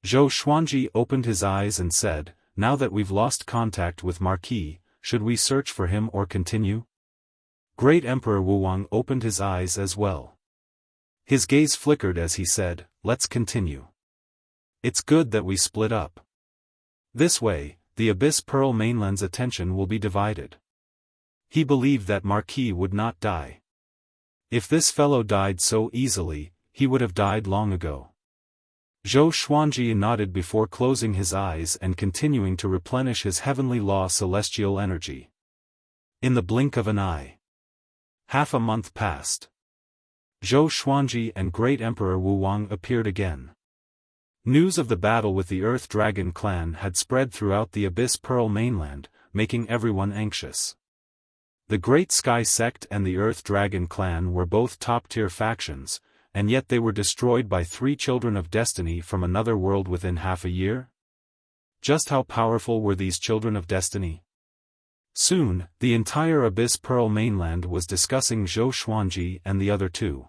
Zhou Xuanji opened his eyes and said, "Now that we've lost contact with Marquis, should we search for him or continue?" Great Emperor Wu Wang opened his eyes as well. His gaze flickered as he said, "Let's continue. It's good that we split up. This way, the Abyss Pearl mainland's attention will be divided." He believed that Marquis would not die. If this fellow died so easily, he would have died long ago. Zhou Xuanji nodded before closing his eyes and continuing to replenish his heavenly law celestial energy. In the blink of an eye, half a month passed. Zhou Xuanji and Great Emperor Wu Wang appeared again. News of the battle with the Earth Dragon clan had spread throughout the Abyss Pearl mainland, making everyone anxious. The Great Sky Sect and the Earth Dragon clan were both top-tier factions, and yet they were destroyed by 3 children of destiny from another world within half a year? Just how powerful were these children of destiny? Soon, the entire Abyss Pearl mainland was discussing Zhou Xuanji and the other two.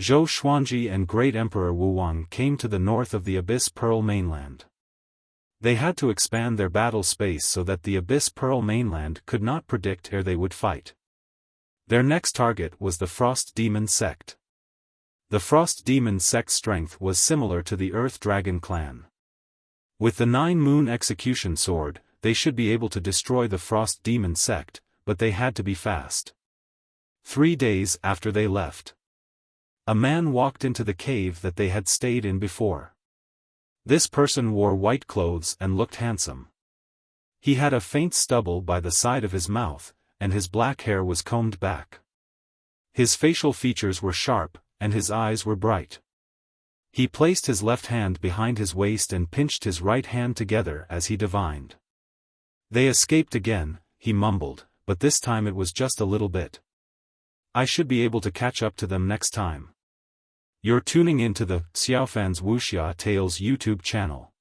Zhou Xuanji and Great Emperor Wu Wang came to the north of the Abyss Pearl mainland. They had to expand their battle space so that the Abyss Pearl mainland could not predict ere they would fight. Their next target was the Frost Demon sect. The Frost Demon sect's strength was similar to the Earth Dragon clan. With the 9-moon execution sword, they should be able to destroy the Frost Demon sect, but they had to be fast. 3 days after they left, a man walked into the cave that they had stayed in before. This person wore white clothes and looked handsome. He had a faint stubble by the side of his mouth, and his black hair was combed back. His facial features were sharp, and his eyes were bright. He placed his left hand behind his waist and pinched his right hand together as he divined. They escaped again, he mumbled, but this time it was just a little bit. I should be able to catch up to them next time. You're tuning into the Xiaofan's Wuxia Tales YouTube channel.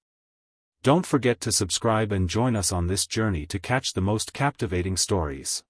Don't forget to subscribe and join us on this journey to catch the most captivating stories.